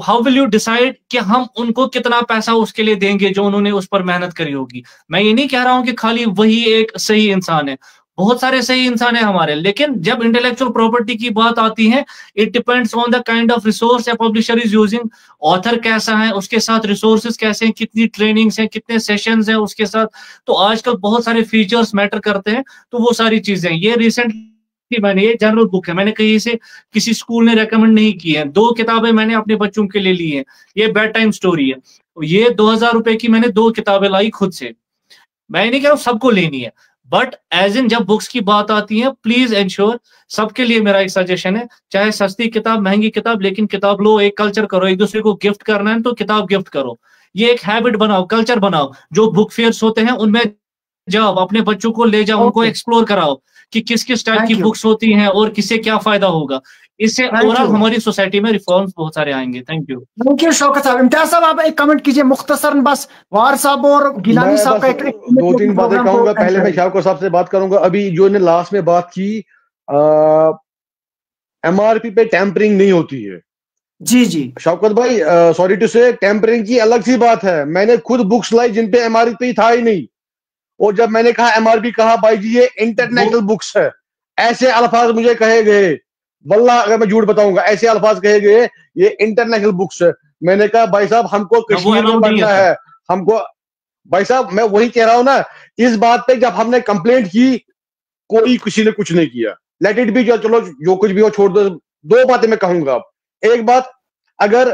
हाउ विल यू डिसाइड कि हम उनको कितना पैसा उसके लिए देंगे जो उन्होंने उस पर मेहनत करी होगी? मैं ये नहीं कह रहा हूं कि खाली वही एक सही इंसान है, बहुत सारे सही इंसान है हमारे, लेकिन जब इंटेलेक्चुअल प्रॉपर्टी की बात आती है, it depends on the kind of resource a publisher is using. Author कैसा है, उसके साथ रिसोर्सेज कैसे हैं, कितनी ट्रेनिंग्स हैं, कितने सेशंस हैं उसके साथ। तो आजकल बहुत सारे फीचर्स मैटर करते हैं, तो वो सारी चीजें। ये रिसेंटली मैंने, ये जनरल बुक है, मैंने कहीं से किसी स्कूल ने रेकमेंड नहीं की है। 2 किताबें मैंने अपने बच्चों के लिए ली है। ये बेड टाइम स्टोरी है, ये 2000 रुपए की मैंने 2 किताबें लाई खुद से। मैं नहीं कह रहा हूं सबको लेनी है, बट एज इन जब बुक्स की बात आती है, प्लीज एंश्योर, सबके लिए मेरा एक सजेशन है, चाहे सस्ती किताब, महंगी किताब, लेकिन किताब लो, एक कल्चर करो, एक दूसरे को गिफ्ट करना है तो किताब गिफ्ट करो। ये एक हैबिट बनाओ, कल्चर बनाओ। जो बुक फेयर्स होते हैं उनमें जाओ, अपने बच्चों को ले जाओ, उनको एक्सप्लोर कराओ कि किस किस टाइप की बुक्स होती हैं और किससे क्या फायदा होगा। इससे ओवरऑल हमारी सोसाइटी में रिफॉर्म्स बहुत सारे आएंगे। थैंक यू शौकत साहब। इम्तियाज साहब, आप एक कमेंट कीजिए मुख्तसरन, बस वार साहब और गिलानी साहब का एक 2-3 बातें कहूंगा। पहले मैं शाहको साहब से बात करूंगा। अभी जो ने लास्ट में बात की, MRP पे टैंपरिंग नहीं होती है। जी जी शौकत भाई, सॉरी टू से, टैंपरिंग की अलग सी बात है। मैंने खुद बुक्स लाई जिन पे MRP था ही नहीं, और जब मैंने कहा MRP, कहा भाई जी ये इंटरनेशनल बुक्स है, ऐसे अल्फाज मुझे कहे गए, वल्लाह अगर मैं झूठ बताऊंगा, ऐसे अल्फाज कहे गए ये इंटरनेशनल बुक्स है। मैंने कहा भाई साहब हमको कश्मीर में पढ़ना है, हमको, भाई साहब मैं वही कह रहा हूं ना, इस बात पे जब हमने कंप्लेंट की, कोई किसी ने कुछ नहीं किया। लेट इट बी, चलो जो कुछ भी हो छोड़ दो। 2 बातें मैं कहूंगा। एक बात, अगर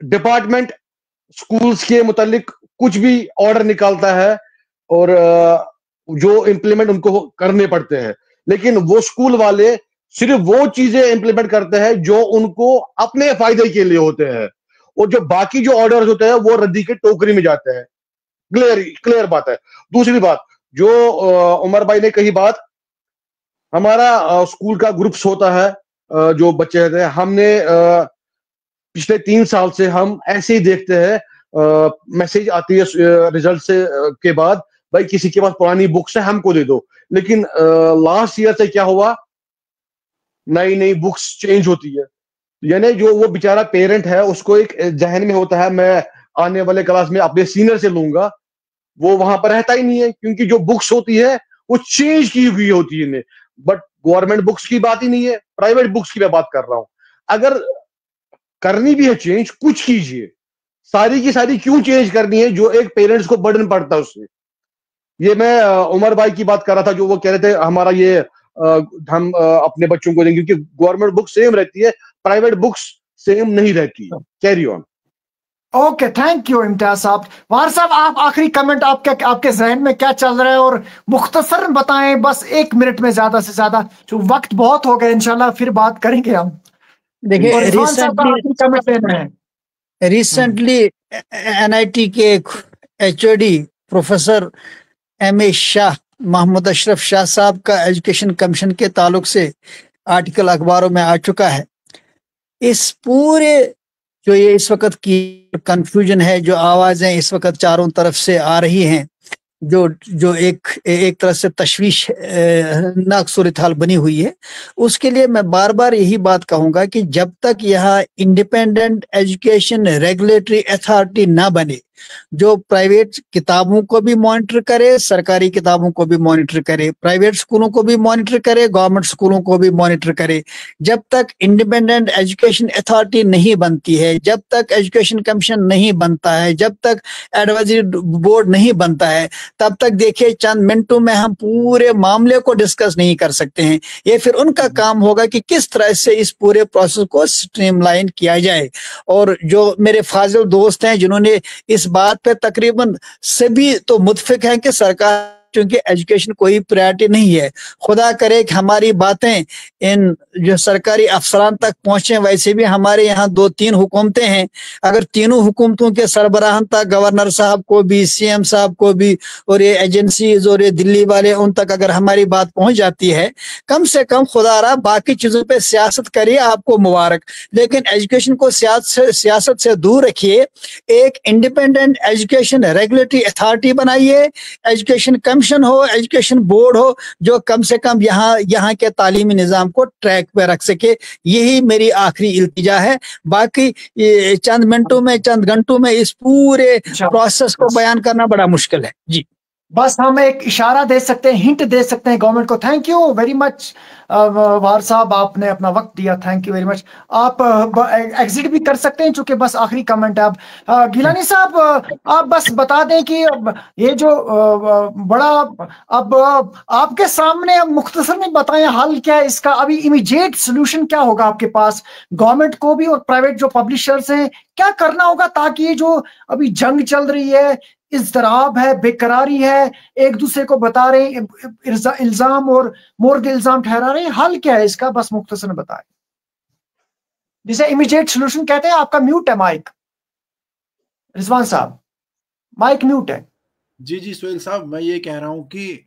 डिपार्टमेंट स्कूल्स के मुतालिक कुछ भी ऑर्डर निकालता है और जो इम्प्लीमेंट उनको करने पड़ते हैं, लेकिन वो स्कूल वाले सिर्फ वो चीजें इम्प्लीमेंट करते हैं जो उनको अपने फायदे के लिए होते हैं, और जो बाकी जो ऑर्डर्स होते हैं वो रद्दी के टोकरी में जाते हैं। क्लियर बात है। दूसरी बात, जो उमर भाई ने कही बात, हमारा स्कूल का ग्रुप्स होता है, जो बच्चे रहते हैं, हमने पिछले 3 साल से हम ऐसे ही देखते हैं, मैसेज आती है रिजल्ट से के बाद, भाई किसी के पास पुरानी बुक्स है हमको दे दो। लेकिन लास्ट ईयर से क्या हुआ, नई नई बुक्स चेंज होती है। यानी जो वो बेचारा पेरेंट है उसको एक जहन में होता है मैं आने वाले क्लास में अपने सीनियर से लूंगा, वो वहां पर रहता ही नहीं है, क्योंकि जो बुक्स होती है वो चेंज की हुई होती है। बट गवर्नमेंट बुक्स की बात ही नहीं है, प्राइवेट बुक्स की मैं बात कर रहा हूं। अगर करनी भी है चेंज, कुछ कीजिए। सारी की सारी क्यों चेंज करनी है जो एक पेरेंट्स को बर्डन पड़ता है उससे। ये मैं उमर भाई की बात कर रहा था, जो वो कह रहे थे हमारा ये हम अपने बच्चों को देंगे, क्योंकि गवर्नमेंट बुक सेम रहती है, प्राइवेट बुक्स सेम नहीं रहती। Carry on. Okay, thank you Imtiaz साहब। वार साहब, आप आखिरी कमेंट, आपके जहन में क्या चल रहा है, और मुख्तसर बताएं, बस 1 मिनट में, ज्यादा से ज्यादा, जो वक्त बहुत हो गया, इंशाल्लाह फिर बात करेंगे हम। देखिए, रिसेंटली NIT के HOD professor MA Shah, Mohammad Ashraf Shah साहब का एजुकेशन कमीशन के ताल्लुक से आर्टिकल अखबारों में आ चुका है। इस पूरे जो ये इस वक्त की कंफ्यूजन है, जो आवाजें इस वक्त चारों तरफ से आ रही हैं, जो एक तरह से तशवीशनाक सूरत हाल बनी हुई है, उसके लिए मैं बार बार यही बात कहूंगा कि जब तक यहाँ इंडिपेंडेंट एजुकेशन रेगुलेटरी अथॉरिटी ना बने, जो प्राइवेट किताबों को भी मॉनिटर करे, सरकारी किताबों को भी मॉनिटर करे, प्राइवेट स्कूलों को भी मॉनिटर करे, गवर्नमेंट स्कूलों को भी मॉनिटर करे, जब तक इंडिपेंडेंट एजुकेशन अथॉरिटी नहीं बनती है, जब तक एजुकेशन कमीशन नहीं बनता है, जब तक एडवाइजरी बोर्ड नहीं बनता है, तब तक देखिए चंद मिनटों में हम पूरे मामले को डिस्कस नहीं कर सकते हैं। ये फिर उनका काम होगा कि किस तरह से इस पूरे प्रोसेस को स्ट्रीमलाइन किया जाए। और जो मेरे फाजिल दोस्त हैं जिन्होंने इस बात पे तकरीबन सभी तो मुत्फिक हैं कि सरकार चूंकि एजुकेशन कोई प्रायोरिटी नहीं है। खुदा करे कि हमारी बातें इन जो सरकारी अफसरान तक पहुंचे। वैसे भी हमारे यहाँ 2-3 हुकूमतें हैं, अगर तीनों हुकूमतों के सरबराहान तक, गवर्नर साहब को भी, CM साहब को भी, और ये एजेंसीज और ये दिल्ली वाले, उन तक अगर हमारी बात पहुंच जाती है, कम से कम खुदा रहा बाकी चीजों पे सियासत करिए, आपको मुबारक, लेकिन एजुकेशन को सियासत से दूर रखिए। एक इंडिपेंडेंट एजुकेशन रेगुलेटरी अथॉरिटी बनाइए, एजुकेशन कमीशन हो, एजुकेशन बोर्ड हो, जो कम से कम यहाँ के तालीमी निज़ाम को ट्रैक पे रख सके। यही मेरी आखिरी इल्तिजा है। बाकी चंद मिनटों में, चंद घंटों में इस पूरे प्रोसेस को बयान करना बड़ा मुश्किल है। जी, बस हम एक इशारा दे सकते हैं, हिंट दे सकते हैं गवर्नमेंट को। थैंक यू वेरी मच वार साहब, आपने अपना वक्त दिया, थैंक यू वेरी मच। आप एग्जिट भी कर सकते हैं, चूंकि बस आखिरी कमेंट है। अब गिलानी साहब, आप बस बता दें कि ये जो बड़ा, अब आपके सामने, अब मुख्तसर में बताएं हल क्या है इसका, अभी इमीडिएट सोल्यूशन क्या होगा आपके पास? गवर्नमेंट को भी और प्राइवेट जो पब्लिशर्स हैं, क्या करना होगा ताकि ये जो अभी जंग चल रही है, इज़्तिराब है, बेकरारी है, एक दूसरे को बता रहे, इल्जाम और मोर्गे इल्जाम ठहरा रहे, हल क्या है इसका? बस मुख्तसर में बताएं, जिसे इमीडिएट सॉल्यूशन कहते हैं। आपका म्यूट है माइक, रिजवान साहब, माइक म्यूट है। जी सोहेल साहब, मैं ये कह रहा हूं कि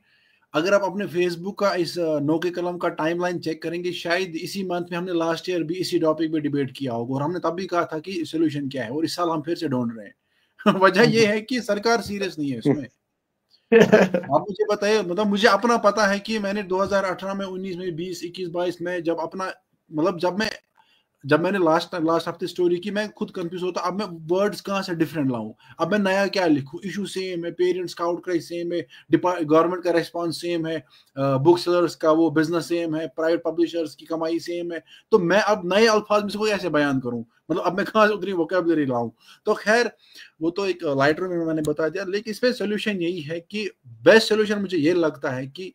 अगर आप अपने फेसबुक का इस नो के कलम का टाइमलाइन चेक करेंगे, शायद इसी मंथ में हमने लास्ट ईयर भी इसी टॉपिक पे डिबेट किया होगा, और हमने तब भी कहा था कि सोल्यूशन क्या है, और इस साल हम फिर से ढूंढ रहे हैं। वजह यह है कि सरकार सीरियस नहीं है इसमें। आप मुझे बताइए, मतलब मुझे अपना पता है कि मैंने 2018 में, 19 में, 20, 21, 22 में जब अपना, मतलब जब मैंने लास्ट हफ्ते स्टोरी की, मैं खुद कंफ्यूज होता, अब मैं वर्ड्स कहाँ से डिफरेंट लाऊं, अब मैं नया क्या लिखूं? इशू सेम है, पेरेंट्स का आउटक्राई सेम है, गवर्नमेंट का रेस्पॉन्स सेम है, बुक सेलर्स का वो बिजनेस सेम है, प्राइवेट पब्लिशर्स की कमाई सेम है, तो मैं अब नए अल्फाज में से कोई ऐसे बयान करूं? मतलब अब मैं कहाँ से उतनी वोकैबुलरी लाऊं? तो खैर, वो तो एक लाइटर में मैंने बता दिया, लेकिन इसमें सोल्यूशन यही है कि बेस्ट सोल्यूशन मुझे ये लगता है कि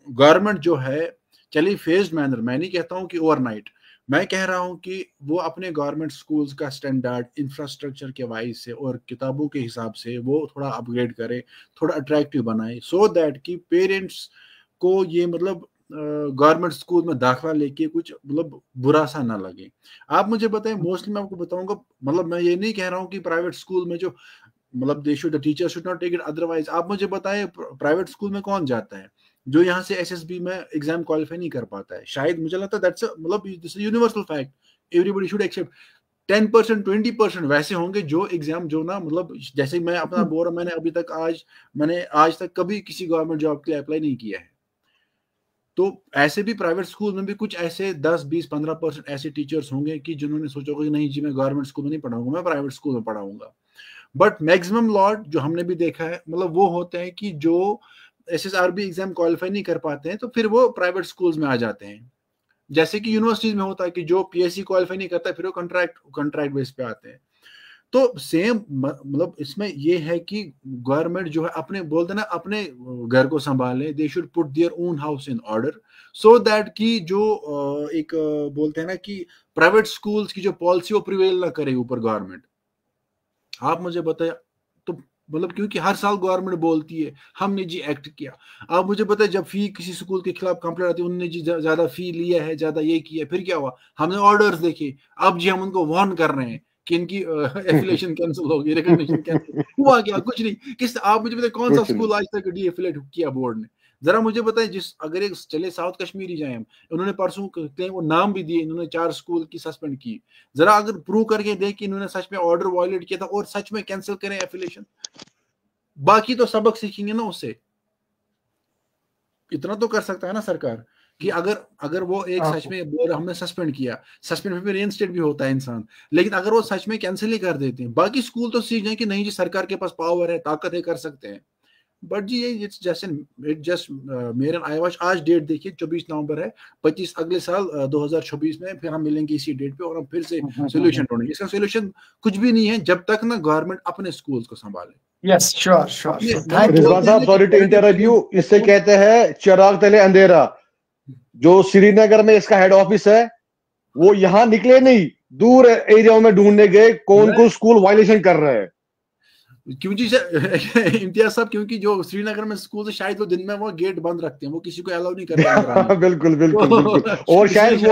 गवर्नमेंट जो है, चलिए फेज्ड मैनर, मैं नहीं कहता हूँ कि ओवरनाइट, मैं कह रहा हूं कि वो अपने गवर्नमेंट स्कूल्स का स्टैंडर्ड इंफ्रास्ट्रक्चर के वाइज से और किताबों के हिसाब से वो थोड़ा अपग्रेड करे, थोड़ा अट्रैक्टिव बनाए, सो दैट कि पेरेंट्स को ये मतलब गवर्नमेंट स्कूल में दाखिला लेके कुछ मतलब बुरा सा ना लगे। आप मुझे बताएं, मोस्टली मैं आपको बताऊंगा, मतलब मैं ये नहीं कह रहा हूँ कि प्राइवेट स्कूल में जो मतलब the teacher should not take it otherwise. आप मुझे बताएं, प्राइवेट स्कूल में कौन जाता है जो यहाँ से SSB में एग्जाम क्वालिफाई नहीं कर पाता है? शायद मुझे लगता है दैट्स मतलब this is universal fact, everybody should accept. 10%, 20% वैसे होंगे जो एग्जाम जो ना, मतलब जैसे मैं अपना बोल रहा, मैंने आज तक कभी किसी गवर्नमेंट जॉब के लिए अप्लाई नहीं किया है, तो ऐसे भी प्राइवेट स्कूल में भी कुछ ऐसे 10, 20, 15% ऐसे टीचर्स होंगे कि जिन्होंने सोचा कि नहीं जी, मैं गवर्नमेंट स्कूल में नहीं पढ़ाऊंगा, मैं प्राइवेट स्कूल में पढ़ाऊंगा। बट मैक्सिमम लॉट जो हमने भी देखा है, मतलब वो होते हैं कि जो SSRB एग्जाम क्वालिफाई नहीं कर पाते हैं, तो फिर वो प्राइवेट स्कूल्स में आ जाते हैं। जैसे कि यूनिवर्सिटीज में होता है कि जो PSC क्वालिफाई नहीं करता, फिर वो कॉन्ट्रैक्ट बेस पे आते हैं। तो सेम मतलब इसमें ये है कि गवर्नमेंट जो है अपने बोलते ना, अपने घर को संभाले, they should put their own house in order, so that कि जो एक बोलते हैं ना कि प्राइवेट स्कूल्स की जो पॉलिसी वो प्रिवेल ना करे ऊपर गवर्नमेंट। आप मुझे बताया, तो मतलब क्योंकि हर साल गवर्नमेंट बोलती है हमने जी एक्ट किया। आप मुझे बताए, जब फी किसी स्कूल के खिलाफ कंप्लेंट आती है, उन्होंने जी ज्यादा फी लिया है, ज्यादा ये किया, फिर क्या हुआ? हमने ऑर्डर्स देखे, अब जी हम उनको वार्न कर रहे हैं कि इनकी एफिलिएशन कैंसिल होगी, रिकॉग्निशन कैंसिल हुआ क्या? कुछ नहीं। आप मुझे बताए कौन सा स्कूल आज तक डीएफिलेट किया बोर्ड ने? जरा मुझे बताएं, अगर एक चले साउथ कश्मीर ही जाए हम, उन्होंने परसों क्लेम वो नाम भी दिए, इन्होंने 4 स्कूल की सस्पेंड की। जरा अगर प्रूव करके देख कि इन्होंने सच में ऑर्डर वायलेट किया था और सच में कैंसिल करें एफिलिएशन, बाकी तो सबक सीखेंगे ना उससे। इतना तो कर सकता है ना सरकार कि अगर वो एक सच में बोल हमने सस्पेंड किया, सस्पेंड पे रीइंस्टेट भी होता है इंसान, लेकिन अगर वो सच में कैंसिल ही कर देते हैं, बाकी स्कूल तो सीख जाए कि नहीं जी सरकार के पास पावर है, ताकत है, कर सकते हैं। बट जी ये जस्ट मेरे आईवाच आज डेट देखिए 24 नवंबर है, 25 अगले साल 2026 में फिर हम मिलेंगे इसी डेट पे और हम फिर से सोल्यूशन ढूंढेंगे। इसका सोल्यूशन कुछ भी नहीं है जब तक ना गवर्नमेंट अपने स्कूल्स को संभाले। Yes sure sure. रिजवान साहब सॉरी टू इंटरप्ट यू, इससे कहते हैं चिराग तले अंधेरा। जो श्रीनगर में इसका हेड ऑफिस है, वो यहाँ निकले नहीं, दूर एरियाओं में ढूंढने गए कौन स्कूल वायलेशन कर रहे हैं। क्योंकि इम्तियाज साहब, क्योंकि जो श्रीनगर में स्कूल है शायद वो दिन में वो गेट बंद रखते हैं, वो किसी को अलाउ नहीं करते। बिल्कुल बिल्कुल बिल्कुल। और शायद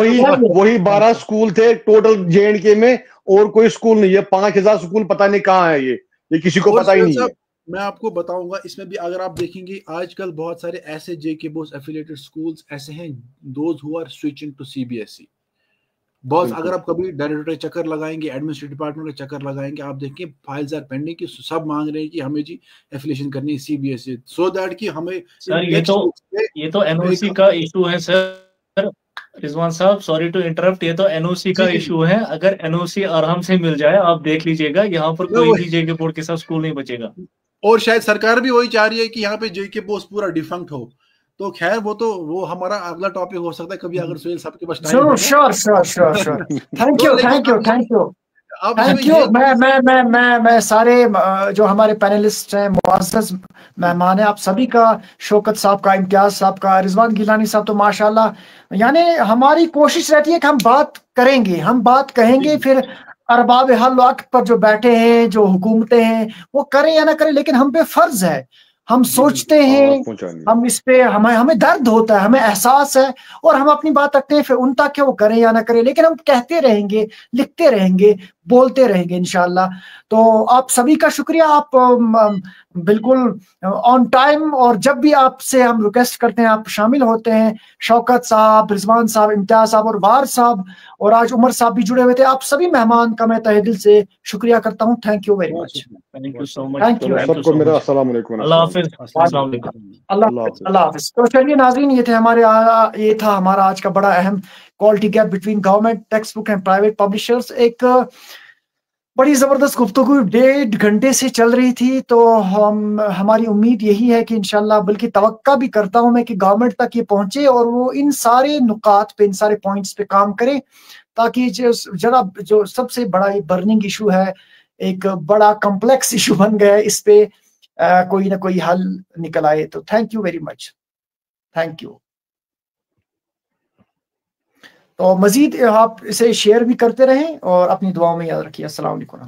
वही 12 स्कूल थे टोटल JNK में, और कोई स्कूल नहीं है। 5000 स्कूल पता नहीं कहाँ है, ये किसी को पता ही नहीं है। मैं आपको बताऊंगा इसमें भी, अगर आप देखेंगे आजकल बहुत सारे ऐसे JK बोस एफिलिएटेड स्कूल्स ऐसे हैं, those who are switching to CBSE बहुत। अगर आप कभी डायरेक्टर चक्कर लगाएंगे, एडमिनिस्ट्रेटिव डिपार्टमेंट का चक्कर लगाएंगे, आप देखेंगे फाइल्स आर पेंडिंग कि सब मांग रहे हैं कि हमें जी एफिलिएशन करनी है CBSE, सो दैट कि हमें सर ये तो NOC का इशू है सर। रिजवान साहब सॉरी टू इंटरप्ट, ये तो NOC का इशू है। अगर NOC आराम से मिल जाए, आप देख लीजिएगा यहाँ पर कोई भी JK बोर्ड के साथ स्कूल नहीं बचेगा। और शायद सरकार भी वही चाह रही है कि यहाँ पे JK बोर्ड पूरा डिफंक्ट हो। तो खैर वो हमारा अगला टॉपिक हो सकता है कभी, अगर सुहेल साहब के पास टाइम। श्योर। Thank you. मैं सारे जो हमारे पैनलिस्ट हैं, मुअज़्ज़ज़ मेहमान हैं, आप सभी का, शौकत साहब का, इम्तियाज साहब का, रिजवान गिलानी साहब, तो माशाल्लाह, यानी हमारी कोशिश रहती है कि हम बात करेंगे, हम बात कहेंगे, फिर अरबाब हल वक्त पर जो बैठे हैं, जो हुकूमतें हैं, वो करें या ना करें, लेकिन हम पे फर्ज है, हम सोचते हैं, हम इस पे हमें दर्द होता है, हमें एहसास है, और हम अपनी बात रखते हैं, फिर उन तक क्या वो करें या ना करें, लेकिन हम कहते रहेंगे, लिखते रहेंगे, बोलते रहेंगे इंशाल्लाह। तो आप सभी का शुक्रिया, आप बिल्कुल ऑन टाइम, और जब भी आपसे हम रिक्वेस्ट करते हैं आप शामिल होते हैं। शौकत साहब, रिजवान साहब, इम्तियाज साहब और वार साहब, और आज उमर साहब भी जुड़े हुए थे। आप सभी मेहमान का मैं तहे दिल से शुक्रिया करता हूँ। Thank you very much. Thank you so much. Thank you सबको मेरा अस्सलाम वालेकुम। अल्लाह हाफिज। अल्लाह हाफिज। तो चलिए नाज़रीन, ये था हमारा आज का बड़ा अहम quality gap between government text book and private publishers. एक बड़ी जबरदस्त गुफ्तगू 1.5 घंटे से चल रही थी। तो हमारी उम्मीद यही है कि इंशाल्लाह, बल्कि तवक्का भी करता हूं मैं कि गवर्नमेंट तक ये पहुंचे और वो इन सारे नुकात पे, इन सारे पॉइंट्स पे काम करे, ताकि जो सबसे बड़ा बर्निंग इशू है, एक बड़ा कॉम्प्लेक्स इशू बन गया है, इस पे कोई ना कोई हल निकल आए। तो thank you very much. Thank you. तो मजीद आप इसे शेयर भी करते रहें और अपनी दुआओं में याद रखिए। अस्सलाम वालेकुम।